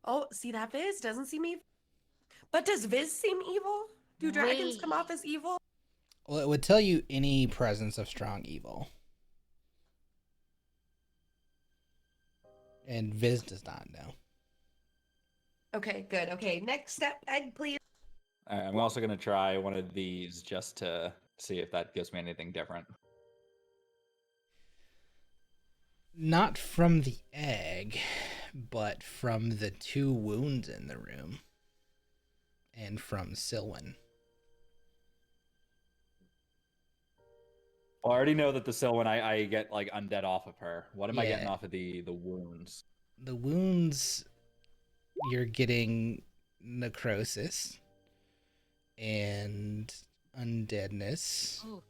Oh, see that Viz doesn't seem evil. But does Viz seem evil? Do dragons come off as evil? Well, it would tell you any presence of strong evil. And Viz does not know. Okay, good. Okay, next step, egg, please. All right, I'm also gonna try one of these just to see if that gives me anything different. Not from the egg, but from the 2 wounds in the room. And from Silwyn. Well, I already know that the Sylvan I get like undead off of her. What am I getting Yeah. off of the wounds? The wounds, you're getting necrosis and undeadness. Ooh.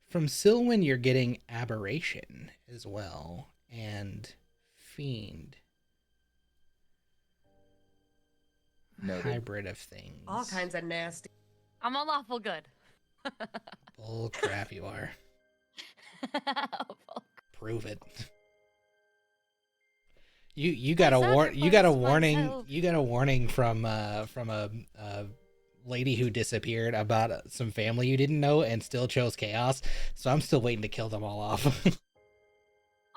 From Silwyn, you're getting aberration as well, and fiend. Noted. Hybrid of things. All kinds of nasty. I'm a lawful good. Bull crap you are. Prove it. You got a warning myself. you got a warning from a lady who disappeared about some family you didn't know and still chose chaos, so I'm still waiting to kill them all off.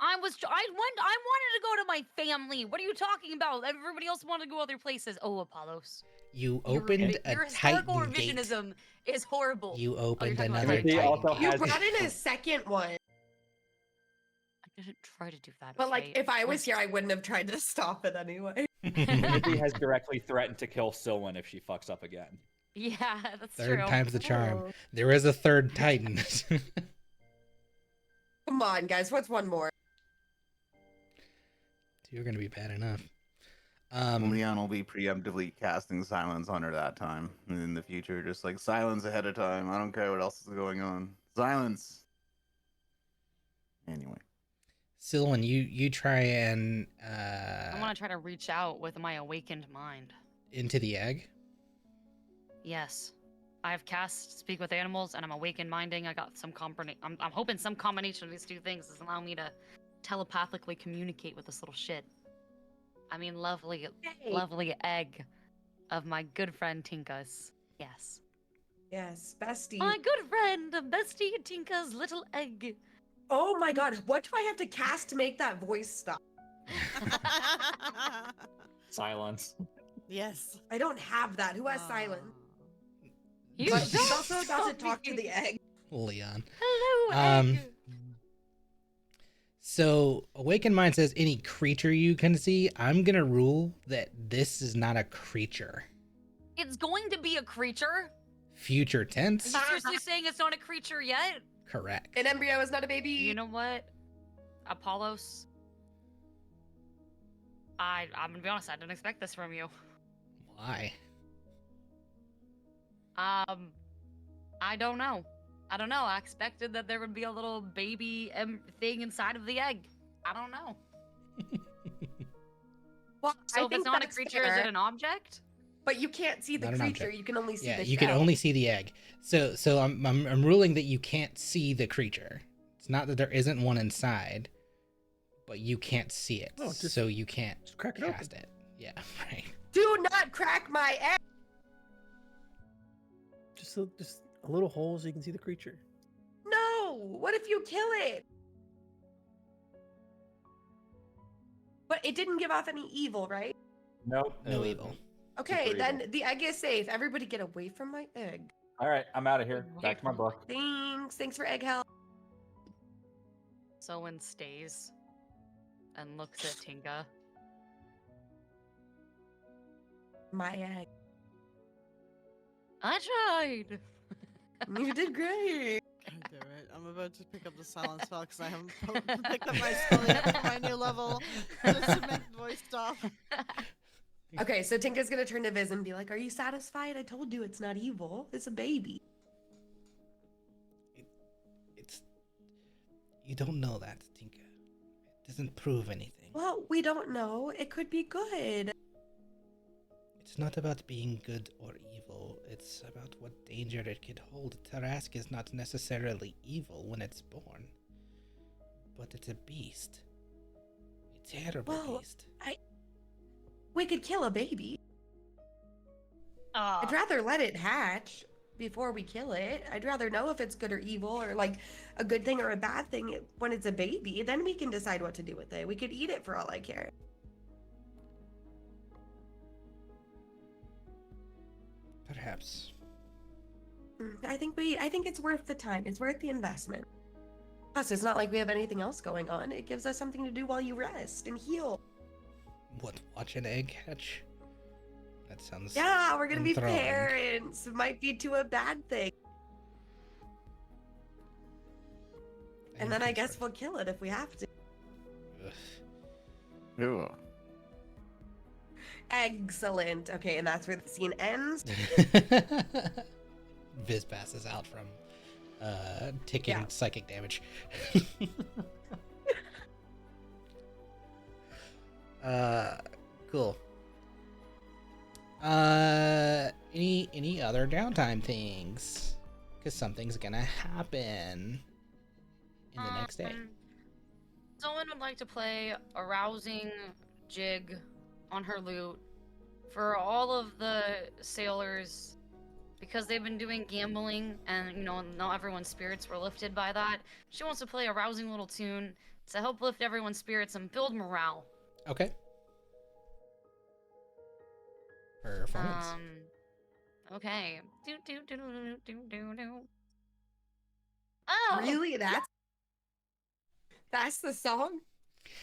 I wanted to go to my family. What are you talking about? Everybody else wanted to go other places. Oh, Apollos. You opened your a historical titan gate. revisionism is horrible. You opened talking about another Timothy titan also gate. You has- brought in a second one. I didn't try to do that. But like, okay? if I was Like, here, I wouldn't have tried to stop it anyway. Timothy has directly threatened to kill Silwyn if she fucks up again. yeah, that's Third true. time's the charm. Oh. There is a third titan. Come on, guys. What's one more? You're gonna be bad enough. Leon will be preemptively casting silence on her that time. And in the future, just like silence ahead of time. I don't care what else is going on. Silence. Anyway. Silwyn, you try and I want to try to reach out with my awakened mind. into the egg. Yes. I've cast Speak with Animals, and I'm awakened minding. I got some I'm hoping some combination of these 2 things is allowing me to telepathically communicate with this little shit. I mean, lovely egg of my good friend Tinka's. Yes. Yes, bestie. My good friend, bestie Tinka's little egg. Oh my god, what do I have to cast to make that voice stop? Silence. Yes. I don't have that. Who has silence? You But she's don't also about to stop talk to me. the egg. Leon. Hello, egg. So Awakened Mind says any creature you can see. I'm gonna rule that this is not a creature. It's going to be a creature. Future tense. Are you seriously saying it's not a creature yet? Correct. An embryo is not a baby. You know what, Apollos? I'm gonna be honest. I didn't expect this from you. Why? I don't know. I expected that there would be a little baby thing inside of the egg. I don't know. Well, So I if think it's not a that's creature, is fair, it an object? But you can't see the Not an creature. object. You can only see Yeah, the you can shell. only see the egg. So I'm ruling that you can't see the creature. It's not that there isn't one inside, but you can't see it. Oh, just- so you can't just crack it open. cast it. Yeah, right. Do not crack my egg. Just a little hole so you can see the creature. No. What if you kill it? But it didn't give off any evil, right? Nope. No evil. Okay, Super then evil. the egg is safe. Everybody get away from my egg. All right, I'm out of here. Back to my book. Thanks for egg help. Someone stays and looks at Tinka. My egg. I tried. You did great. God damn it. I'm about to pick up the silence spell because I haven't picked up my spell yet for my new level. Just to make the voice stop. Okay, so Tinka's gonna turn to Viz and be like, "Are you satisfied? I told you it's not evil. It's a baby." It's you don't know that, Tinka. It doesn't prove anything. Well, we don't know. It could be good. It's not about being good or evil. It's about what danger it could hold. Tarask is not necessarily evil when it's born, but it's a beast. A terrible Well, beast. We could kill a baby. Uh, I'd rather let it hatch before we kill it. I'd rather know if it's good or evil or like a good thing or a bad thing when it's a baby. Then we can decide what to do with it. We could eat it for all I care. Perhaps. I think it's worth the time. It's worth the investment. Plus, it's not like we have anything else going on. It gives us something to do while you rest and heal. What, watch an egg hatch? That sounds... Yeah, we're gonna be enthralling. parents. It might be to a bad thing. And then I guess we'll kill it if we have to. Ugh. Ew. Excellent. Okay, and that's where the scene ends. Viz passes out from taking Yeah. psychic damage. Cool. Any other downtime things? Because something's gonna happen in the next day. Someone would like to play a rousing jig on her lute for all of the sailors because they've been doing gambling and not everyone's spirits were lifted by that. She wants to play a rousing little tune to help lift everyone's spirits and build morale. Okay. Performance. Okay. Do do do do do do do. Oh, Really? That's the song?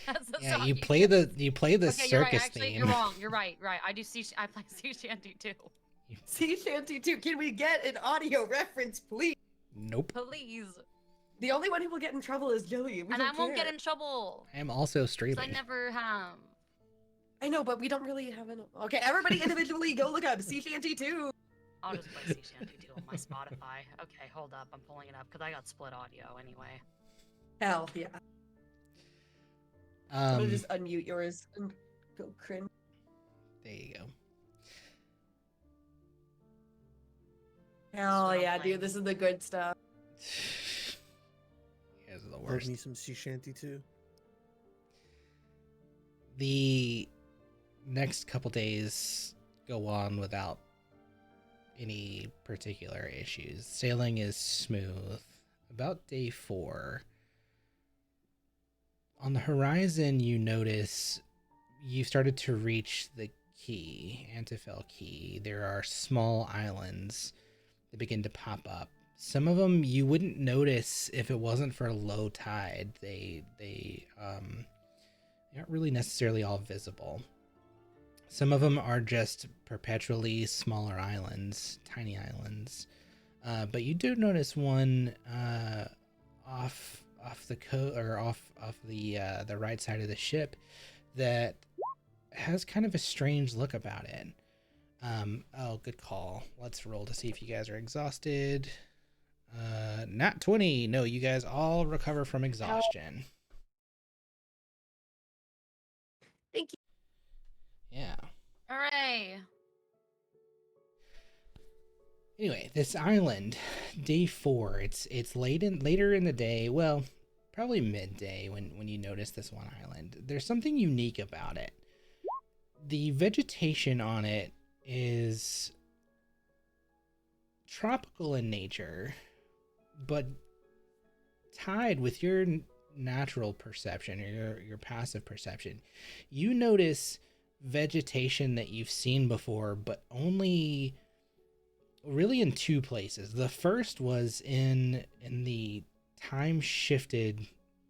that's the Yeah, song. you play the Okay, you're right. circus Actually, theme. you're wrong. You're right. Right. I play sea shanty too. Sea Shanty 2. Can we get an audio reference, please? Nope. Please. The only one who will get in trouble is Joey. We And don't I won't get care. in trouble. I am also 'Cause streaming. I never have. I know, but we don't really have an. Okay, everybody individually go look up Sea Shanty 2. I'll just play sea shanty too on my Spotify. Okay, hold up. I'm pulling it up because I got split audio anyway. Hell yeah. I'm gonna just unmute yours and go cringe. There you go. Hell what I'm yeah, playing. dude. This is the good stuff. You guys are the Love worst. me some sea shanty too. The next couple days go on without any particular issues. Sailing is smooth. About day 4, on the horizon, you notice you've started to reach the key, Antifel Key. There are small islands that begin to pop up. Some of them you wouldn't notice if it wasn't for low tide. They aren't really necessarily all visible. Some of them are just perpetually smaller islands, tiny islands. But you do notice one off the right side of the ship that has kind of a strange look about it. Oh, good call. Let's roll to see if you guys are exhausted. Not 20. No, you guys all recover from exhaustion. Thank you. Yeah. Hooray! Anyway, this island, day 4. It's later in the day. Well, probably midday when you notice this one island. There's something unique about it. The vegetation on it is tropical in nature, but tied with your natural perception or your passive perception, you notice vegetation that you've seen before, but only really in 2 places. The first was in the time shifted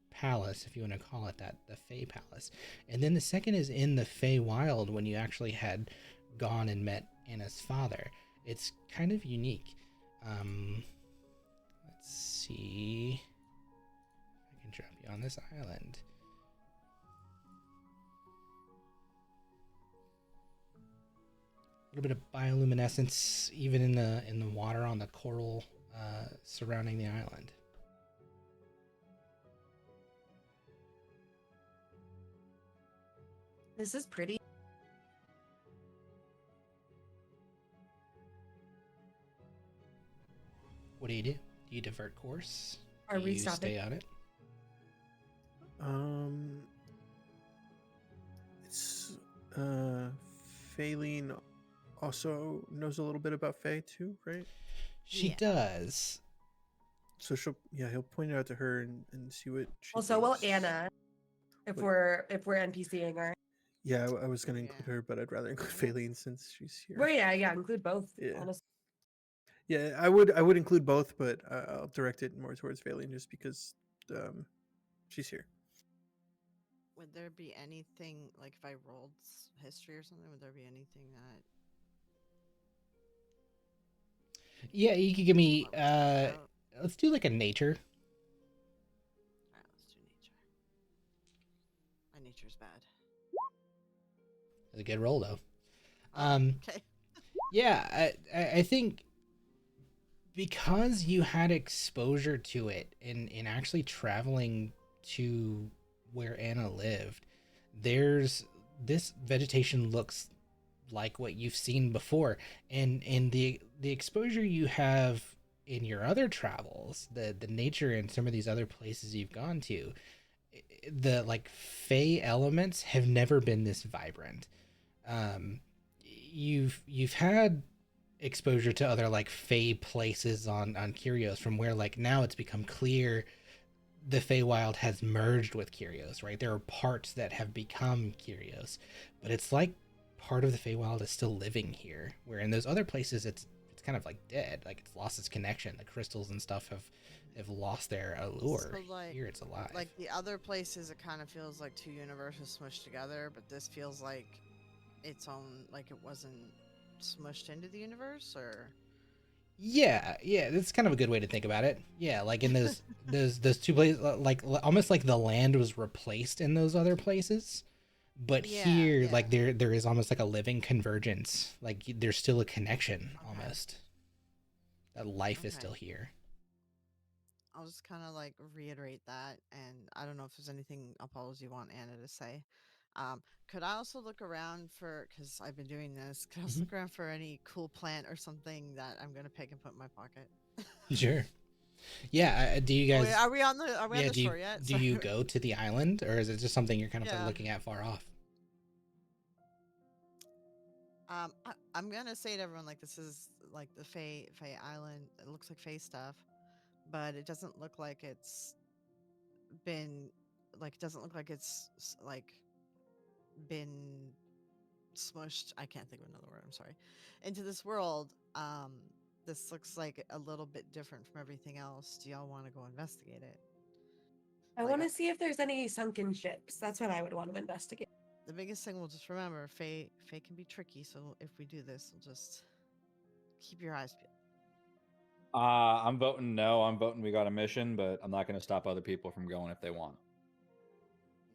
palace, if you want to call it that, the Fey Palace. And then the second is in the Fey Wild when you actually had gone and met Anna's father. It's kind of unique. Let's see if I can drop you on this island. little bit of bioluminescence even in the water on the coral surrounding the island. This is pretty. What do? Do you divert course? Are Do we you stopping? stay on it? It's Faylene also knows a little bit about Faye too, right? She Yeah. does. So he'll point it out to her and see what she Well, so will thinks. Anna. If What- we're NPCing her. Yeah, I was gonna include Yeah. her, but I'd rather include Faylene since she's here. Well, yeah, include both. Yeah. Honestly. Yeah, I would include both, but I'll direct it more towards Faylene just because she's here. Would there be anything like if I rolled history or something? Would there be anything that? Yeah, you could give me. What was it about? Let's do like a nature. All right, let's do nature. My nature's bad. That's a good roll though. Okay. Yeah, I think because you had exposure to it in actually traveling to where Anna lived, there's this vegetation looks like what you've seen before, and the exposure you have in your other travels, the nature in some of these other places you've gone to, the like fey elements have never been this vibrant. You've had exposure to other like fey places on Kyrios, from where like now it's become clear the Feywild has merged with Kyrios, right? There are parts that have become Kyrios, but it's like part of the Feywild is still living here, where in those other places it's kind of like dead, like it's lost its connection. The crystals and stuff have lost their allure. So, like- Here it's alive. Like the other places, it kind of feels like two universes smushed together, but this feels like its own, like it wasn't smushed into the universe, or Yeah, that's kind of a good way to think about it. Yeah, like in those those two places, like almost like the land was replaced in those other places, but Yeah, here, like yeah. there is almost like a living convergence. Like there's still a connection, Okay. almost. That life is Okay. still here. I'll just kind of like reiterate that, and I don't know if there's anything else you want Anna to say. Could I also look around for, because I've been doing this, could I also Mhm. look around for any cool plant or something that I'm gonna pick and put in my pocket? Sure. Yeah. Do you Oh, guys? wait, are we on the Yeah. Do you shore yet? do you Sorry. go to the island, or is it just something you're kind of like Yeah. looking at far off? I'm gonna say to everyone, like, this is like the Fae Island. It looks like Fae stuff, but it doesn't look like it's been like, it doesn't look like it's like been smushed. I can't think of another word. I'm sorry. Into this world. This looks like a little bit different from everything else. Do y'all want to go investigate it? I Like, want to see if there's any sunken ships. That's what I would want to investigate. the biggest thing we'll just remember, Fae can be tricky. So if we do this, we'll just keep your eyes peeled. I'm voting no. I'm voting we got a mission, but I'm not going to stop other people from going if they want.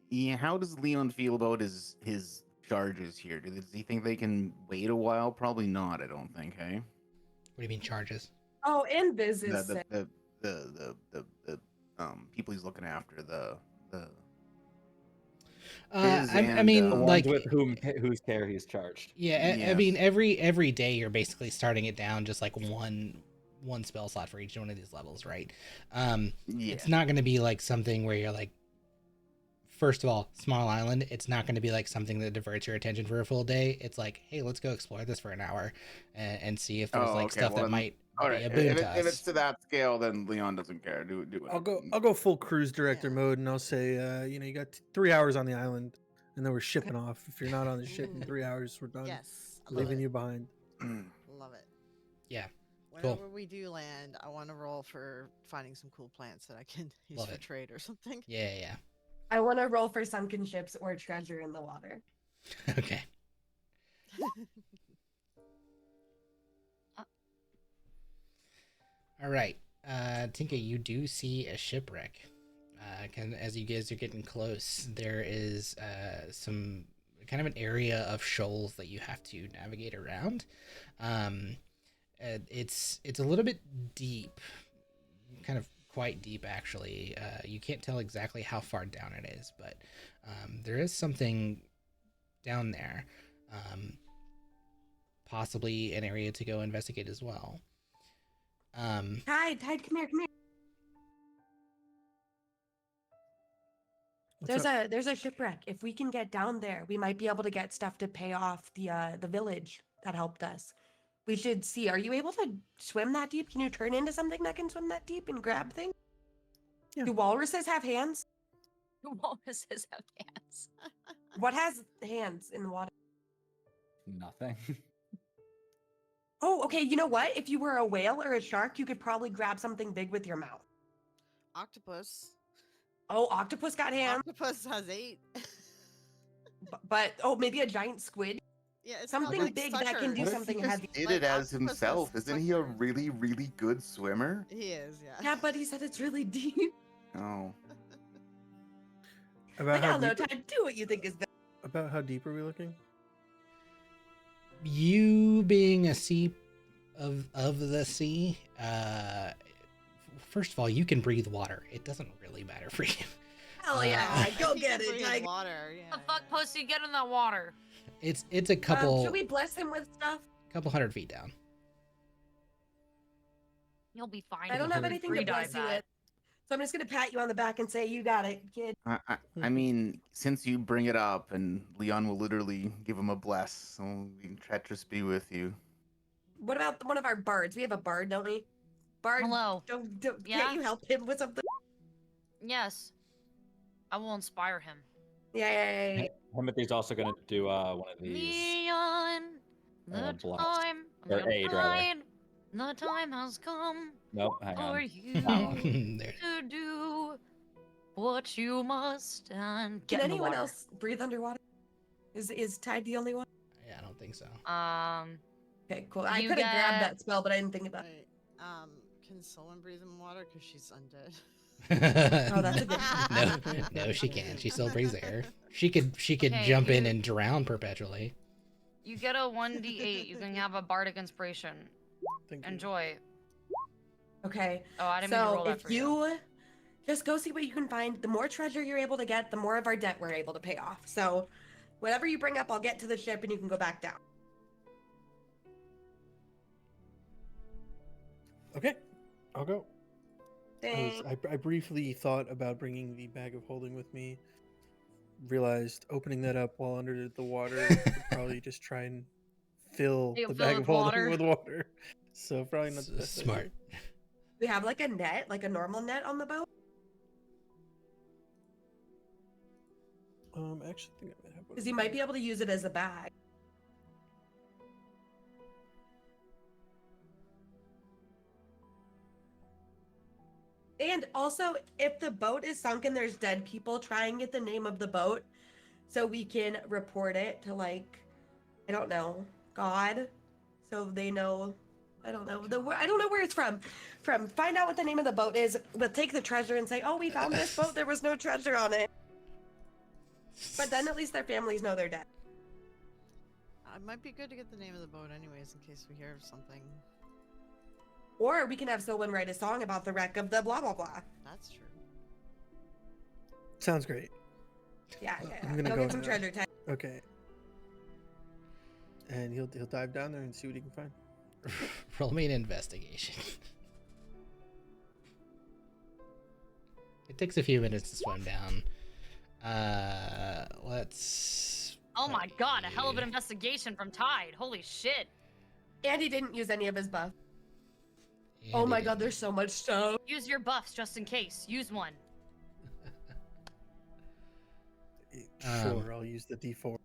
Yeah, how does Leon feel about his charges here? Does he think they can wait a while? Probably not. I don't think. Hey, What do you mean charges? Oh, and Viz the is the sick. the people he's looking after the I and, mean, The ones like with whose care he's charged. yeah, I mean Yes. every day you're basically starting it down just like one spell slot for each one of these levels, right? yeah. It's not going to be like something where you're like, first of all, small island. It's not going to be like something that diverts your attention for a full day. It's like, hey, let's go explore this for an hour and see if there's Oh, like okay, stuff well that then- might All be right, a boon to if us. it's to that scale, then Leon doesn't care. Do it. I'll go full cruise director Yeah. mode, and I'll say, you got 3 hours on the island, and then we're shipping off. If you're not on the ship in 3 hours, we're done. Yes, I love Leaving it. you behind. Love it. Yeah, cool. Whenever we do land, I want to roll for finding some cool plants that I can use Love for it. trade or something. Yeah. I want to roll for sunken ships or treasure in the water. Okay. All right. Tinka, you do see a shipwreck. As you guys are getting close, there is some kind of an area of shoals that you have to navigate around. And it's a little bit deep, kind of quite deep actually. You can't tell exactly how far down it is, but there is something down there. Possibly an area to go investigate as well. Tide, come here, come here. What's up? There's a shipwreck. If we can get down there, we might be able to get stuff to pay off the village that helped us. We should see. Are you able to swim that deep? Can you turn into something that can swim that deep and grab things? Yeah. Do walruses have hands? Walruses have hands. What has hands in the water? Nothing. Oh, okay. You know what? If you were a whale or a shark, you could probably grab something big with your mouth. Octopus. Oh, octopus got hands, Octopus has 8. but oh, maybe a giant squid. Yeah, it's Something called, like, big that can suckers. do What if something he just heavy. did Like, it as octopus himself? has Isn't he a suckers. really, really good swimmer? He is, yeah. Yeah, but he said it's really deep. Oh. About Like, I how don't know, deep? Tide, do what you think is best. About how deep are we looking? You being a sea of the sea, first of all, you can breathe water. It doesn't really matter for you. Hell yeah, You go can get it, breathe Tide. water. Yeah, The fuck, yeah. pussy, get in that water. It's a couple Should we bless him with stuff? couple 100 feet down. You'll be fine. I don't have Hurry, anything to Free dive bless you that. with. So I'm just gonna pat you on the back and say, you got it, kid. I mean, since you bring it up, and Leon will literally give him a bless, so treacherous be with you. What about one of our bards? We have a bard, don't we? Bard, Hello. don't Yeah? can't you help him with something? Yes. I will inspire him. Yeah. Timothy's also going to do one of these. Leon, the bless. time, Or the aid, rather. time, the time has come Nope, hang for on. you That one. There. to do what you must and Can get in the anyone water. else breathe underwater? Is Tide the only one? Yeah, I don't think so. Okay, cool. I You could have grabbed get- that spell, but I didn't think about it. Wait, can someone breathe in water? Because she's undead. Oh, that's a good no, she can't. She still breathes air. She could Okay, jump in you- and drown perpetually. You get a 1d8. You can have a bardic inspiration. Thank you. Enjoy. Okay. Oh, I didn't mean to So roll that if for you. you just go see what you can find, the more treasure you're able to get, the more of our debt we're able to pay off. So whatever you bring up, I'll get to the ship and you can go back down. Okay, I'll go. Thanks. I briefly thought about bringing the bag of holding with me. Realized opening that up while under the water would probably just try and fill It'll the fill bag with of holding water. with water. So probably not the best idea. Smart. We have like a net, like a normal net on the boat. Actually, I think I might have one. Because you might be able to use it as a bag. And also, if the boat is sunk and there's dead people, try and get the name of the boat so we can report it to, like, I don't know, God, so they know. I don't know. I don't know where it's from. Find out what the name of the boat is, but take the treasure and say, oh, we found this boat. There was no treasure on it. But then at least their families know they're dead. It might be good to get the name of the boat anyways, in case we hear of something. Or we can have someone write a song about the wreck of the blah, blah, blah. That's true. Sounds great. Yeah. I'm gonna Go go get some now. treasure. Ted. Okay. And he'll dive down there and see what he can find. Roll me an investigation. It takes a few minutes to swim down. Let's. Oh my god, a hell of an see. investigation from Tide. Holy shit. And he didn't use any of his buff. Oh Andy my didn't. god, there's so much stuff. Use your buffs just in case. Use one. Sure, I'll use the D4.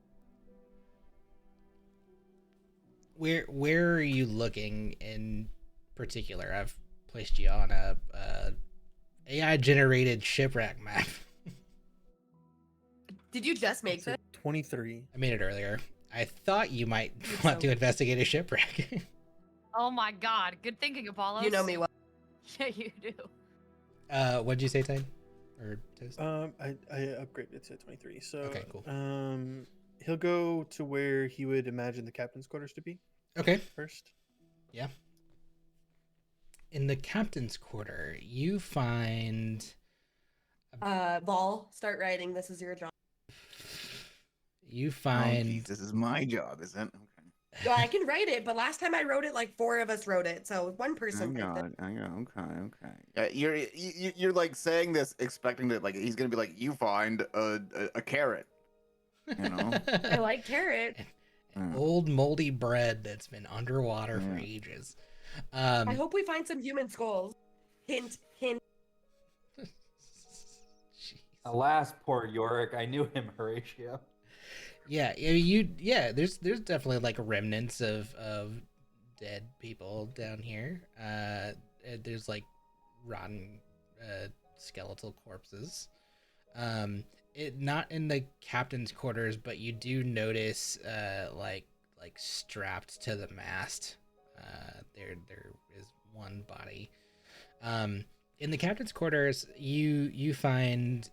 Where are you looking in particular? I've placed you on a AI generated shipwreck map. Did you just make It's a this? 23. I made it earlier. I thought you might You're want so- to investigate a shipwreck. Oh my god. Good thinking, Apollos. You know me well. Yeah, you do. What'd you say, Tide? Or Toast? I upgraded it to 23. So Okay, cool. he'll go to where he would imagine the captain's quarters to be Okay. first. Yeah. In the captain's quarter, you find Vol, start writing. This is your job. you Oh, find geez, this is my job, is it? Okay. Well, I can write it, but last time I wrote it, like 4 of us wrote it, so one I person wrote got it. it. I got okay. You're like saying this, expecting that like he's gonna be like, you find a carrot, you know? I like carrot. old moldy bread that's been underwater for Yeah. ages. I hope we find some human skulls. Hint, hint. Jeez. Alas, poor Yorick. I knew him, Horatio. Yeah, there's definitely like remnants of dead people down here. There's like rotten skeletal corpses. It not in the captain's quarters, but you do notice like strapped to the mast. There is one body. In the captain's quarters, you find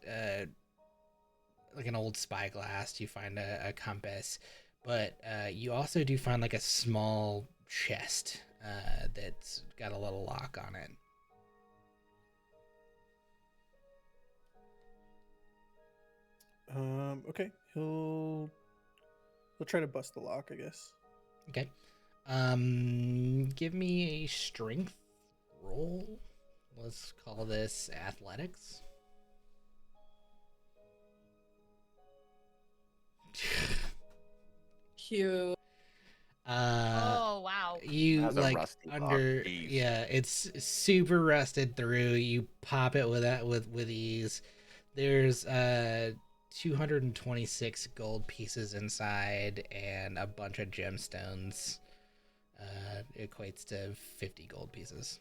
like an old spyglass. You find a compass, but you also do find like a small chest that's got a little lock on it. Okay. He'll try to bust the lock, I guess. Okay. Give me a strength roll. Let's call this athletics. Cute. Oh wow. You That's a like rusty lock, under jeez. yeah, it's super rusted through. You pop it with ease. There's 226 gold pieces inside and a bunch of gemstones. Equates to 50 gold pieces.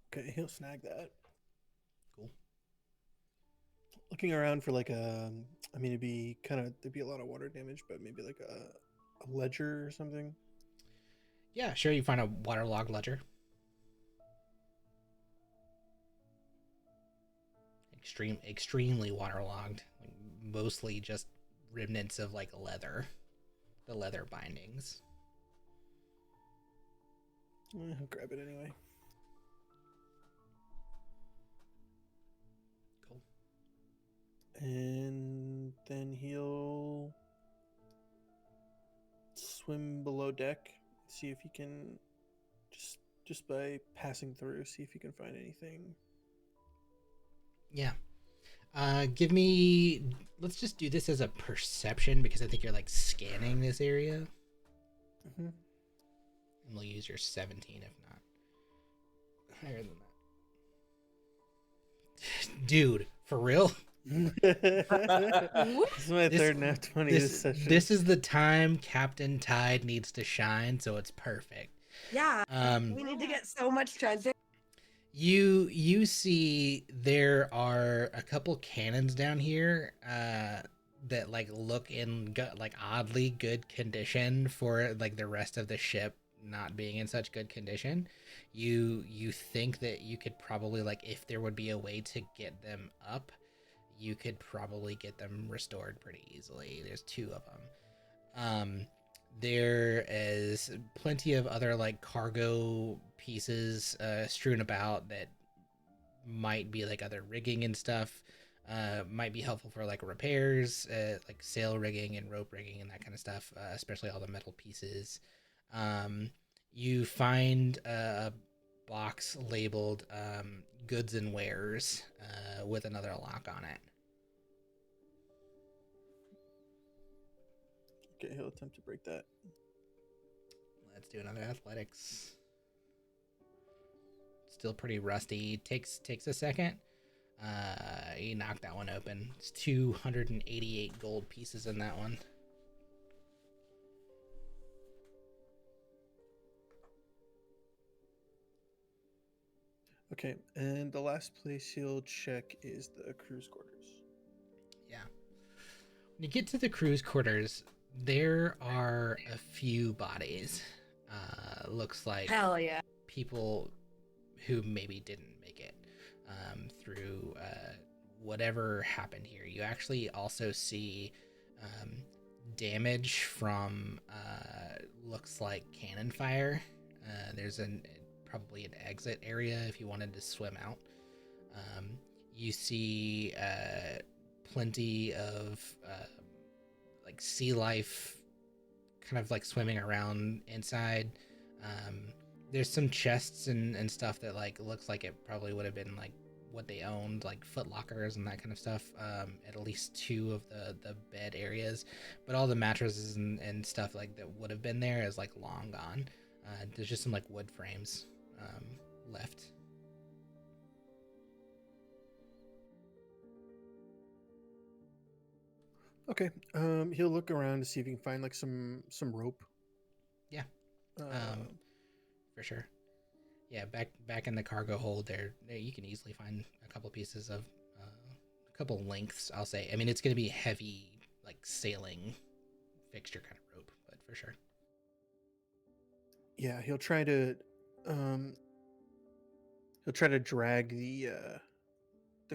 Okay, he'll snag that. Cool. Looking around for like I mean, there'd be a lot of water damage, but maybe like a ledger or something. Yeah, sure. You find a waterlogged ledger. Extremely waterlogged. Like, mostly just remnants of like leather, the leather bindings. I'll grab it anyway. Cool. And then he'll swim below deck, see if he can just by passing through, see if he can find anything. Yeah. Give me. Let's just do this as a perception because I think you're like scanning this area. Mm-hmm. And we'll use your 17 if not higher than that. Dude, for real? This is my third nat 20 this session. This is the time Captain Tide needs to shine, so it's perfect. Yeah. We need to get so much treasure. You see there are a couple cannons down here that like look in like oddly good condition for like the rest of the ship not being in such good condition. You think that you could probably like if there would be a way to get them up, you could probably get them restored pretty easily. There's 2 of them. There is plenty of other like cargo pieces strewn about that might be like other rigging and stuff. Might be helpful for like repairs, like sail rigging and rope rigging and that kind of stuff, especially all the metal pieces. You find a box labeled goods and wares with another lock on it. Okay, he'll attempt to break that. Let's do another athletics. Still pretty rusty. Takes a second. You knocked that one open. It's 288 gold pieces in that one. Okay, and the last place he'll check is the crew's quarters. Yeah. When you get to the crew's quarters, there are a few bodies. Looks like Hell yeah. people who maybe didn't make it through whatever happened here. You actually also see damage from looks like cannon fire. There's probably an exit area if you wanted to swim out. You see plenty of like sea life kind of like swimming around inside. There's some chests and stuff that like looks like it probably would have been like what they owned, like foot lockers and that kind of stuff, at least 2 of the bed areas, but all the mattresses and stuff like that would have been there is like long gone. There's just some like wood frames left. Okay. He'll look around to see if he can find like some rope. Yeah. Uh, For sure. Yeah, back in the cargo hold there you can easily find a couple pieces of a couple lengths, I'll say. I mean, it's going to be heavy like sailing fixture kind of rope, but for sure. yeah, he'll try to drag the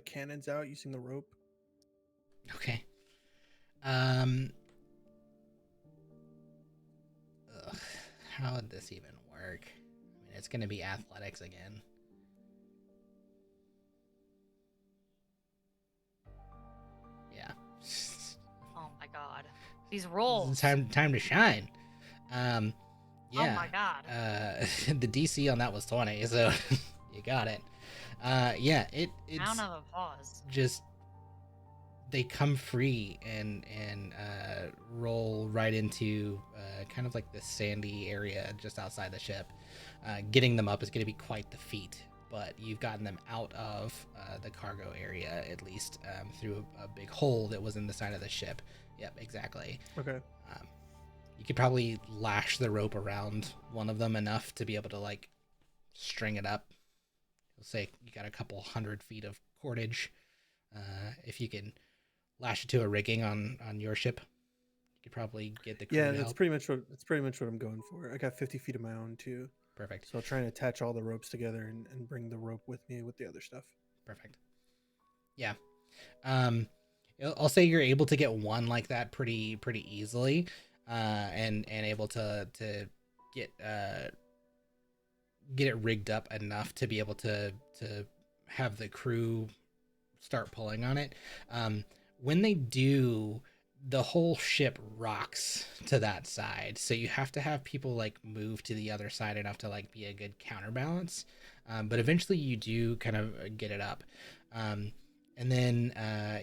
cannons out using the rope. Okay. How would this even work? I mean, it's going to be athletics again. Yeah. Oh my god. These rolls. Time to shine. Yeah. Oh my god. The DC on that was 20, so you got it. Yeah, it's Round of applause. just they come free and roll right into kind of like the sandy area just outside the ship. Getting them up is going to be quite the feat, but you've gotten them out of the cargo area at least through a big hole that was in the side of the ship. Yep, exactly. Okay. You could probably lash the rope around one of them enough to be able to like string it up. You'll say you got a couple 100 feet of cordage. If you can lash it to a rigging on your ship, you could probably get the crew Yeah, to that's help. pretty much what I'm going for. I got 50 feet of my own too, Perfect. so I'll try and attach all the ropes together and bring the rope with me with the other stuff. Perfect. Yeah. I'll say you're able to get one like that pretty easily, and able to get it rigged up enough to be able to have the crew start pulling on it. When they do, the whole ship rocks to that side, so you have to have people like move to the other side enough to like be a good counterbalance. But eventually you do kind of get it up. And then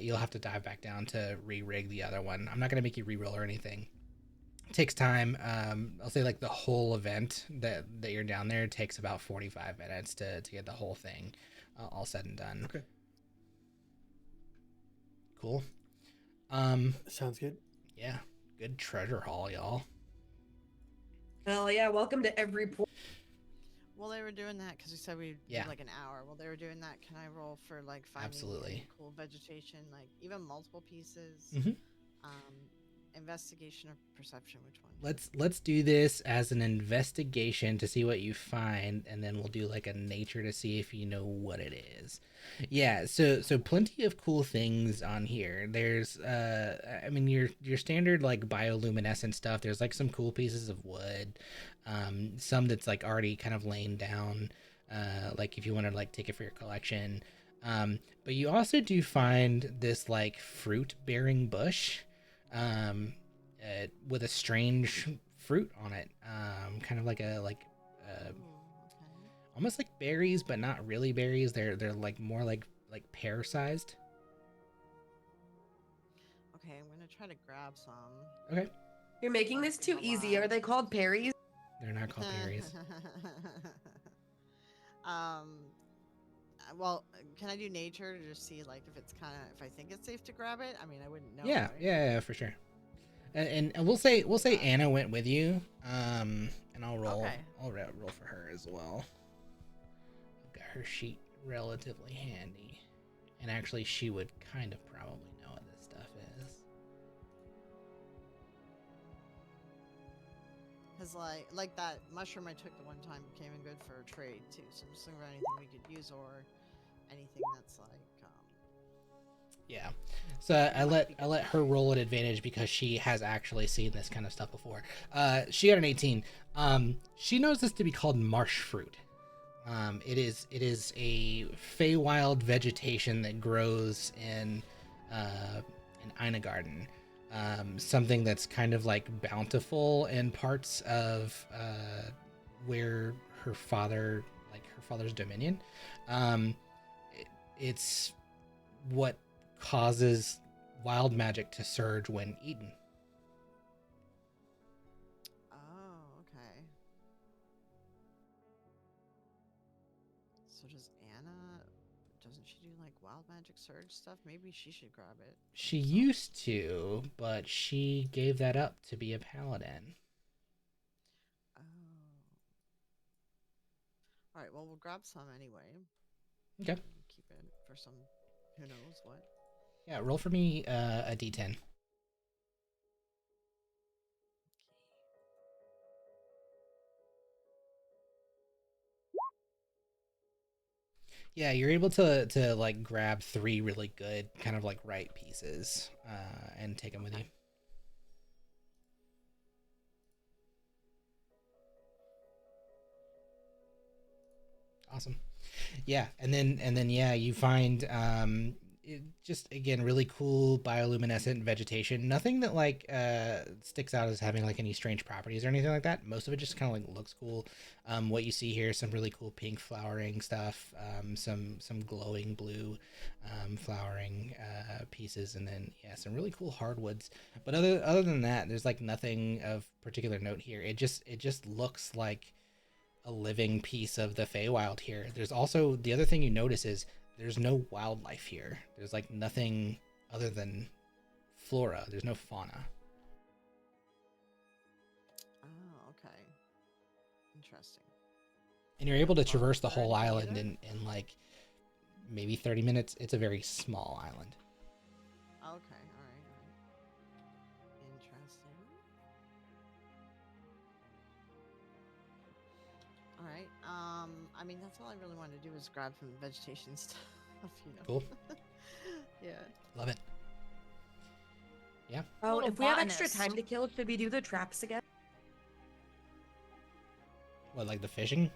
you'll have to dive back down to re-rig the other one. I'm not going to make you re-roll or anything. It takes time. I'll say like the whole event that you're down there takes about 45 minutes to get the whole thing all said and done. Okay. Cool. Sounds good. Yeah. Good treasure haul, y'all. Hell yeah, welcome to every port. While they were doing that, because we said we'd Yeah. do like an hour. While they were doing that, can I roll for like finding Absolutely. any cool vegetation, like even multiple pieces? Mhm. Investigation or perception? Which one? Let's do this as an investigation to see what you find, and then we'll do like a nature to see if you know what it is. Yeah, so plenty of cool things on here. There's I mean your standard like bioluminescent stuff. There's like some cool pieces of wood, some that's like already kind of laying down, like if you want to like take it for your collection. But you also do find this like fruit bearing bush. With a strange fruit on it, kind of like Ooh, okay. almost like berries, but not really berries. They're like more like pear sized. Okay, I'm gonna try to grab some. Okay, You're making this too easy. Are they called Perry's? they're not called berries. Well, can I do nature to just see like if it's kind of if I think it's safe to grab it? I mean, I wouldn't know. Yeah, right? yeah, for sure. And we'll say Anna went with you. And I'll roll. Okay. I'll roll for her as well. I've got her sheet relatively handy, and actually, she would kind of probably know what this stuff is. Cause like that mushroom I took the one time came in good for a trade too. So I'm just thinking about anything we could use or anything that's like Yeah. So I let her roll at advantage because she has actually seen this kind of stuff before. She got an 18. She knows this to be called marsh fruit. It is a Feywild vegetation that grows in Ina Garden. Something that's kind of like bountiful in parts of where her father's dominion. It's what causes wild magic to surge when eaten. Oh, okay. So doesn't she do like wild magic surge stuff? Maybe she should grab it. She used to, but she gave that up to be a paladin. Oh. All right, well, we'll grab some anyway. Okay. Keep it for some who knows what. Yeah, roll for me a d10. Yeah, you're able to like grab 3 really good kind of like right pieces and take them with you. Awesome. Yeah, and then yeah, you find just again really cool bioluminescent vegetation. Nothing that like sticks out as having like any strange properties or anything like that. Most of it just kind of like looks cool. What you see here is some really cool pink flowering stuff, some glowing blue flowering pieces, and then yeah, some really cool hardwoods. But other than that, there's like nothing of particular note here. It just looks like a living piece of the Feywild here. There's also the other thing you notice is there's no wildlife here. There's like nothing other than flora. There's no fauna. Oh, okay. Interesting. And you're able to Well, traverse is the there whole anything island either? in like maybe 30 minutes. It's a very small island. Okay, all right. Interesting. All right. I mean, that's all I really wanted to do was grab some vegetation stuff, you know. Cool. Yeah. Love it. Yeah. Oh, Little if we have extra botanist. time to kill, should we do the traps again? What, like the fishing?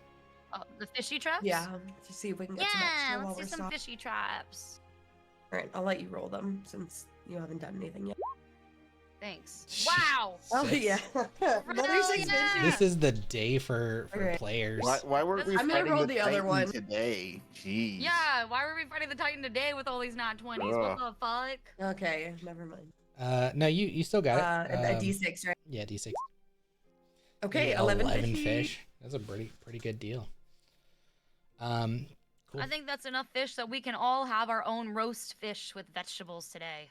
The fishy traps? Yeah, to see if we can get some Yeah, extra while let's we're do some stopped. fishy traps. All right, I'll let you roll them since you haven't done anything yet. Thanks. Wow. Oh 6. yeah, another 6 yeah. fishes. This is the day for Okay. players. Why weren't we I'm gonna fighting roll the the other Titan one. today? Jeez. Yeah, why were we fighting the Titan today with all these not 20s? What the fuck? Okay, never mind. No, you still got it. A D6, right? Yeah, D6. Okay, Yeah, 11 11 fishy. fish. That's a pretty good deal. Cool. I think that's enough fish that we can all have our own roast fish with vegetables today.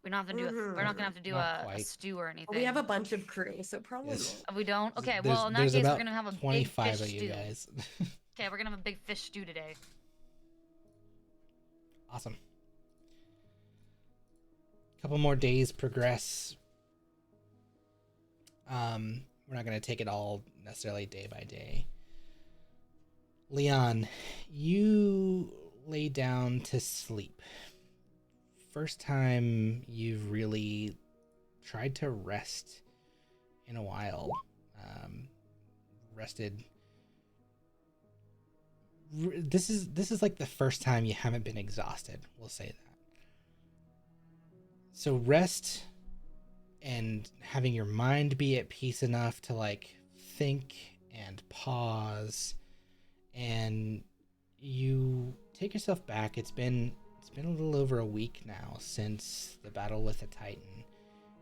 We don't have to do we're not gonna have to do Not a quite. stew or anything. Well, we have a bunch of crew, so probably Yes. not. We don't? Okay, There's- well in that there's case we're about gonna have a big 25 fish of you stew. guys. Okay, we're gonna have a big fish stew today. Awesome. Couple more days progress. We're not gonna take it all necessarily day by day. Leon, you lay down to sleep. First time you've really tried to rest in a while. Rested. This is like the first time you haven't been exhausted. We'll say that. So rest and having your mind be at peace enough to like think and pause, and you take yourself back. It's been a little over a week now since the battle with the Titan.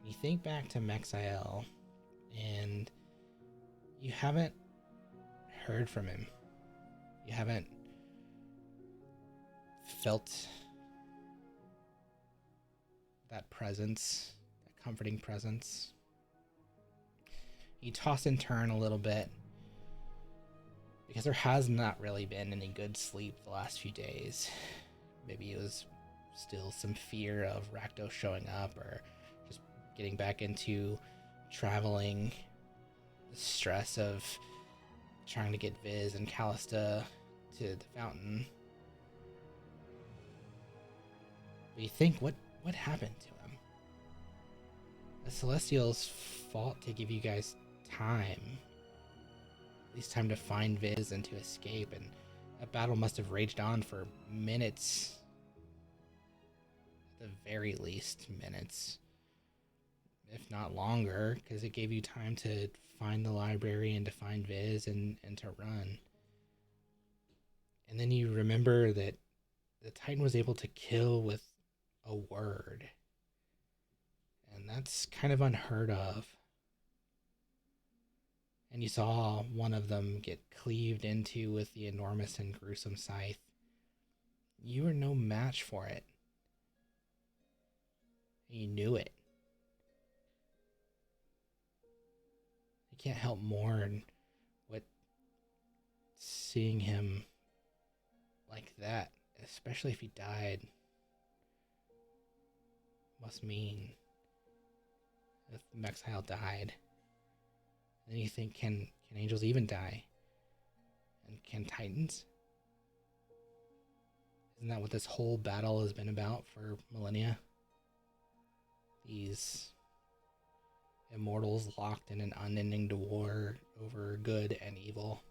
You think back to Mexiel, and you haven't heard from him. You haven't felt that presence, that comforting presence. You toss and turn a little bit because there has not really been any good sleep the last few days. Maybe it was still some fear of Rakdos showing up, or just getting back into traveling, the stress of trying to get Viz and Callista to the fountain. But you think, what happened to him? The Celestials fought to give you guys time. At least time to find Viz and to escape, and that battle must have raged on for minutes. At the very least, minutes. If not longer, because it gave you time to find the library and to find Viz and to run. And then you remember that the Titan was able to kill with a word. And that's kind of unheard of. And you saw one of them get cleaved into with the enormous and gruesome scythe. You were no match for it. You knew it. You can't help mourn what seeing him like that, especially if he died, must mean. If Mexile died, then you think, can angels even die? And can titans? Isn't that what this whole battle has been about for millennia? These immortals locked in an unending war over good and evil.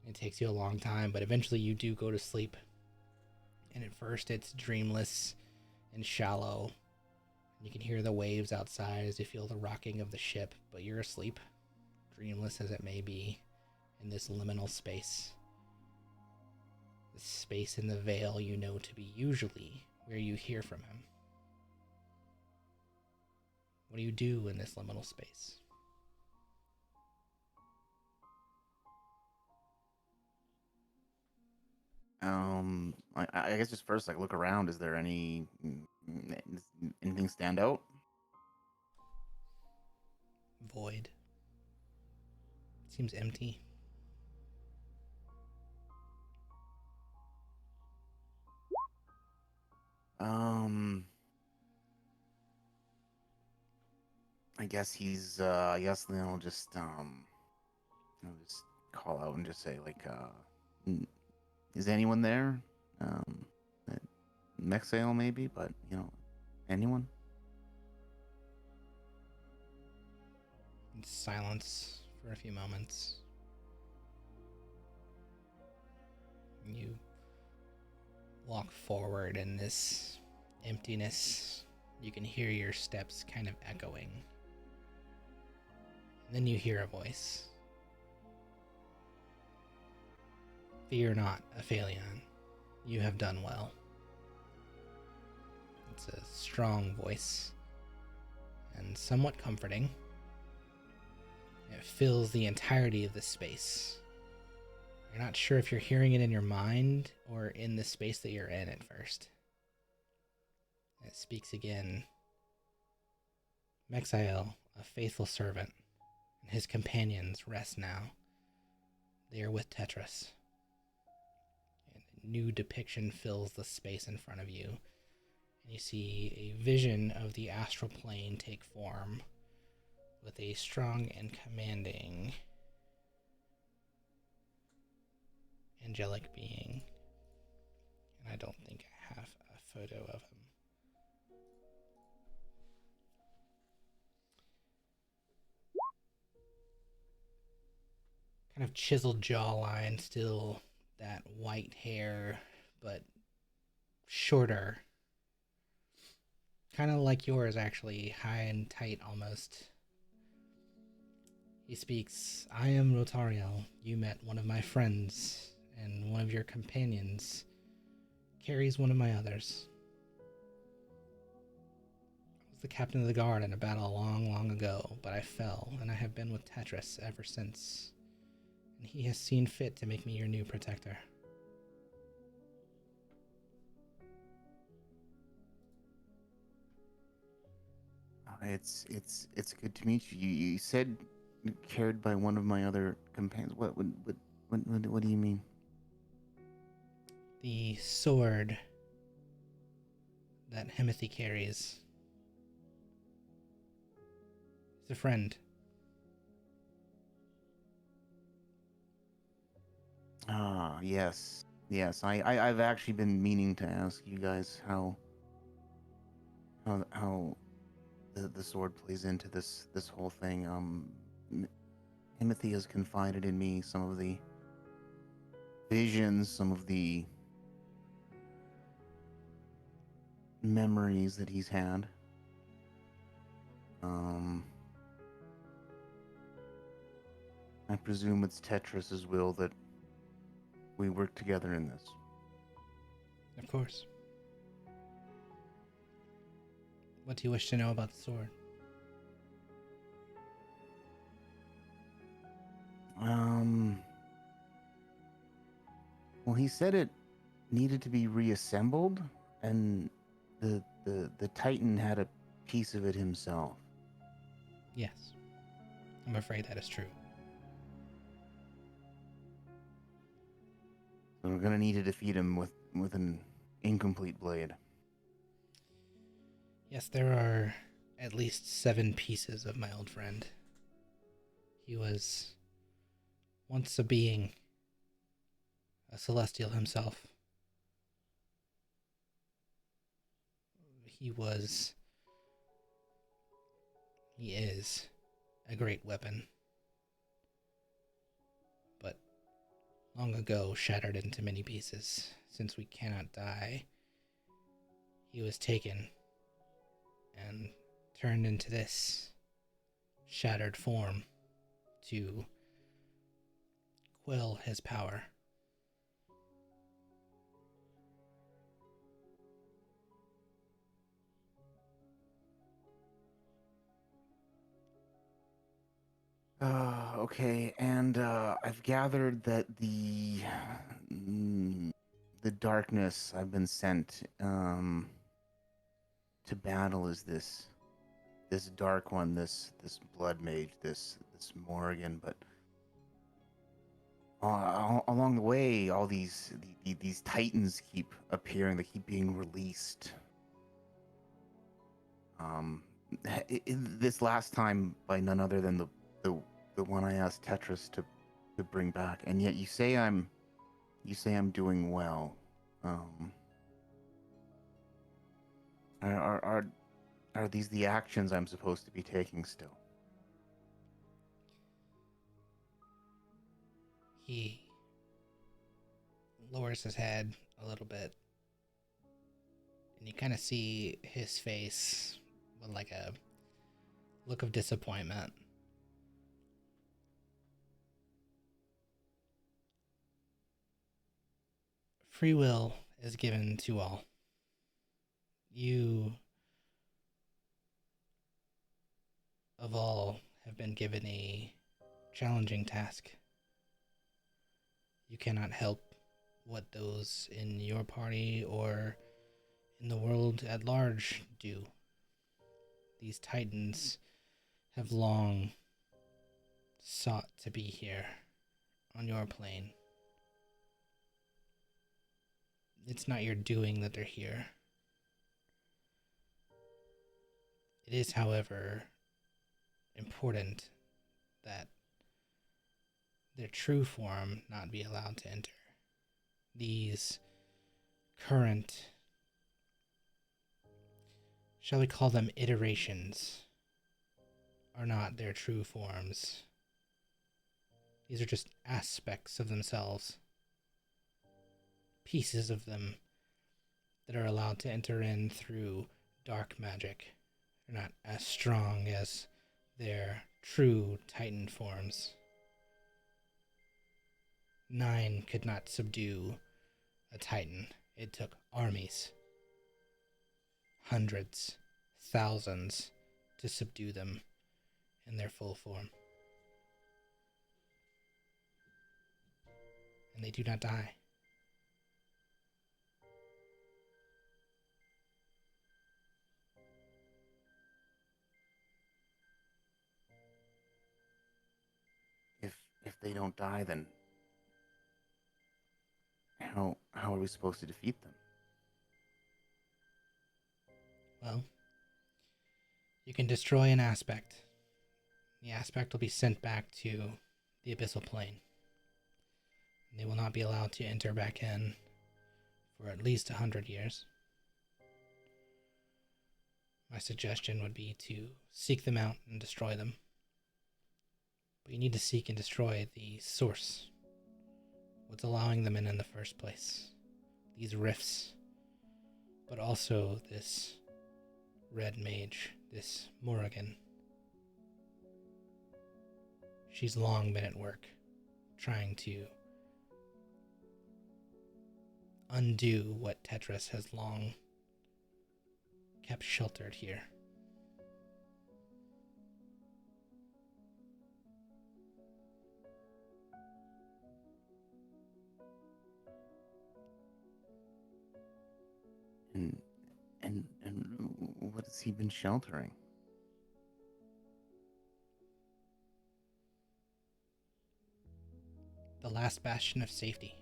It takes you a long time, but eventually you do go to sleep. And at first it's dreamless and shallow. You can hear the waves outside as you feel the rocking of the ship, but you're asleep, dreamless as it may be, in this liminal space. The space in the veil you know to be usually where you hear from him. What do you do in this liminal space? I guess just first, like, look around. Is there anything stand out? Void. Seems empty. I guess just just call out and just say, like, is anyone there? Uh, Mexale maybe, but anyone? Silence for a few moments. You walk forward in this emptiness. You can hear your steps kind of echoing. And then you hear a voice. Fear not, Aphelion. You have done well. It's a strong voice and somewhat comforting. It fills the entirety of the space. You're not sure if you're hearing it in your mind or in the space that you're in at first. It speaks again. Mexile, a faithful servant, and his companions rest now. They are with Tetris. And a new depiction fills the space in front of you. And you see a vision of the astral plane take form with a strong and commanding angelic being. And I don't think I have a photo of him. Kind of chiseled jawline, still that white hair, but shorter. Kind of like yours, actually, high and tight almost. He speaks, I am Rotariel. You met one of my friends, and one of your companions carries one of my others. I was the captain of the guard in a battle long, long ago, but I fell, and I have been with Tetris ever since. And he has seen fit to make me your new protector. It's good to meet you. You said carried by one of my other companions. What do you mean? The sword that Himothy carries. He's a friend. Ah, yes. Yes, I've actually been meaning to ask you guys how the sword plays into this whole thing. Timothy has confided in me some of the visions, some of the memories that he's had. I presume it's Tetris's will that we work together in this. Of course. What do you wish to know about the sword? Well, he said it needed to be reassembled, and the Titan had a piece of it himself. Yes. I'm afraid that is true. So we're gonna need to defeat him with an incomplete blade. Yes, there are at least 7 pieces of my old friend. He was once a being, a celestial himself. He is a great weapon, but long ago shattered into many pieces. Since we cannot die, he was taken and turned into this shattered form to quell his power. Okay, and I've gathered that the darkness I've been sent to battle is this dark one, this blood mage, this Morrigan, but along the way, all these titans keep appearing. They keep being released. This last time by none other than the one I asked Tetris to bring back, and yet you say I'm doing well. Are these the actions I'm supposed to be taking still? He lowers his head a little bit, and you kind of see his face with like a look of disappointment. Free will is given to all. You, of all, have been given a challenging task. You cannot help what those in your party or in the world at large do. These titans have long sought to be here on your plane. It's not your doing that they're here. It is, however, important that their true form not be allowed to enter. These current, shall we call them iterations, are not their true forms. These are just aspects of themselves, pieces of them that are allowed to enter in through dark magic. They're not as strong as their true Titan forms. 9 could not subdue a Titan. It took armies, hundreds, thousands, to subdue them in their full form. And they do not die. If they don't die, then how are we supposed to defeat them? Well, you can destroy an aspect. The aspect will be sent back to the abyssal plane. They will not be allowed to enter back in for at least 100 years. My suggestion would be to seek them out and destroy them. But you need to seek and destroy the source. What's allowing them in the first place. These rifts. But also this red mage, this Morrigan. She's long been at work, trying to undo what Tetris has long kept sheltered here. And what has he been sheltering? The last bastion of safety.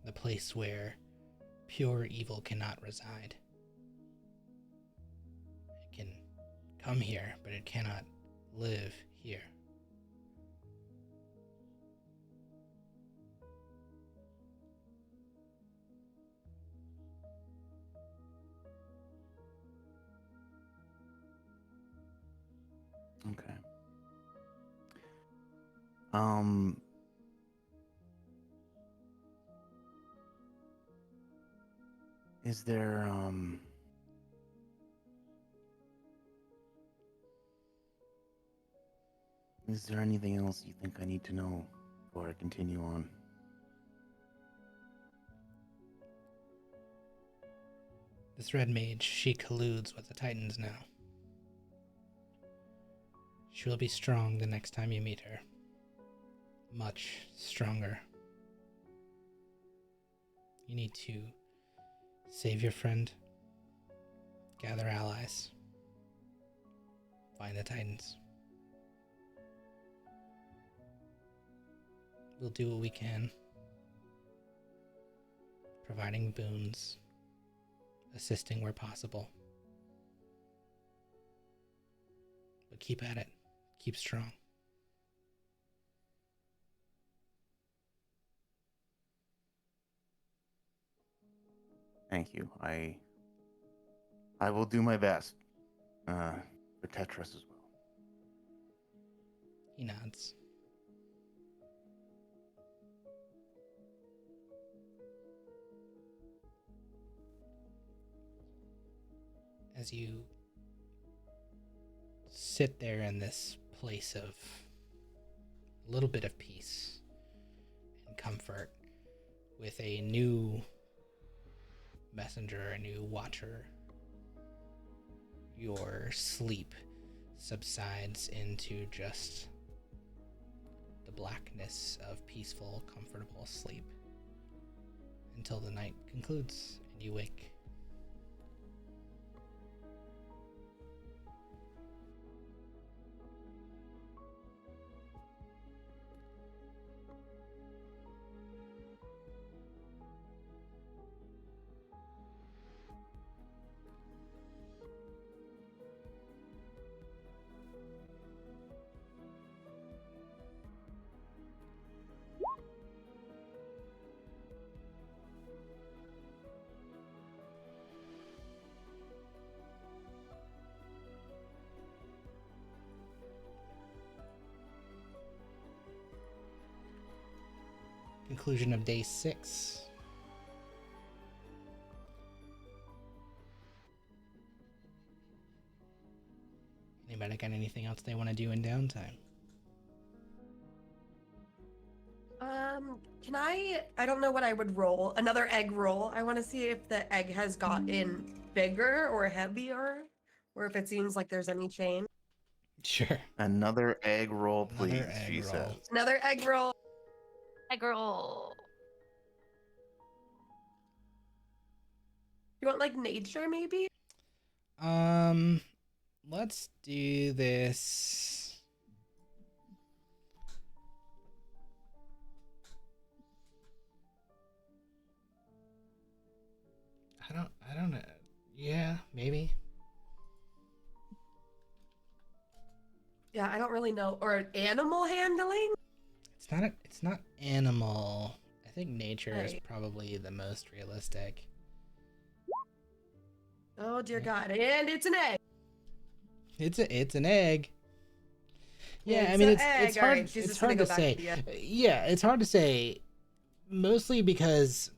The place where pure evil cannot reside. It can come here, but it cannot live here. Okay. Is there is there anything else you think I need to know before I continue on? This red mage, she colludes with the Titans now. She will be strong the next time you meet her. Much stronger. You need to save your friend, gather allies, find the Titans. We'll do what we can, providing boons, assisting where possible. But keep at it, keep strong. Thank you. I will do my best for Tetris as well. He nods. As you sit there in this place of a little bit of peace and comfort with a new messenger, a new watcher, your sleep subsides into just the blackness of peaceful, comfortable sleep until the night concludes and you wake. Conclusion of day 6. Anybody got anything else they want to do in downtime? Can I don't know what I would roll. Another egg roll. I want to see if the egg has gotten bigger or heavier, or if it seems like there's any change. Sure. Another egg roll, please, Another egg she roll. says. Another egg roll. Hey, girl. You want like nature maybe? Let's do this. I don't know. Yeah, maybe. Yeah, I don't really know. Or animal handling? It's not animal. I think nature is Right. probably the most realistic. Oh dear Yeah. God. And it's an egg. It's an egg. Yeah, I It's mean an it's egg. All hard right, she's it's just gonna hard go to back to say. the egg. Yeah, it's hard to say mostly because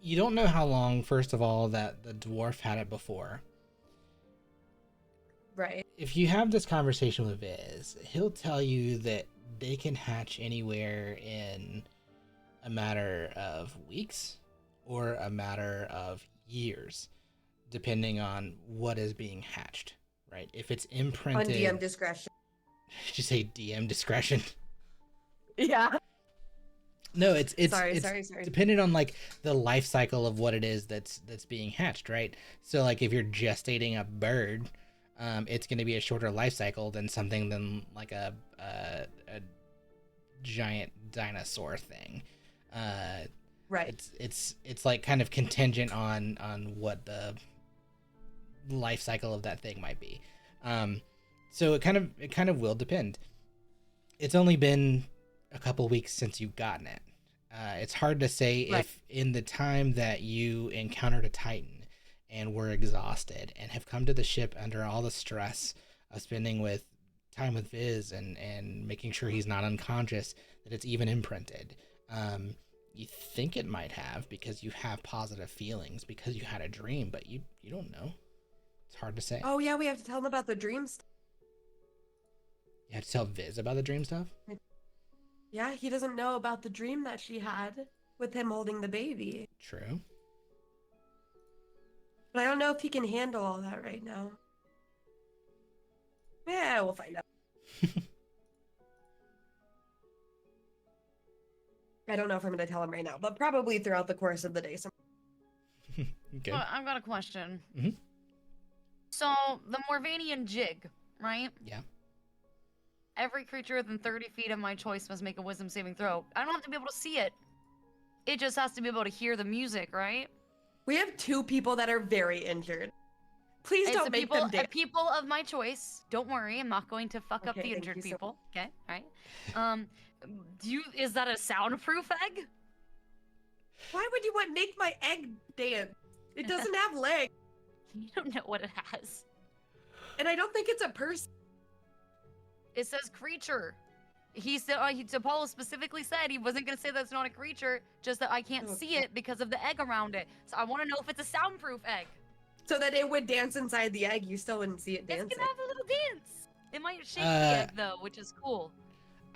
you don't know how long, first of all, that the dwarf had it before. Right. If you have this conversation with Viz, he'll tell you that they can hatch anywhere in a matter of weeks or a matter of years, depending on what is being hatched, right? If it's On imprinted. DM discretion. Did you say DM discretion? Yeah. No, it's Sorry. dependent on like the life cycle of what it is that's being hatched, right? So like if you're gestating a bird, it's going to be a shorter life cycle than something than like a giant dinosaur thing. Right. It's like kind of contingent on what the life cycle of that thing might be. So it kind of will depend. It's only been a couple weeks since you've gotten it. It's hard to say Right. if in the time that you encountered a Titan and were exhausted and have come to the ship under all the stress of spending with time with Viz and making sure he's not unconscious, that it's even imprinted. You think it might have because you have positive feelings because you had a dream, but you don't know. It's hard to say. Oh yeah, we have to tell them about the dreams. You have to tell Viz about the dream stuff? Yeah, he doesn't know about the dream that she had with him holding the baby. True. But I don't know if he can handle all that right now. Yeah, we'll find out. I don't know if I'm gonna tell him right now, but probably throughout the course of the day. Okay. Well, I've got a question. Mhm. So, the Morvanian jig, right? Yeah. Every creature within 30 feet of my choice must make a wisdom saving throw. I don't have to be able to see it. It just has to be able to hear the music, right? We have 2 people that are very injured. Please It's don't the make people, them dance. people of my choice. Don't worry, I'm not going to fuck up Okay, the thank injured you so people. Okay, all right. Is that a soundproof egg? Why would you want make my egg dance? It doesn't have legs, You don't know what it has. and I don't think it's a person. It says creature. He said, Apollo specifically said he wasn't gonna say that's not a creature, just that I can't see Okay. it because of the egg around it. So I want to know if it's a soundproof egg. So that it would dance inside the egg, you still wouldn't see it It's dancing. gonna have a little dance. It might shake the Uh, egg though, which is cool.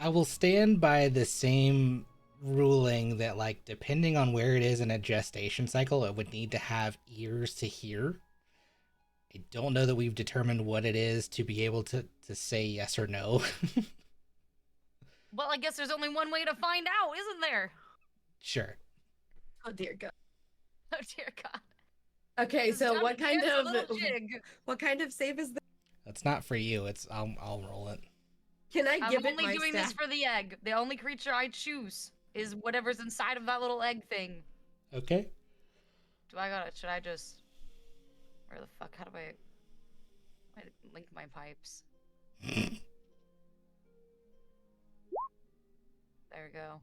I will stand by the same ruling that, like, depending on where it is in a gestation cycle, it would need to have ears to hear. I don't know that we've determined what it is to be able to say yes or no. Well, I guess there's only one way to find out, isn't there? Sure. Oh dear God. Oh dear God. Okay, It's so time what to kind dance a of little jig. what kind of save is that? That's not for you. I'll roll it. Can I I'm give it only my doing this staff? for the egg. The only creature I choose is whatever's inside of that little egg thing. Okay. Should I just... Where the fuck, how do I link my pipes? There we go.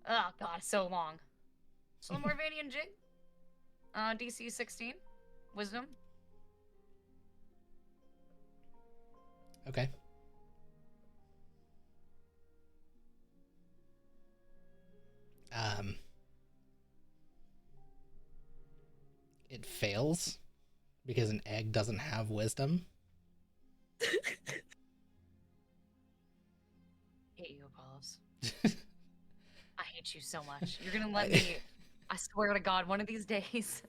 Oh god, so long. So the Morvanian jig. DC 16. Wisdom. Okay. It fails because an egg doesn't have wisdom. Hate you, Apollos. I hate you so much. You're gonna let me... I swear to God, one of these days...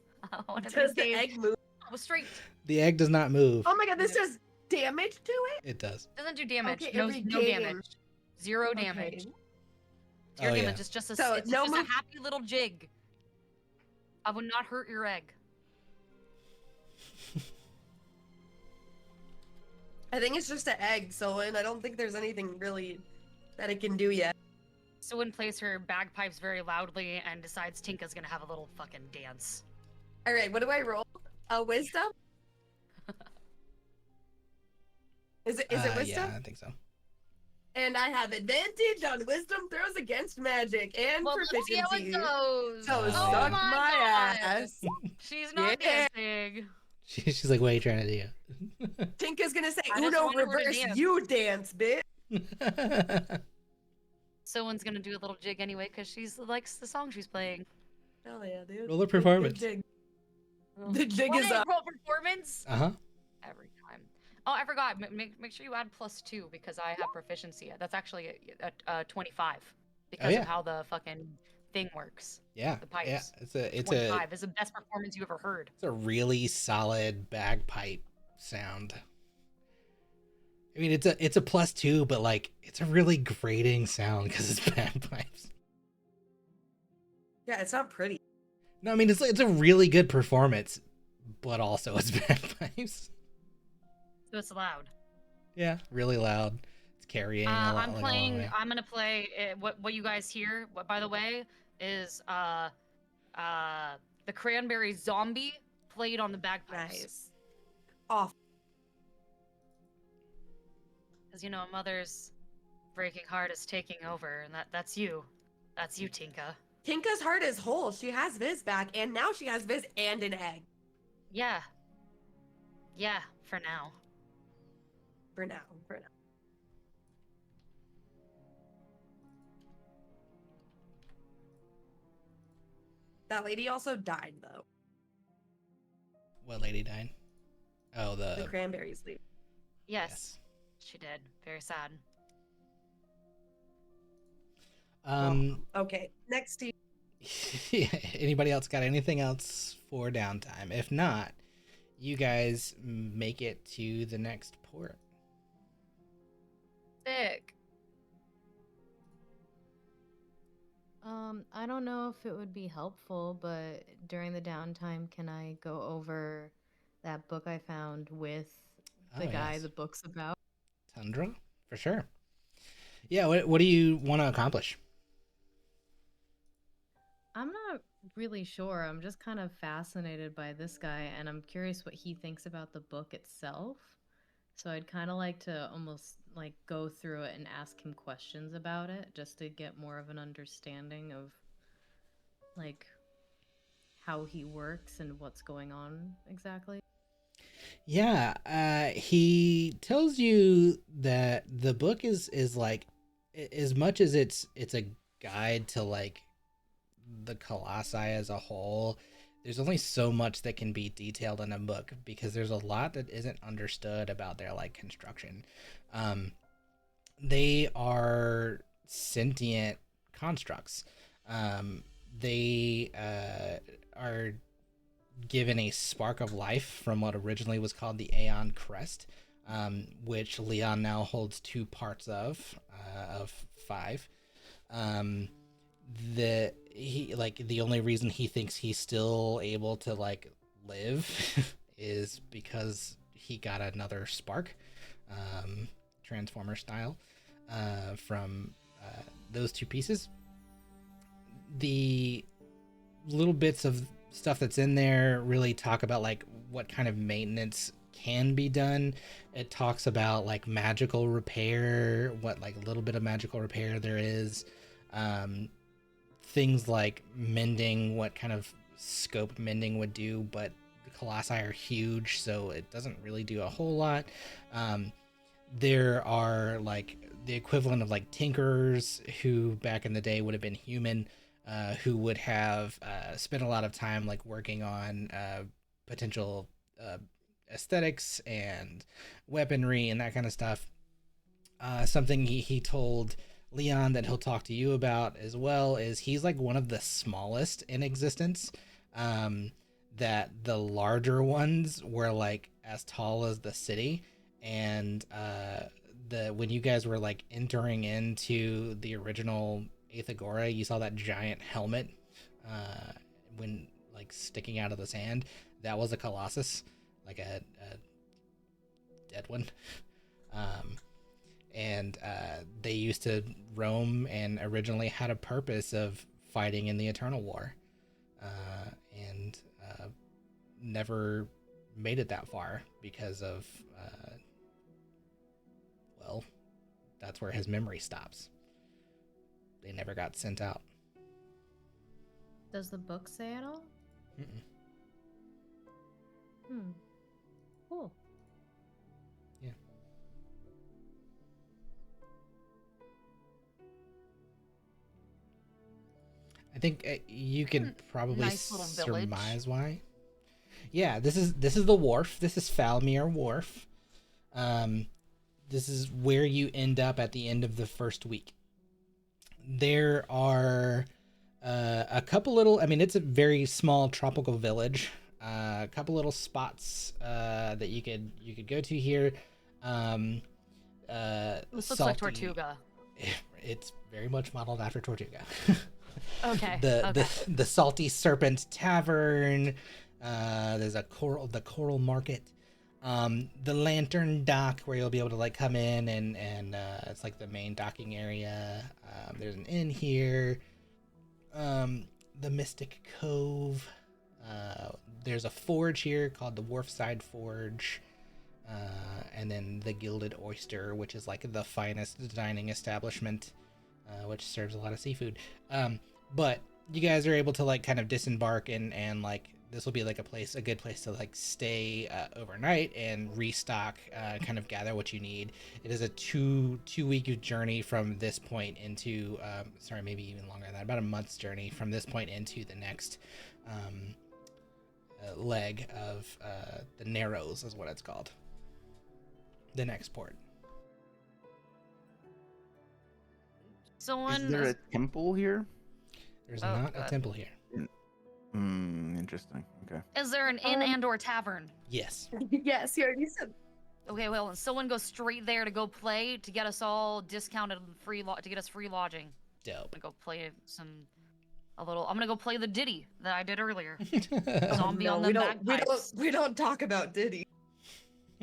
one of Does these the days... egg move? Go straight. The egg does not move. Oh my God, this does damage to it? It does. Doesn't do damage. Okay, No, every no game. damage. Zero Okay. damage. Zero Oh, damage. yeah. It's just a, So, it's no just mo- a happy little jig. I would not hurt your egg. I think it's just an egg, so and I don't think there's anything really that it can do yet. Someone plays her bagpipes very loudly and decides Tinka's gonna have a little fucking dance. All right, what do I roll? A wisdom? Is it wisdom? Yeah, I think so. And I have advantage on wisdom throws against magic and Well, let's see how it proficiency. goes. So Oh, suck yeah. my God. ass. She's not Yeah. dancing. She's like, what are you trying to do? Tinka's gonna say, I just Uno wanted her to reverse, dance. you dance, bitch. Someone's gonna do a little jig anyway because she likes the song she's playing. Hell yeah, dude. Roll a Good performance. jig. The jig is What? up. Roll performance Uh-huh. every time. Oh, I forgot. Make sure you add +2 because I have proficiency. That's actually a 25 because yeah. of how the fucking thing works. Yeah. The pipes. Yeah. It's 25 is the best performance you ever heard. a really solid bagpipe sound. I mean, it's a +2, but like it's a really grating sound because it's bagpipes. Yeah, it's not pretty. No, I mean it's a really good performance, but also it's bagpipes. So it's loud. Yeah, really loud. It's carrying a lot. I'm like, playing. all the way. I'm gonna play. What you guys hear? What, by the way, is the Cranberry Zombie played on the bagpipes. Nice. Off. Because Mother's breaking heart is taking over, and that's you. That's you, Tinka. Tinka's heart is whole. She has Viz back, and now she has Viz and an egg. Yeah. Yeah, for now. For now. That lady also died, though. What lady died? Oh, The cranberries lady. Yes, she did. Very sad. Okay, next to you. Anybody else got anything else for downtime? If not, you guys make it to the next port. Sick. I don't know if it would be helpful, but during the downtime, can I go over that book I found with the guy Yes. the book's about? Tundra? For sure. Yeah, what do you want to accomplish? I'm not really sure. I'm just kind of fascinated by this guy, and I'm curious what he thinks about the book itself. So I'd kind of like to almost like go through it and ask him questions about it, just to get more of an understanding of like how he works and what's going on exactly. Yeah, he tells you that the book is like, as much as it's a guide to like the Colossi as a whole, there's only so much that can be detailed in a book because there's a lot that isn't understood about their like construction. They are sentient constructs. They are given a spark of life from what originally was called the Aeon Crest, which Leon now holds 2 parts of 5. The only reason he thinks he's still able to like live is because he got another spark, transformer style, from those 2 pieces. The little bits of stuff that's in there really talk about like what kind of maintenance can be done. It talks about like magical repair, what like a little bit of magical repair there is. Things like mending, what kind of scope mending would do, but the Colossi are huge, so it doesn't really do a whole lot. There are like the equivalent of like tinkerers who back in the day would have been human, who would have spent a lot of time like working on potential aesthetics and weaponry and that kind of stuff. Something he told Leon that he'll talk to you about as well is he's like one of the smallest in existence. That the larger ones were like as tall as the city, and when you guys were like entering into the original Aethagora, you saw that giant helmet when like sticking out of the sand. That was a Colossus, like a dead one. And they used to roam and originally had a purpose of fighting in the Eternal War, and never made it that far because of well, that's where his memory stops. They never got sent out. Does the book say it all? Mm-mm. Cool. Yeah. I think you can probably Nice little village. surmise why. Yeah, this is the wharf. This is Falmere Wharf. This is where you end up at the end of the first week. There are a couple little. I mean, it's a very small tropical village. A couple little spots that you could go to here. This looks like Tortuga. It's very much modeled after Tortuga. Okay. The Salty Serpent Tavern. There's the Coral Market. The Lantern Dock, where you'll be able to like come in and it's like the main docking area. There's an inn here. The Mystic Cove. There's a forge here called the Wharfside Forge. And then the Gilded Oyster, which is like the finest dining establishment, which serves a lot of seafood. But you guys are able to like kind of disembark and like this will be like a good place to like stay overnight and restock, kind of gather what you need. It is a two-week journey from this point into, maybe even longer than that, about a month's journey from this point into the next leg of the Narrows is what it's called. The next port. Someone Is there a temple here? There's Oh, not a God. temple here. Interesting. Okay. Is there an inn and/or tavern? Yes. Yes, you already said. Okay, well, someone go straight there to go play to get us all discounted and to get us free lodging. Dope. I'm gonna go play I'm gonna go play the ditty that I did earlier. Oh, Zombie no, on we the don't, bagpipes. we don't talk about Diddy.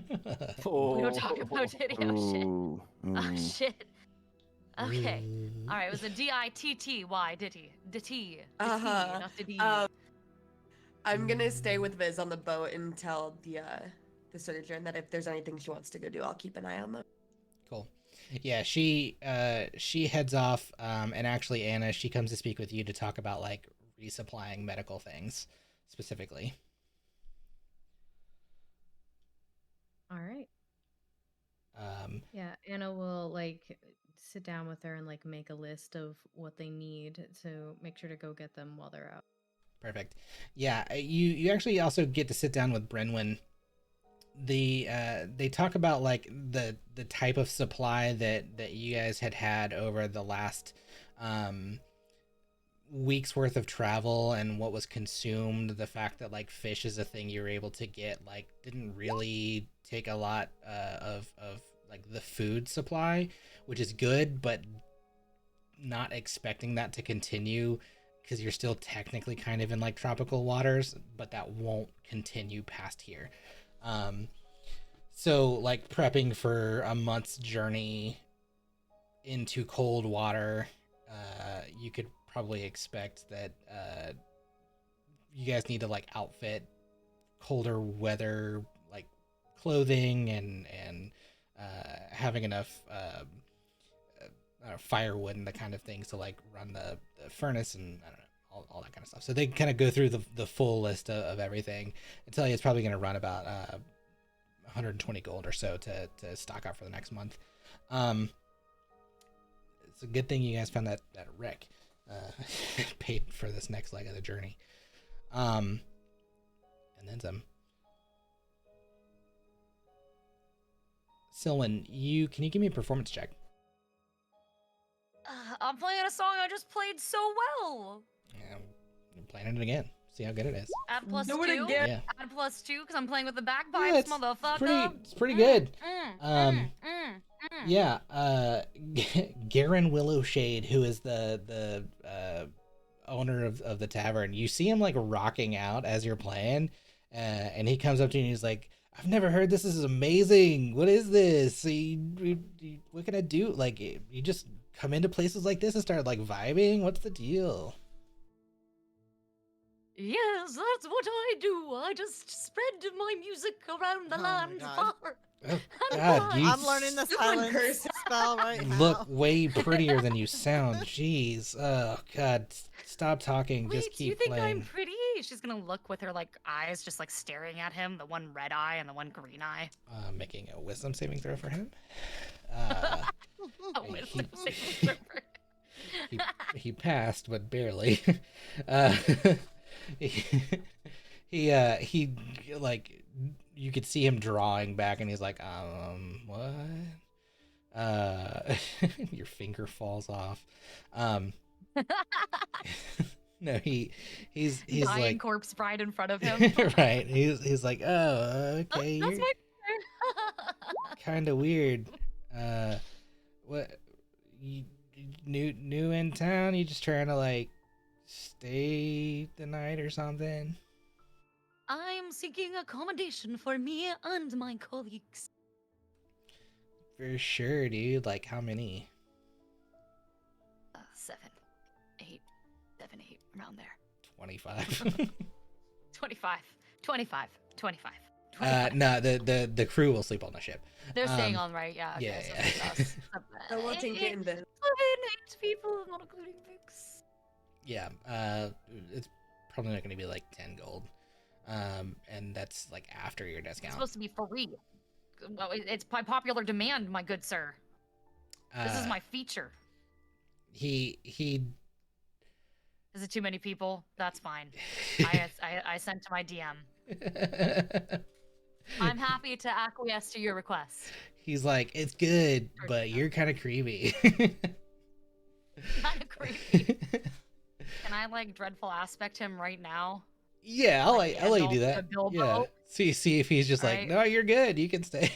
We don't talk about ditty. Oh shit. Ooh, Oh ooh. shit. Okay. All right. It was a D-I-T-T-Y ditty. Ditty. Uh-huh. Not ditty. I'm gonna stay with Viz on the boat and tell the surgeon that if there's anything she wants to go do, I'll keep an eye on them. Cool. Yeah, she heads off, and actually Anna, she comes to speak with you to talk about like resupplying medical things specifically. All right. Um, Yeah, Anna will like sit down with her and like make a list of what they need to make sure to go get them while they're out. Perfect. Yeah, you actually also get to sit down with Brenwyn. They talk about like the type of supply that you guys had over the last week's worth of travel and what was consumed. The fact that like fish is a thing you were able to get like didn't really take a lot of like the food supply, which is good, but not expecting that to continue because you're still technically kind of in like tropical waters, but that won't continue past here. So like prepping for a month's journey into cold water, you could probably expect that you guys need to like outfit colder weather like clothing and having enough firewood and the kind of things to like run the furnace and I don't know, all that kind of stuff. So they kind of go through the full list of everything and tell you it's probably going to run about 120 gold or so to stock up for the next month. It's a good thing you guys found that wreck paid for this next leg of the journey. And then some. Silwyn, can you give me a performance check? I'm playing a song I just played so well. Yeah, I'm playing it again. See how good it is. Add plus Do it 2. again. Yeah. Add plus 2 because I'm playing with the Yeah, bagpipes, motherfucker. it's pretty good. Mm. Yeah, Garen Willowshade, who is the owner of the tavern, you see him like rocking out as you're playing, and he comes up to you and he's like, "I've never heard this. This is amazing. What is this? What can I do? Like, you just come into places like this and start like vibing? What's the deal?" Yes, that's what I do. I just spread my music around the Oh my land God. far Oh, and God, wide. you I'm learning the Someone silence curse. spell right look now. way prettier than you sound. Jeez. Oh, God. Stop talking. Just Wait, do you keep think I'm playing. pretty? She's gonna look with her like eyes just like staring at him, the one red eye and the one green eye. Making a wisdom saving throw for him. Oh, He- wisdom he- saving throw. he passed, but barely. Uh, he like you could see him drawing back, and he's like, what? Your finger falls off. No, he's Dying like corpse bride in front of him. right. He's like, oh, okay, That's you're my kind of weird. What? You new in town? You just trying to like stay the night or something? I'm seeking accommodation for me and my colleagues. For sure, dude. Like, how many? 7, 8, 7, 8, around there. 25. 25, 25, 25. No, the crew will sleep on the ship. They're staying um, on, right? Yeah. Okay, yeah, so yeah. it's us. So we'll take it in the 8 people, not including Vix. Yeah, it's probably not going to be like 10 gold. And that's like after your It's discount. supposed to be free. Well, it's by popular demand, my good sir. This is my feature. He Is it too many people? That's fine. I sent to my DM. I'm happy to acquiesce to your request. He's like, it's good, but you're kind of creepy. Kind of creepy. Can I like dreadful aspect him right now? Yeah, I'll let you do Gandalf that. to Bilbo? Yeah. See if he's just like, Right. no, you're good. You can stay.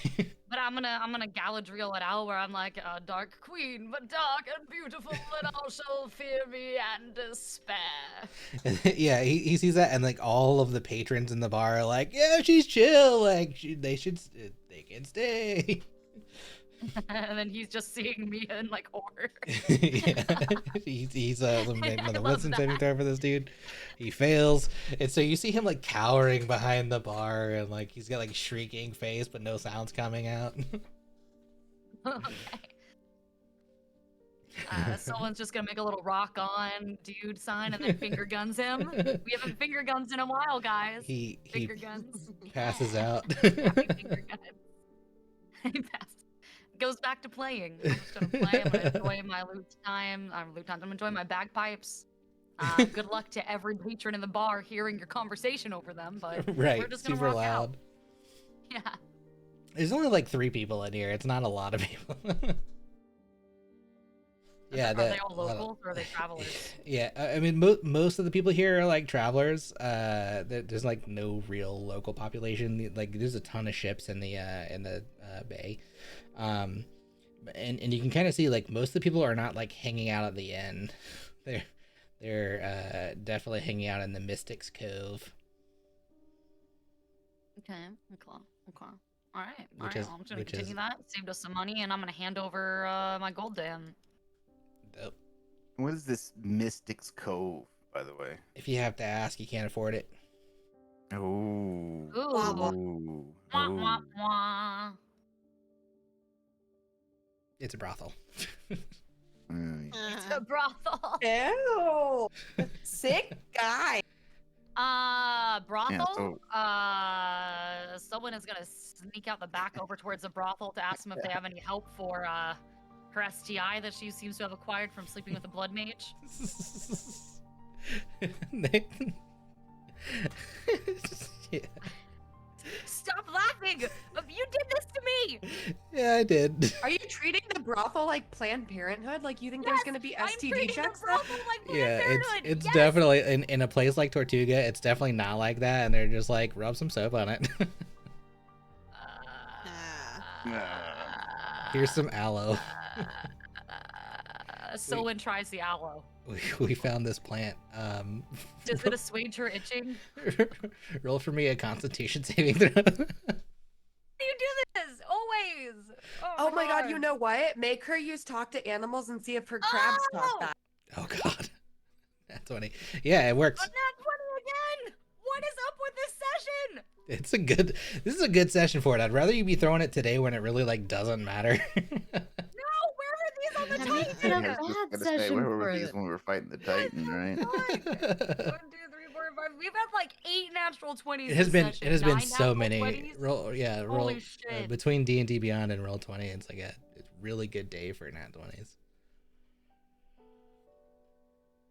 But I'm gonna Galadriel it out where I'm like a dark queen, but dark and beautiful, and all shall fear me and despair. Yeah, he sees that, and like all of the patrons in the bar are like, yeah, she's chill. Like they can stay. And then he's just seeing me in like horror. Yeah, he's making I another love wisdom saving that. throw for this dude. He fails, and so you see him like cowering behind the bar, and like he's got like shrieking face, but no sounds coming out. Okay. Someone's just gonna make a little rock on dude sign and then finger guns him. We haven't finger guns in a while, guys. he Finger guns. passes out. Happy finger guns. He passes. Goes back to playing. I'm just gonna play. I'm gonna enjoy my loot time. I'm gonna enjoy my bagpipes. Good luck to every patron in the bar hearing your conversation over them, but Right, we're just gonna super rock loud. out. Yeah. There's only like 3 people in here. It's not a lot of people. Yeah, Are they all locals or are they travelers? Yeah, I mean, most of the people here are like travelers. There's like no real local population. Like, there's a ton of ships in the bay, and you can kind of see like most of the people are not like hanging out at the inn. They're definitely hanging out in the Mystics Cove, Okay. All right. Which Well, is- I'm just gonna which continue is- that. Saved us some money, and I'm gonna hand over my gold to him. Dope. What is this Mystics Cove, by the way? If you have to ask, you can't afford it. Oh. Ooh. Oh. Wah, wah, Oh. wah. It's a brothel. Mm. It's a brothel. Ew. Sick guy. Brothel. so- Someone is gonna sneak out the back over towards the brothel to ask them if they have any help for her STI that she seems to have acquired from sleeping with a blood mage. Yeah. Stop laughing! You did this to me. Yeah, I did. Are you treating the brothel like Planned Parenthood? Like you think there's Yes, gonna be I'm STD treating checks? the brothel like Planned Yeah, Parenthood. it's Yes! definitely in a place like Tortuga, it's definitely not like that, and they're just like rub some soap on it. Here's some aloe. Someone tries the aloe. We found this plant. Does it assuage her itching? Roll for me a Constitution saving throw. You do this always. Oh my god, you know what? Make her use talk to animals and see if her crabs Oh! talk back. Oh god, that's funny. Yeah, it works. But not 20 again. What is up with this session? This is a good session for it. I'd rather you be throwing it today when it really like doesn't matter. No, where are these on the And make Titan? it a I was just bad gonna say, session where were for these the- when we were fighting the Titan, right? 1, 2, 3, 4, 5. We've had like 8 natural 20s. It has this been session. it has been 9 so natural many 20s? roll Holy shit. between D&D Beyond and Roll 20. It's like a really good day for nat 20s.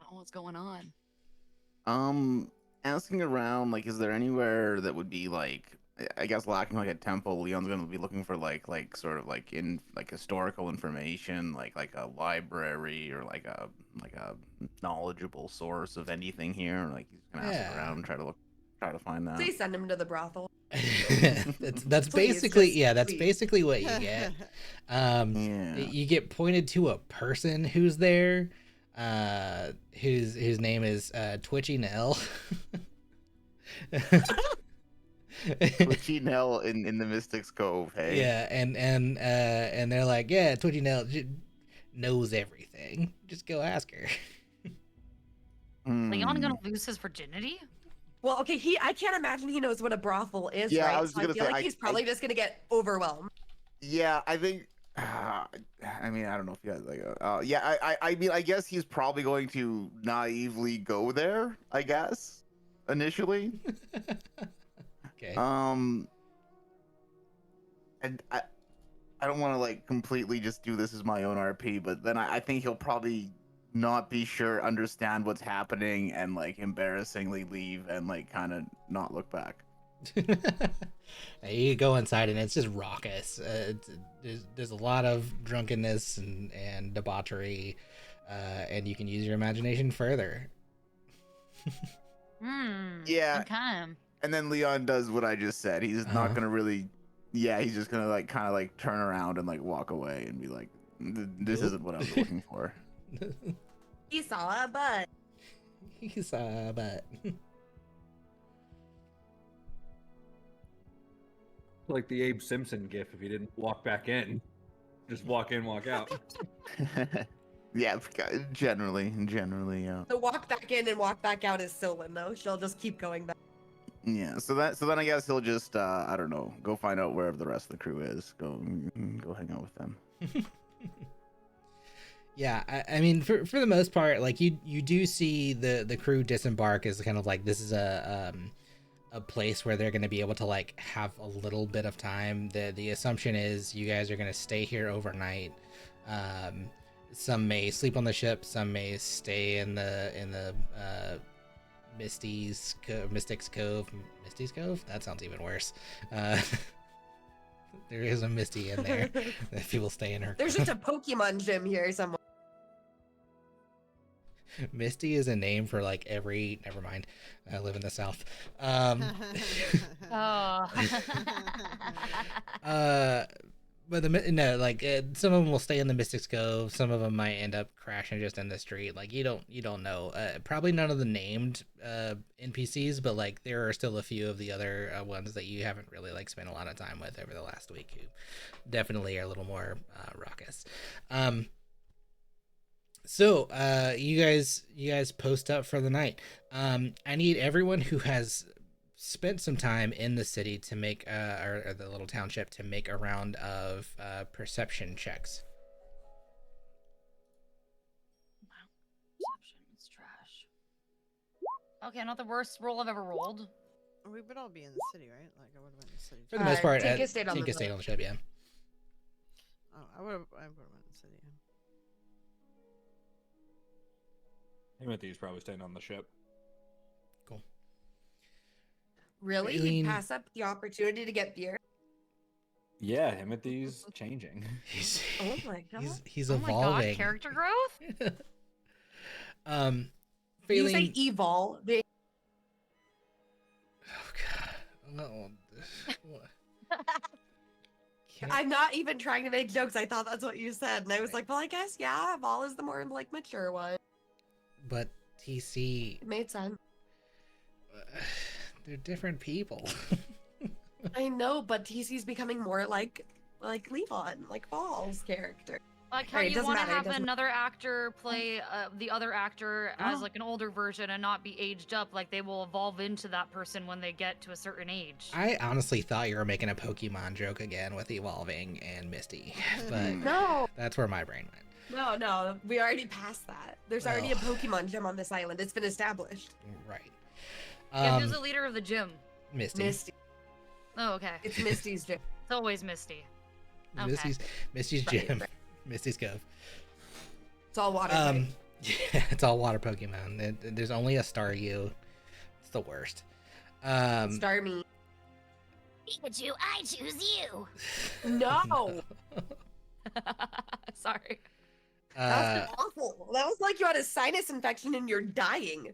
Oh, what's going on? Asking around, like, is there anywhere that would be like, I guess lacking like a temple? Leon's gonna be looking for like sort of like in like historical information, like a library or like a knowledgeable source of anything here. Like he's gonna ask Yeah. around, try to find that. Please send him to the brothel. that's Please, basically just yeah, that's please. basically what you get. Yeah. You get pointed to a person who's there, whose name is Twitchy Nell. Twitchy Nell in the Mystics Cove. Hey. Yeah, and they're like, yeah, Twitchy Nell knows everything. Just go ask her. Leon Hmm. gonna lose his virginity? Well, okay, I can't imagine he knows what a brothel is, Yeah, right? I was So gonna feel say, like he's probably just gonna get overwhelmed. Yeah, I think. I mean, I don't know if you guys like. Yeah, I mean, I guess he's probably going to naively go there. I guess initially. Okay. And I don't want to like completely just do this as my own RP, but then I think he'll probably not be sure, understand what's happening, and like embarrassingly leave and like kind of not look back. You go inside and it's just raucous. There's a lot of drunkenness and debauchery, and you can use your imagination further. Yeah. Okay. And then Leon does what I just said. He's Uh-huh. not gonna really. Yeah, he's just gonna like kind of like turn around and like walk away and be like, "This Nope. isn't what I was looking for." He saw it, but He's but Like the Abe Simpson gif if you didn't walk back in. Just walk in, walk out. Yeah, generally, yeah. the walk back in and walk back out is Sylvan though. She'll just keep going back. Yeah, so then I guess he'll just I don't know, go find out wherever the rest of the crew is. Go hang out with them. yeah, I mean, for the most part, like you do see the crew disembark as kind of like this is a place where they're going to be able to like have a little bit of time. The assumption is you guys are going to stay here overnight. Some may sleep on the ship, some may stay in the Misty's Cove. That sounds even worse. There is a Misty in there. If people stay in her. There's just a Pokemon gym here somewhere. Misty is a name for like every. Never mind. I live in the South. But some of them will stay in the Mystics Cove. Some of them might end up crashing just in the street. Like you don't know. Probably none of the named NPCs, but like there are still a few of the other ones that you haven't really like spent a lot of time with over the last week, who definitely are a little more raucous. So you guys post up for the night. I need everyone who has spent some time in the city to make or the little township to make a round of perception checks. Perception is trash. Okay, not the worst roll I've ever rolled. We would all be in the city, right? Like I would have been in the city. For the most part, Tinka stayed on the Tinka stayed boat. on the ship. Yeah. Oh, I would have went in the city. Timothy's probably staying on the ship. Cool. Really? Aileen- You'd pass up the opportunity to get beer? Yeah, Timothy's changing. He's Oh my god. he's Oh my evolving. god, character growth? You Failing. say evol. They Oh god. No. Can't- I'm not even trying to make jokes. I thought that's what you said. And I was like, well, I guess, yeah, Vol is the more, like, mature one. But TC, It made sense. they're different people. I know, but TC's becoming more like Levon, like Vol's character. Like how Alright, it you doesn't want to matter, it have doesn't- another actor play the other actor as Oh. like an older version and not be aged up. Like they will evolve into that person when they get to a certain age. I honestly thought you were making a Pokemon joke again with evolving and Misty, but No, that's where my brain went. no, we already passed that. There's already a Well. Pokemon gym on this island. It's been established. Right. Yeah, who's the leader of the gym? Misty. Misty. Oh, okay. It's Misty's gym. It's always Misty. Okay. Misty's Right, gym. right. Misty's Cove. It's all water. type. Yeah, it's all water Pokemon. There's only a Staryu. It's the worst. Star me. Pikachu, I choose you. No. Sorry. That was awful. That was like you had a sinus infection and you're dying.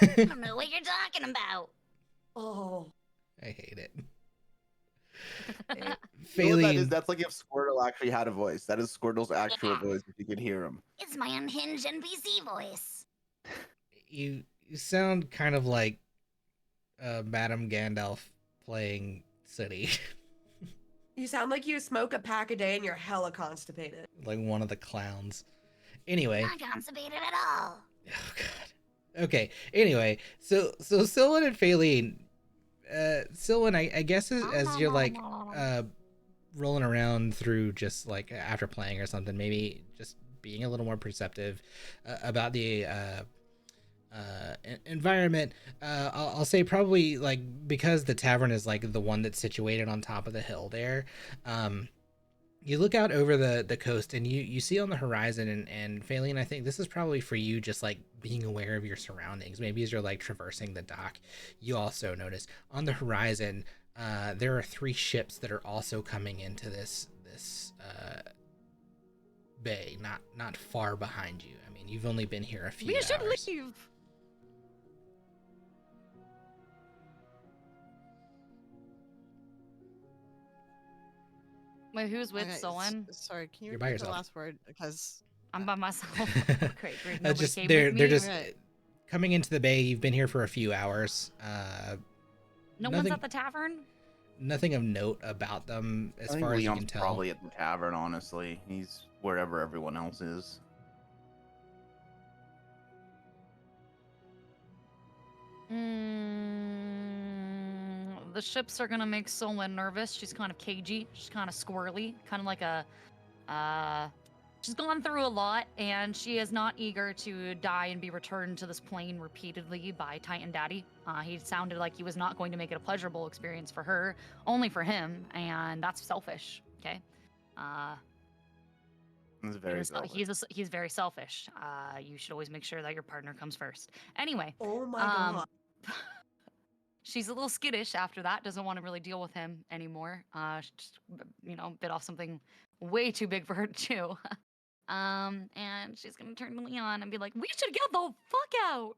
I don't know what you're talking about. Oh. I hate it. You know what that is? Faline, That's like if Squirtle actually had a voice. That is Squirtle's actual Yeah. voice if you could hear him. It's my unhinged NPC voice. you sound kind of like Madame Gandalf playing City, You sound like you smoke a pack a day and you're hella constipated. like one of the clowns. Anyway, Not constipated at all. oh god. Okay. Anyway, so Sylvan and Faline, Sylvan, I guess as you're like rolling around through just like after playing or something, maybe just being a little more perceptive about the environment. I'll say probably like because the tavern is like the one that's situated on top of the hill there. You look out over the coast and you see on the horizon and Faline, I think this is probably for you just like being aware of your surroundings. Maybe as you're like traversing the dock, you also notice on the horizon there are 3 ships that are also coming into this bay, not far behind you. I mean, you've only been here a few We hours. should leave. Wait, who's with Okay, Soen? sorry, can you You're by repeat the yourself. last word? Because I'm by myself. Great. That's Nobody just came they're with they're me? just Okay. coming into the bay. You've been here for a few hours. No nothing- one's at the tavern? Nothing of note about them as I think far as you Leon's can tell. probably at the tavern, honestly. He's wherever everyone else is. The ships are gonna make Solon nervous. She's kind of cagey. She's kind of squirrely. Kind of like a, she's gone through a lot, and she is not eager to die and be returned to this plane repeatedly by Titan Daddy. He sounded like he was not going to make it a pleasurable experience for her, only for him, and that's selfish. Okay. He's very selfish. He's very selfish. You should always make sure that your partner comes first. Anyway, Oh my Um, god. she's a little skittish after that. Doesn't want to really deal with him anymore. She just, bit off something way too big for her to chew. And she's gonna turn to Leon and be like, "We should get the fuck out."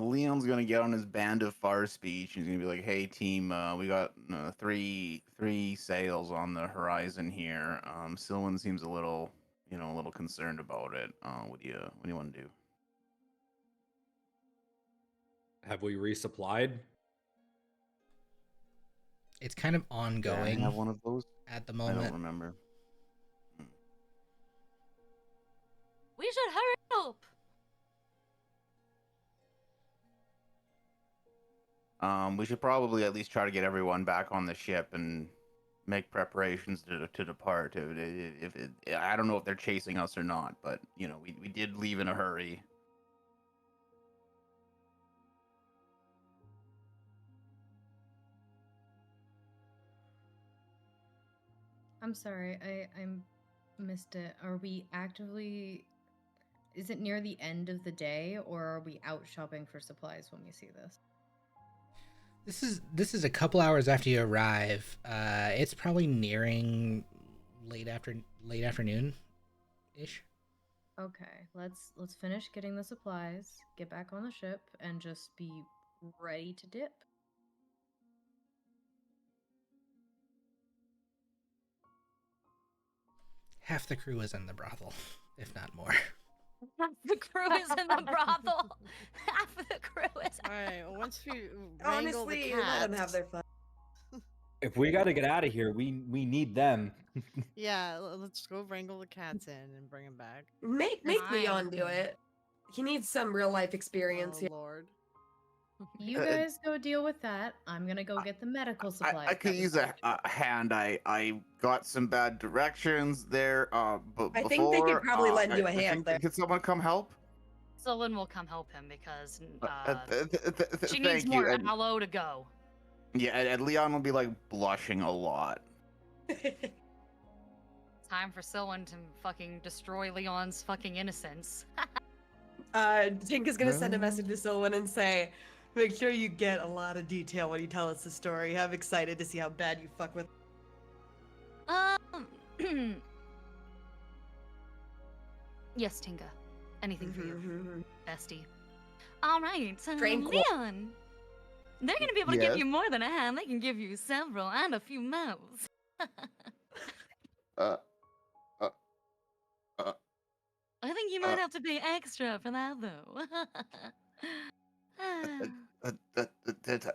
Leon's gonna get on his band of far speech. He's gonna be like, "Hey team, we got three sails on the horizon here. Sylvan seems a little concerned about it. What do you want to do?" Have we resupplied? It's kind of Yeah, I ongoing have one of those. at the I don't moment. remember. We should hurry up. We should probably at least try to get everyone back on the ship and make preparations to depart. I don't know if they're chasing us or not, but we did leave in a hurry. I'm sorry, I missed it. Are we actively? Is it near the end of the day, or are we out shopping for supplies when we see this? This is a couple hours after you arrive. It's probably nearing late afternoon ish. Okay, let's finish getting the supplies, get back on the ship, and just be ready to dip. Half the crew is in the brothel, if not more. Half the crew is in the brothel. Half of the crew is. all right, once we wrangle Honestly, the let them have cats, their fun. If we got to get out of here, we need them. Yeah, let's go wrangle the cats in and bring them back. Make Fine. Leon do it. He needs some real life experience Oh here. Lord. You Uh, guys go deal with that. I'm gonna go get the medical supplies. I could that we use got. a hand. I got some bad directions there. But I think they could probably lend you a I think- hand there. Could someone come help? Someone will come help him because she Thank needs you. more And, aloe to go. yeah, and Leon will be like blushing a lot. Time for Sylvan to fucking destroy Leon's fucking innocence. Tink is gonna send a message to Sylvan and say, make sure you get a lot of detail when you tell us the story. I'm excited to see how bad you fuck with. Yes, Tinka. Anything for you, Mhm. bestie. All right, Tranquil. Leon. They're gonna be able to Yes? give you more than a hand. They can give you several and a few mouths. Uh, I think you might have to pay extra for that, though.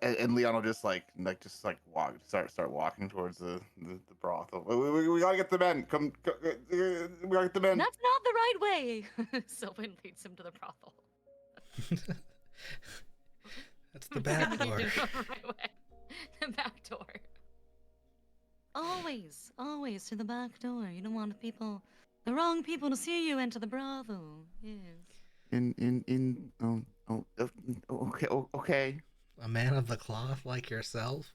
and Leon will just like walk, start walking towards the brothel. We gotta get the men. Come, we gotta get the men. That's not the right way. Sylvan leads him to the brothel. That's the back Lead door. him the right way. The back door. Always, always to the back door. You don't want the wrong people to see you enter the brothel. Yes. Okay. A man of the cloth like yourself.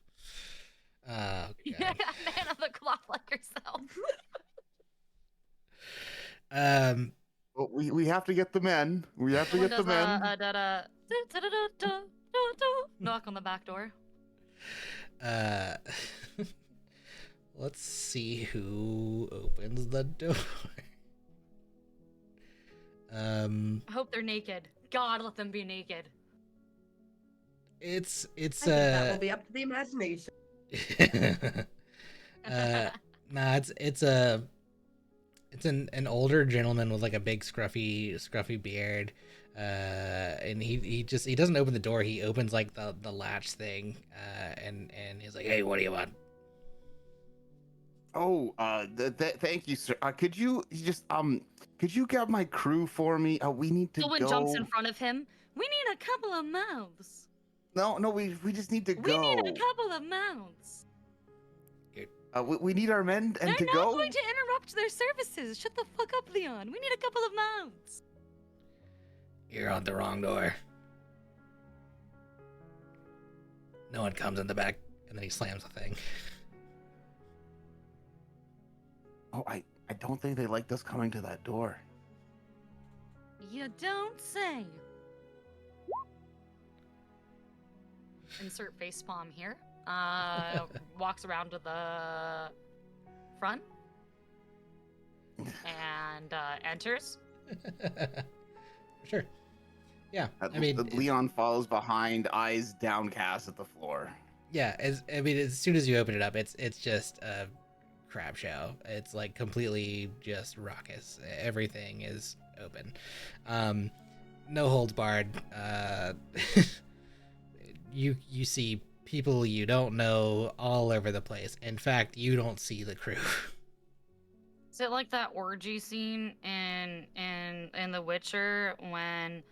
Oh, Yeah, God. man of the cloth like yourself. Well, we have to get the men. We have to Someone get the does men. knock on the back door. Let's see who opens the door. I hope they're naked. God, let them be naked. It's I think that will be up to the imagination. nah, it's an older gentleman with like a big scruffy beard, and he doesn't open the door. He opens like the latch thing, and he's like, "Hey, what do you want?" Oh, thank you, sir. Could you grab my crew for me? We need to Sylvan go. jumps in front of him. We need a couple of mouths. No, we just need to We go. need a couple of mouths. We need our men and They're to not go. going to interrupt their services. Shut the fuck up, Leon. We need a couple of mouths. You're on the wrong door. No one comes in the back, and then he slams the thing. Oh, I don't think they liked us coming to that door. You don't say. Insert facepalm here. Walks around to the front and enters. Sure. Yeah, I mean, Leon follows behind, eyes downcast at the floor. yeah. As soon as you open it up, it's just a crap show. It's like completely just raucous. Everything is open. No holds barred. You see people you don't know all over the place. In fact, you don't see the crew. Is it like that orgy scene in The Witcher when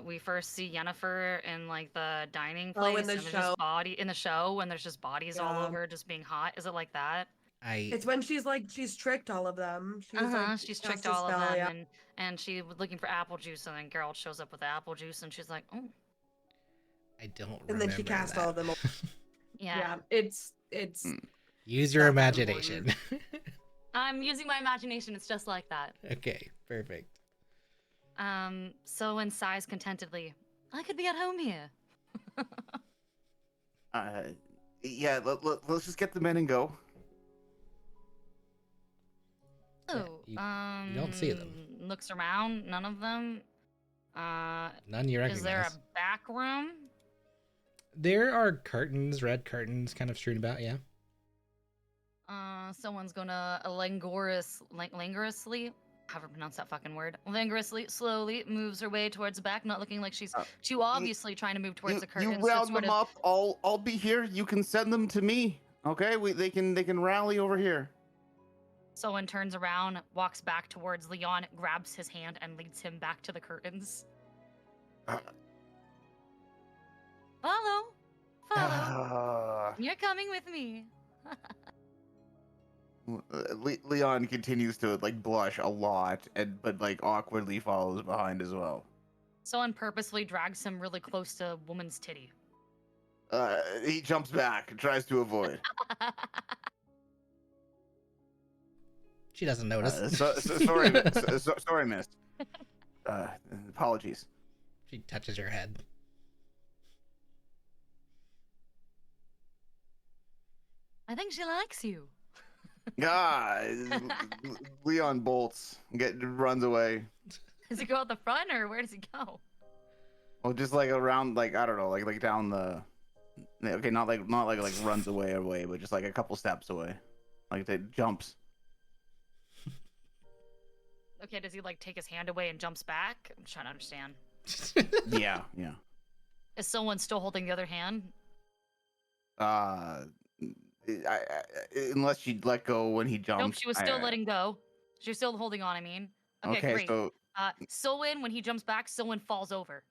we first see Yennefer in like the dining place in the and there's show. just in the show when there's just bodies all Yeah. over just being hot? Is it like that? It's when she's tricked all of them. She's She's cast tricked a all of spell, them yeah. and she was looking for apple juice and then Geralt shows up with the apple juice and she's like, oh I don't And remember then she cast that. all of them. yeah. It's Use your not that imagination. I'm using my imagination, it's just like that. Okay, perfect. Selwyn sighs contentedly. I could be at home here. Yeah, let's just get the men and go. Oh, you don't see them. Looks around, none of them. None you recognize. Is there a back room? There are curtains, red curtains, kind of strewn about. Yeah. Someone's gonna languorously, however pronounce that fucking word, languorously, slowly moves her way towards the back, not looking like she's too obviously trying to move towards the curtains. You so round sort them of- up. I'll be here. You can send them to me. Okay, they can rally over here. Someone turns around, walks back towards Leon, grabs his hand, and leads him back to the curtains. Follow. You're coming with me. Leon continues to like blush a lot, but like awkwardly follows behind as well. Someone purposefully drags him really close to a woman's titty. He jumps back and tries to avoid. She doesn't notice. Sorry, miss. Apologies. She touches your head. I think she likes you. Leon bolts, runs away. Does he go out the front or where does he go? Well, just like around, like I don't know, like down the. Okay, not like runs away, but just like a couple steps away, like it jumps. Okay, does he like take his hand away and jumps back? I'm trying to understand. Yeah. Is someone still holding the other hand? Unless she let go when he jumped. Nope, she was still letting go. She was still holding on, I mean. Okay, great. So. Soin, when he jumps back, Soin falls over.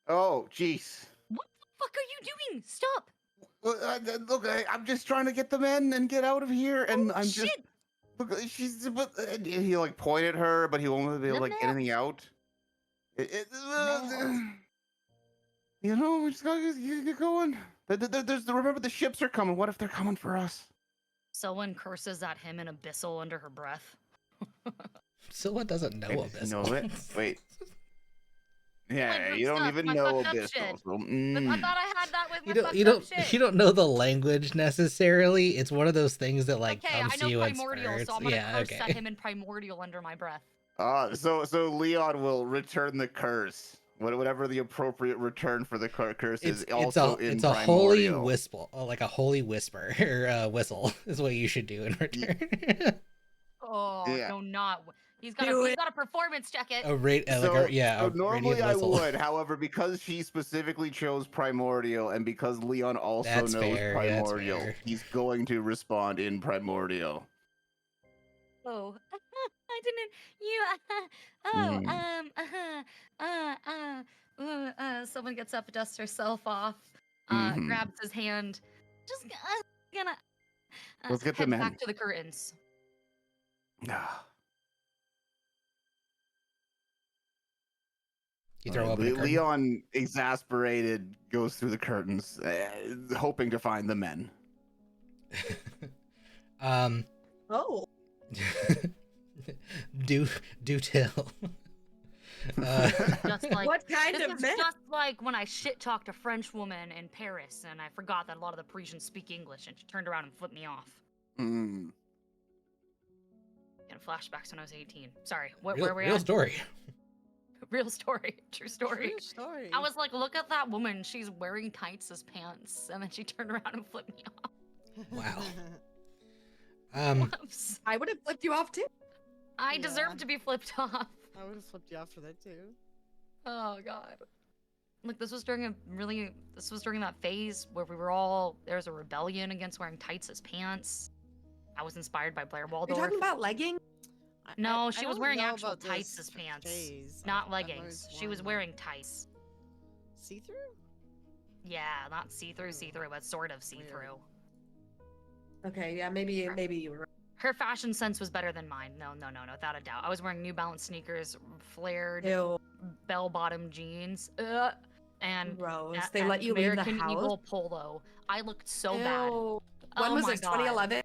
Oh, jeez. What the fuck are you doing? Stop! Look, I'm just trying to get them in and get out of here, and I'm shit. just. Look, he like pointed her, but he won't be able to get anything out. You know, we just gotta get going. Remember, the ships are coming. What if they're coming for us? Someone curses at him in abyssal under her breath. Scylla doesn't know abyssal. You know it? Wait. Yeah, Like, you don't stuff, even my know fucked up abyssal. shit. So, I thought I had that with my You don't fucked up shit. you don't know the language necessarily. It's one of those things that like Okay, comes I to know you in primordial, spurts. so I'm gonna Yeah, curse okay. at him in primordial under my breath. So Leon will return the curse. Whatever the appropriate return for the curse is, also in it's a holy primordial. whistle, like a holy whisper or whistle is what you should do in return. Oh Yeah. no, not he's got Do he's it. got a performance check it. a Normally radiant I whistle. would, however, because she specifically chose primordial, and because Leon also That's knows fair, yeah, that's primordial, fair. he's going to respond in primordial. Oh, I didn't. Someone gets up, dusts herself off, grabs his hand. Just gonna Let's get head them in. back to the curtains. You throw open a curtain. Leon, exasperated, goes through the curtains, hoping to find the men. Oh. do tell. Just like What kind this of is men? just like when I shit talked a French woman in Paris, and I forgot that a lot of the Parisians speak English, and she turned around and flipped me off. Mm. And flashbacks when I was 18. Sorry, where real, were we real at? story. Real story, true story. True story. I was like, look at that woman. She's wearing tights as pants, and then she turned around and flipped me off. Wow. Whoops. I would have flipped you off too. I Yeah. deserve to be flipped off. I would have flipped you off for that too. Oh god. Look, this was during that phase where there was a rebellion against wearing tights as pants. I was inspired by Blair You're Waldorf. talking about leggings? No, she was don't wearing know actual about tights this as pants, phase. not I've leggings. always She was worn, wearing tights. see-through. Yeah, not see-through, but sort of see-through. Okay, yeah, maybe you were right. Her fashion sense was better than mine. No, without a doubt. I was wearing New Balance sneakers, flared Ew, bell-bottom jeans, and gross. a- They a let you leave the American house? Eagle polo. I looked so bad. Ew. When Oh was my this? God. 2011?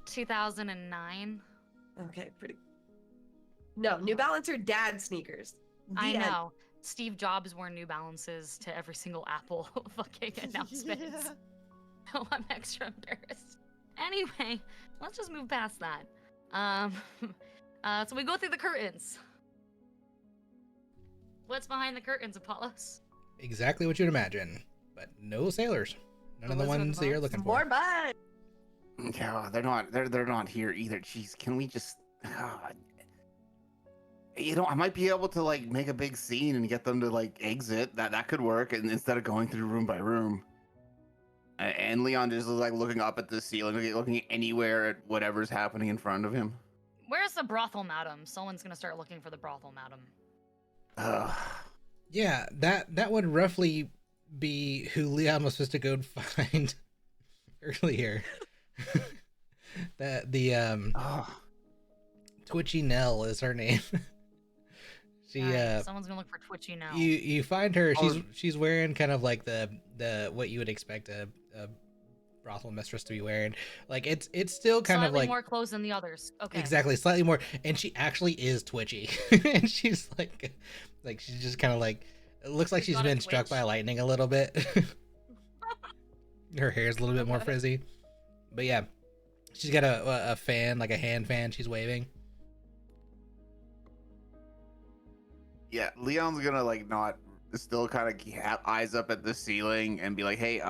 2009. Okay, pretty. No, New Balance are dad sneakers. I The end. know. Steve Jobs wore New Balances to every single Apple fucking announcement. Yeah. Oh, I'm extra embarrassed. Anyway, let's just move past that. So we go through the curtains. What's behind the curtains, Apollos? Exactly what you'd imagine, but no sailors. None of the Elizabeth ones that you're Moss? looking More for. bud. Yeah, they're not here either. Jeez, can we just? I might be able to like make a big scene and get them to like exit. That could work, and instead of going through room by room. And Leon just is like looking up at the ceiling, looking anywhere at whatever's happening in front of him. Where's the brothel madam? Someone's gonna start looking for the brothel madam. Ugh. Yeah, that would roughly be who Leon was supposed to go find earlier. The Ugh. Twitchy Nell is her name. She Alright, someone's gonna look for Twitchy now. you find her. Oh. She's wearing kind of like the what you would expect a brothel mistress to be wearing. Like it's still kind Slightly of like more clothes than the others. Okay. exactly slightly more, and she actually is twitchy, and she's like she's just kind of like it looks like She's she's got a been struck twitch. by lightning a little bit. Her hair's a little bit more Okay. frizzy, but yeah, she's got a fan, like a hand fan. She's waving. Yeah, Leon's gonna like not still kind of have eyes up at the ceiling and be like, "Hey,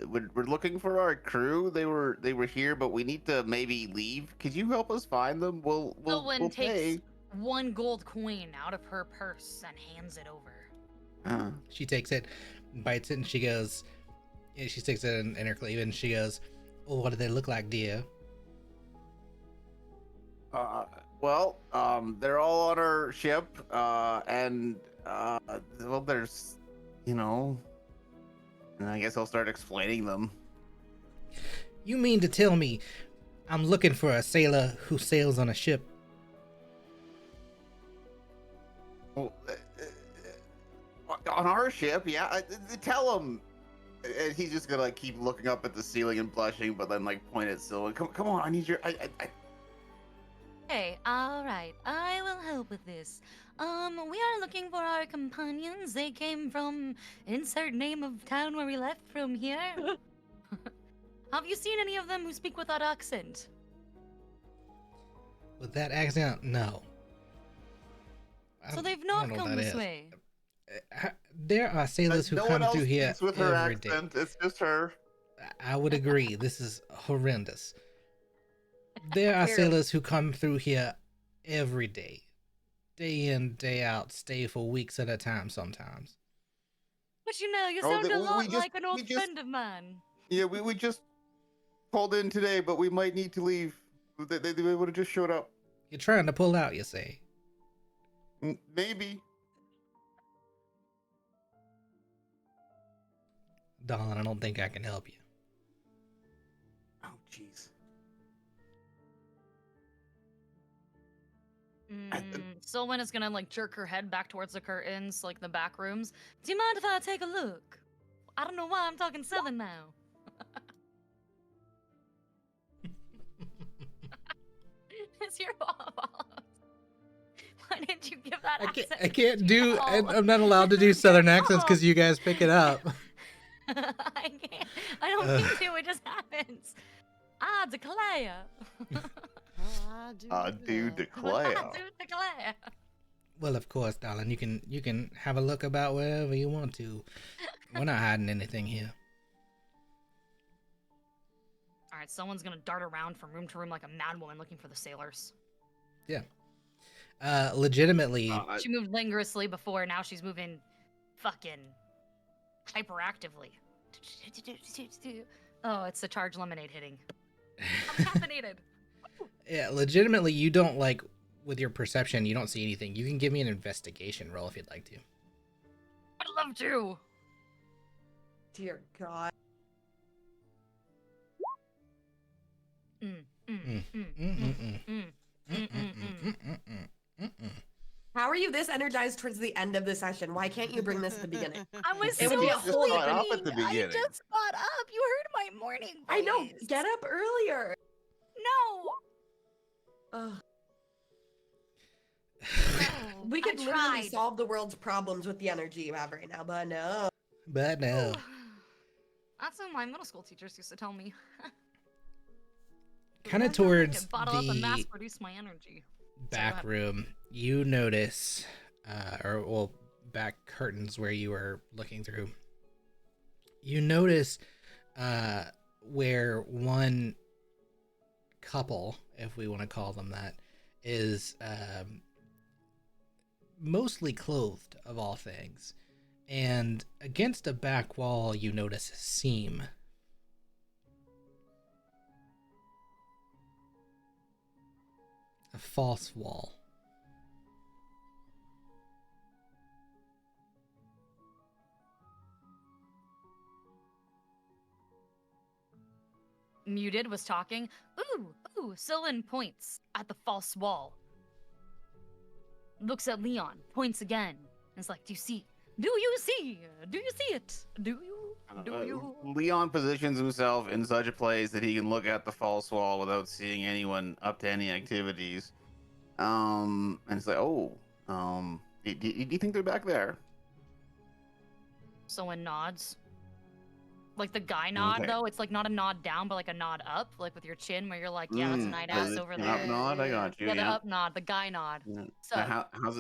we're looking for our crew. They were here, but we need to maybe leave. Could you help us find them? We'll Sylvan takes pay." 1 gold coin out of her purse and hands it over. She takes it, bites it, and she goes. Yeah, she sticks it in her cleave, and she goes, "Oh, what do they look like, dear?" Well, they're all on our ship, and well, there's, and I guess I'll start explaining them. You mean to tell me I'm looking for a sailor who sails on a ship? Well, on our ship, yeah. Tell him. And he's just gonna like keep looking up at the ceiling and blushing, but then like point at Sylvan. Come on, I need your. Hey, alright, I will help with this. We are looking for our companions. They came from insert name of town where we left from here. Have you seen any of them who speak with that accent? With that accent, no. So they've I don't not know what come that this is. way. There are sailors who No come one else through here speaks with her every day. accent. It's just her. I would agree. This is horrendous. There are Terrible. sailors who come through here every day. Day in, day out, stay for weeks at a time sometimes. But you know, you Oh, sound they- a we lot just- like an we old just- friend of mine. Yeah, we just called in today, but we might need to leave. They would have just showed up. You're trying to pull out, you say? Maybe. Dawn, I don't think I can help you. Oh, jeez. Sylvan is gonna like jerk her head back towards the curtains, like the back rooms. Do you mind if I take a look? I don't know why I'm talking Southern now. It's your fault. Why didn't you give that accent? I can't do. Oh. I'm not allowed to do southern accents because you guys pick it up. I can't. I don't mean to. It just happens. I declare. I do declare. I do declare. Well, of course, darling. You can have a look about wherever you want to. We're not hiding anything here. All right, someone's gonna dart around from room to room like a mad woman looking for the sailors. Yeah. Legitimately, She moved languorously before. Now she's moving, fucking, hyperactively. Oh, it's the charged lemonade hitting. I'm caffeinated. yeah, legitimately, you don't like with your perception. You don't see anything. You can give me an investigation roll if you'd like to. I'd love to. Dear God. How are you this energized towards the end of the session? Why can't you bring this at the beginning? I was It so would be a just whole got up thing. at the I beginning. just got up. You heard my morning voice. I know. Get up earlier. No. Ugh. No, We could I literally tried. solve the world's problems with the energy you have right now, but no. But no. That's what my middle school teachers used to tell me. Kind of That's how I towards could bottle up and mass the produce my energy. back room, you notice, back curtains where you were looking through. You notice where one couple, if we want to call them that, is mostly clothed of all things. And against a back wall, you notice a seam false wall. Muted was talking. Ooh, Sylvan points at the false wall. Looks at Leon, points again. And is like, do you see? Do you see? Do you see it? Do you? Do you? Leon positions himself in such a place that he can look at the false wall without seeing anyone up to any activities. And it's like, do you think they're back there? Someone nods. Like the guy nod, Okay. though. It's like not a nod down, but like a nod up, like with your chin, where you're like, yeah, that's a night ass Position over up there. nod, I got you. Yeah, the Yeah. up nod, the guy nod. Yeah. So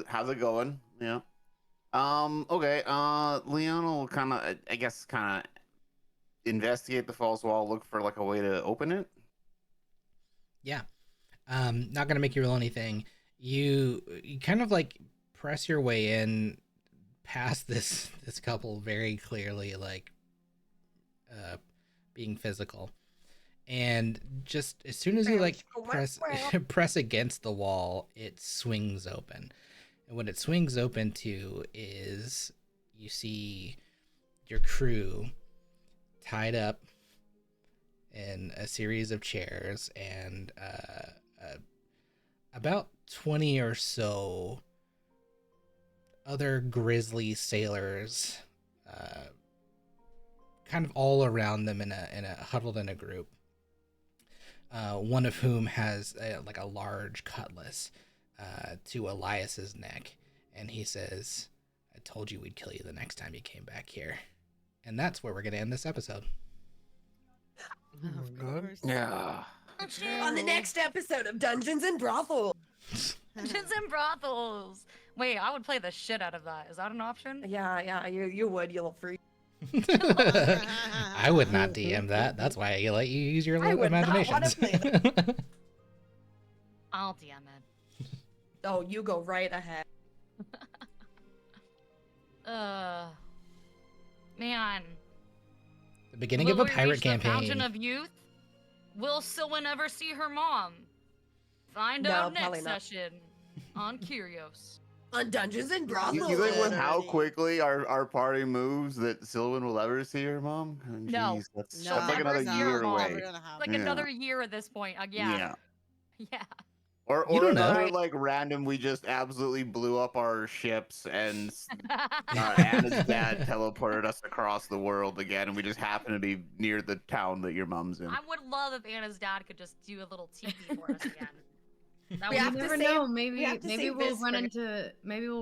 How's it going? Yeah. Okay. Leon will kind of, I guess, investigate the false wall, look for like a way to open it. Yeah. Not gonna make you roll anything. You kind of like press your way in past this couple very clearly like being physical. And just as soon as you like press against the wall, it swings open. And what it swings open to is you see your crew tied up in a series of chairs and about 20 or so other grizzly sailors kind of all around them in a huddled in a group. One of whom has like a large cutlass to Elias's neck, and he says, "I told you we'd kill you the next time you came back here." And that's where we're gonna end this episode. Of course. Yeah. On the next episode of Dungeons and Brothels. Dungeons and Brothels. Wait, I would play the shit out of that. Is that an option? Yeah, you would, you little freak. I would not DM that. That's why I let you use your I would not wanna imaginations. play that. I'll DM it. Oh, you go right ahead. Man. The beginning Will of a we pirate reach the campaign. Fountain of Youth? Will Sylvan ever see her mom? Find No, out probably next not. session on Kyrios. On Dungeons and You Brothels. think with how Already. quickly our party moves that Sylvan will ever see her mom? Oh, No. geez, that's She'll like never another see her year mom. away. Never gonna happen. Like Yeah. another year at this point. Yeah. Yeah. Or You don't know. another like random. We just absolutely blew up our ships and Anna's dad teleported us across the world again, and we just happen to be near the town that your mom's in. I would love if Anna's dad could just do a little TV for us again. That We would have You to never save- know. we have to Maybe save we'll this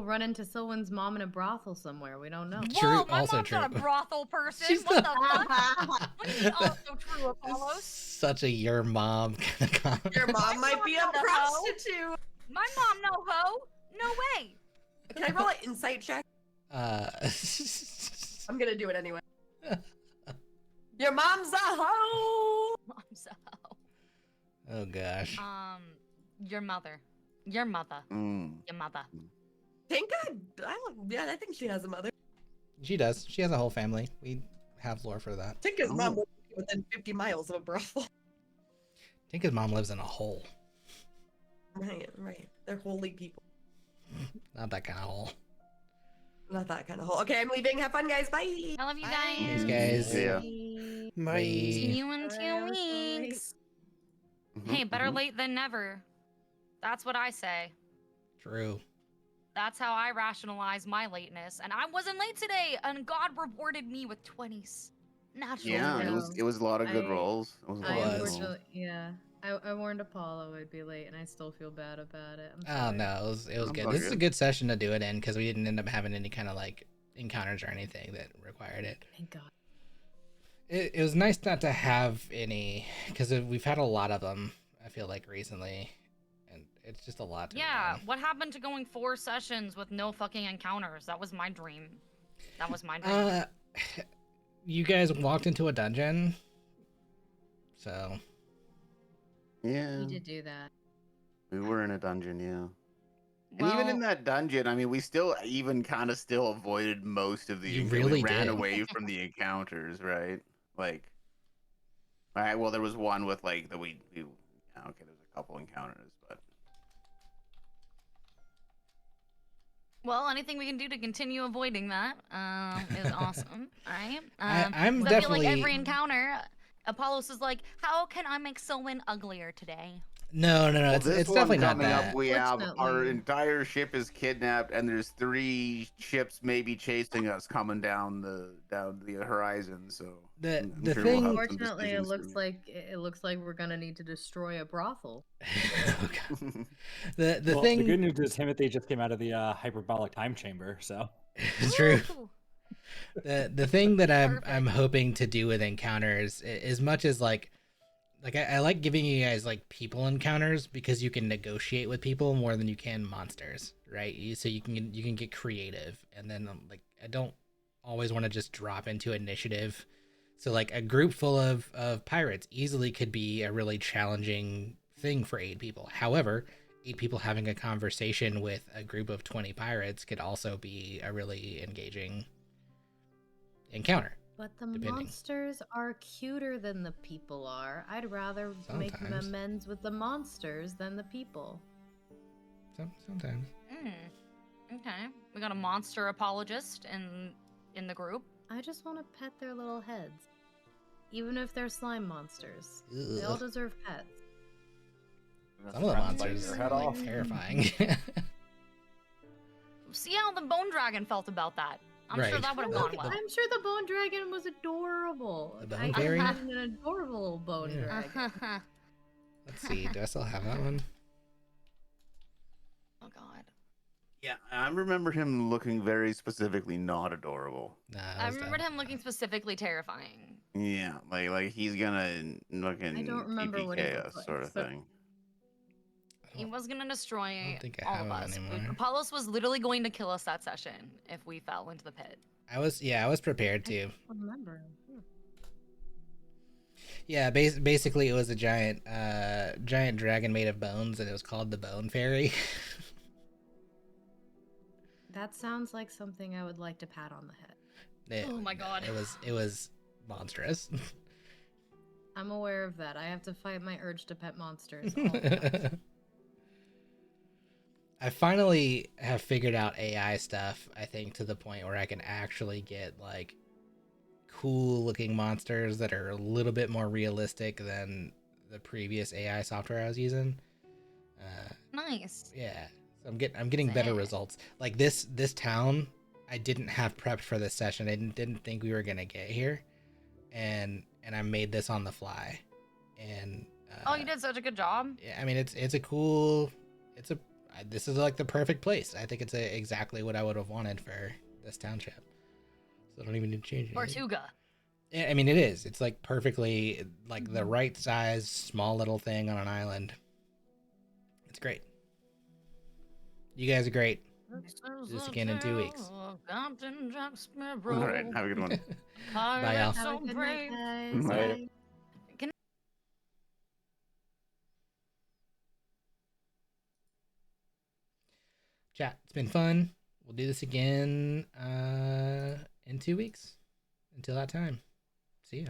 run into Sylvan's mom in a brothel somewhere. We don't know. True, Whoa, my also mom's not true. a brothel person. She's What not. the fuck? What do you mean also true, Apollos? Such a your mom kind of comment. Your mom might be a not a hoe. prostitute. My mom no ho. No way. Can I roll an insight check? Uh, I'm gonna do it anyway. Your mom's a hoe. Mom's a hoe. oh gosh. Your mother. Your mother. Mm. Your mother. I think she has a mother. She does. She has a whole family. We have lore for that. Tinka's mom was within 50 miles of a brothel. Tinka's mom lives in a hole. Right. They're holy people. Not that kind of hole. Not that kind of hole. Okay, I'm leaving. Have fun, guys. Bye. I love you Bye. guys. Thanks, guys. Yeah. Bye. See you in 2 Bye. weeks. Hey, better late than never. That's what I say. True. That's how I rationalize my lateness. And I wasn't late today, and God rewarded me with 20s. Naturally. Yeah, I it was a lot of good I- rolls. It was a lot I of good rolls. unfortunately, yeah. I warned Apollo I'd be late, and I still feel bad about it. I'm Oh sorry. no, it was I'm good. all This is a good. good session to do it in because we didn't end up having any kind of like encounters or anything that required it. Thank God. It was nice not to have any because we've had a lot of them. I feel like recently, and it's just a lot. To Yeah, run. what happened to going 4 sessions with no fucking encounters? That was my dream. That was my dream. You guys walked into a dungeon, so Yeah, You did do that. we were in a dungeon. Yeah. And even in Well- that dungeon, I mean, we still even kind of still avoided most of the. You we really ran did. away from the encounters, right? Like, all right. Well, there was one with like the we okay. There's a couple encounters, but Well, anything we can do to continue avoiding that is awesome. All right. I'm 'Cause I feel like definitely every encounter, Apollos is like, "How can I make Selwyn uglier today?" no. Well, It's this one definitely not coming up, that. we have our Fortunately. entire ship is kidnapped, and there's 3 ships maybe chasing us coming down the horizon. So The I'm the sure we'll have thing. some Unfortunately, decisions to it looks like we're gonna need to destroy a brothel. Oh, God. make. The Well, thing. the good news is Timothy just came out of the hyperbolic time chamber, so It's true. Woo! The thing that I'm Perfect. hoping to do with encounters, as much as like I like giving you guys like people encounters because you can negotiate with people more than you can monsters, right? So you can get creative, and then like I don't always want to just drop into initiative. So like a group full of pirates easily could be a really challenging thing for 8 people. However, 8 people having a conversation with a group of 20 pirates could also be a really engaging encounter. But the Depending. monsters are cuter than the people are. I'd rather make Sometimes. amends with the monsters than the people. Sometimes. Okay. We got a monster apologist in the group. I just want to pet their little heads. Even if they're slime monsters. They all Ugh. deserve pets. Some of the Threatened by monsters your head are off. terrifying. See how the bone dragon felt about that. I'm sure Right. that would have Look, gone well. I'm sure the bone dragon was adorable. The bone I fairy? imagine an adorable little bone Yeah. dragon. Let's see. Do I still have that one? Oh God. Yeah, I remember him looking very specifically not adorable. Nah, I remembered him looking specifically terrifying. Yeah, like he's gonna fucking I don't remember what he TPK looked us like, sort of but- thing. He was gonna destroy I don't think I all have of him us. anymore. Apollos was literally going to kill us that session if we fell into the pit. I was prepared to. I don't remember. Yeah, basically it was a giant dragon made of bones, and it was called the Bone Fairy. That sounds like something I would like to pat on the head. Oh my God. It was monstrous. I'm aware of that. I have to fight my urge to pet monsters all the time. I finally have figured out AI stuff, I think, to the point where I can actually get like cool looking monsters that are a little bit more realistic than the previous AI software I was using. Nice. Yeah. So I'm getting better Sick. results. Like this town, I didn't have prepped for this session. I didn't think we were gonna get here. And I made this on the fly. And Oh, you did such a good job. yeah, I mean this is like the perfect place. I think it's exactly what I would have wanted for this township. So I don't even need to change anything. Tortuga. Yeah, I mean it is. It's like perfectly like the right size, small little thing on an island. It's great. You guys are great. Do this again in 2 weeks. Captain Jack Sparrow. All right, have a good one. Bye, y'all. Have a So good brave. night, guys. Later. Bye. Chat, it's been fun. We'll do this again in 2 weeks. Until that time, see ya.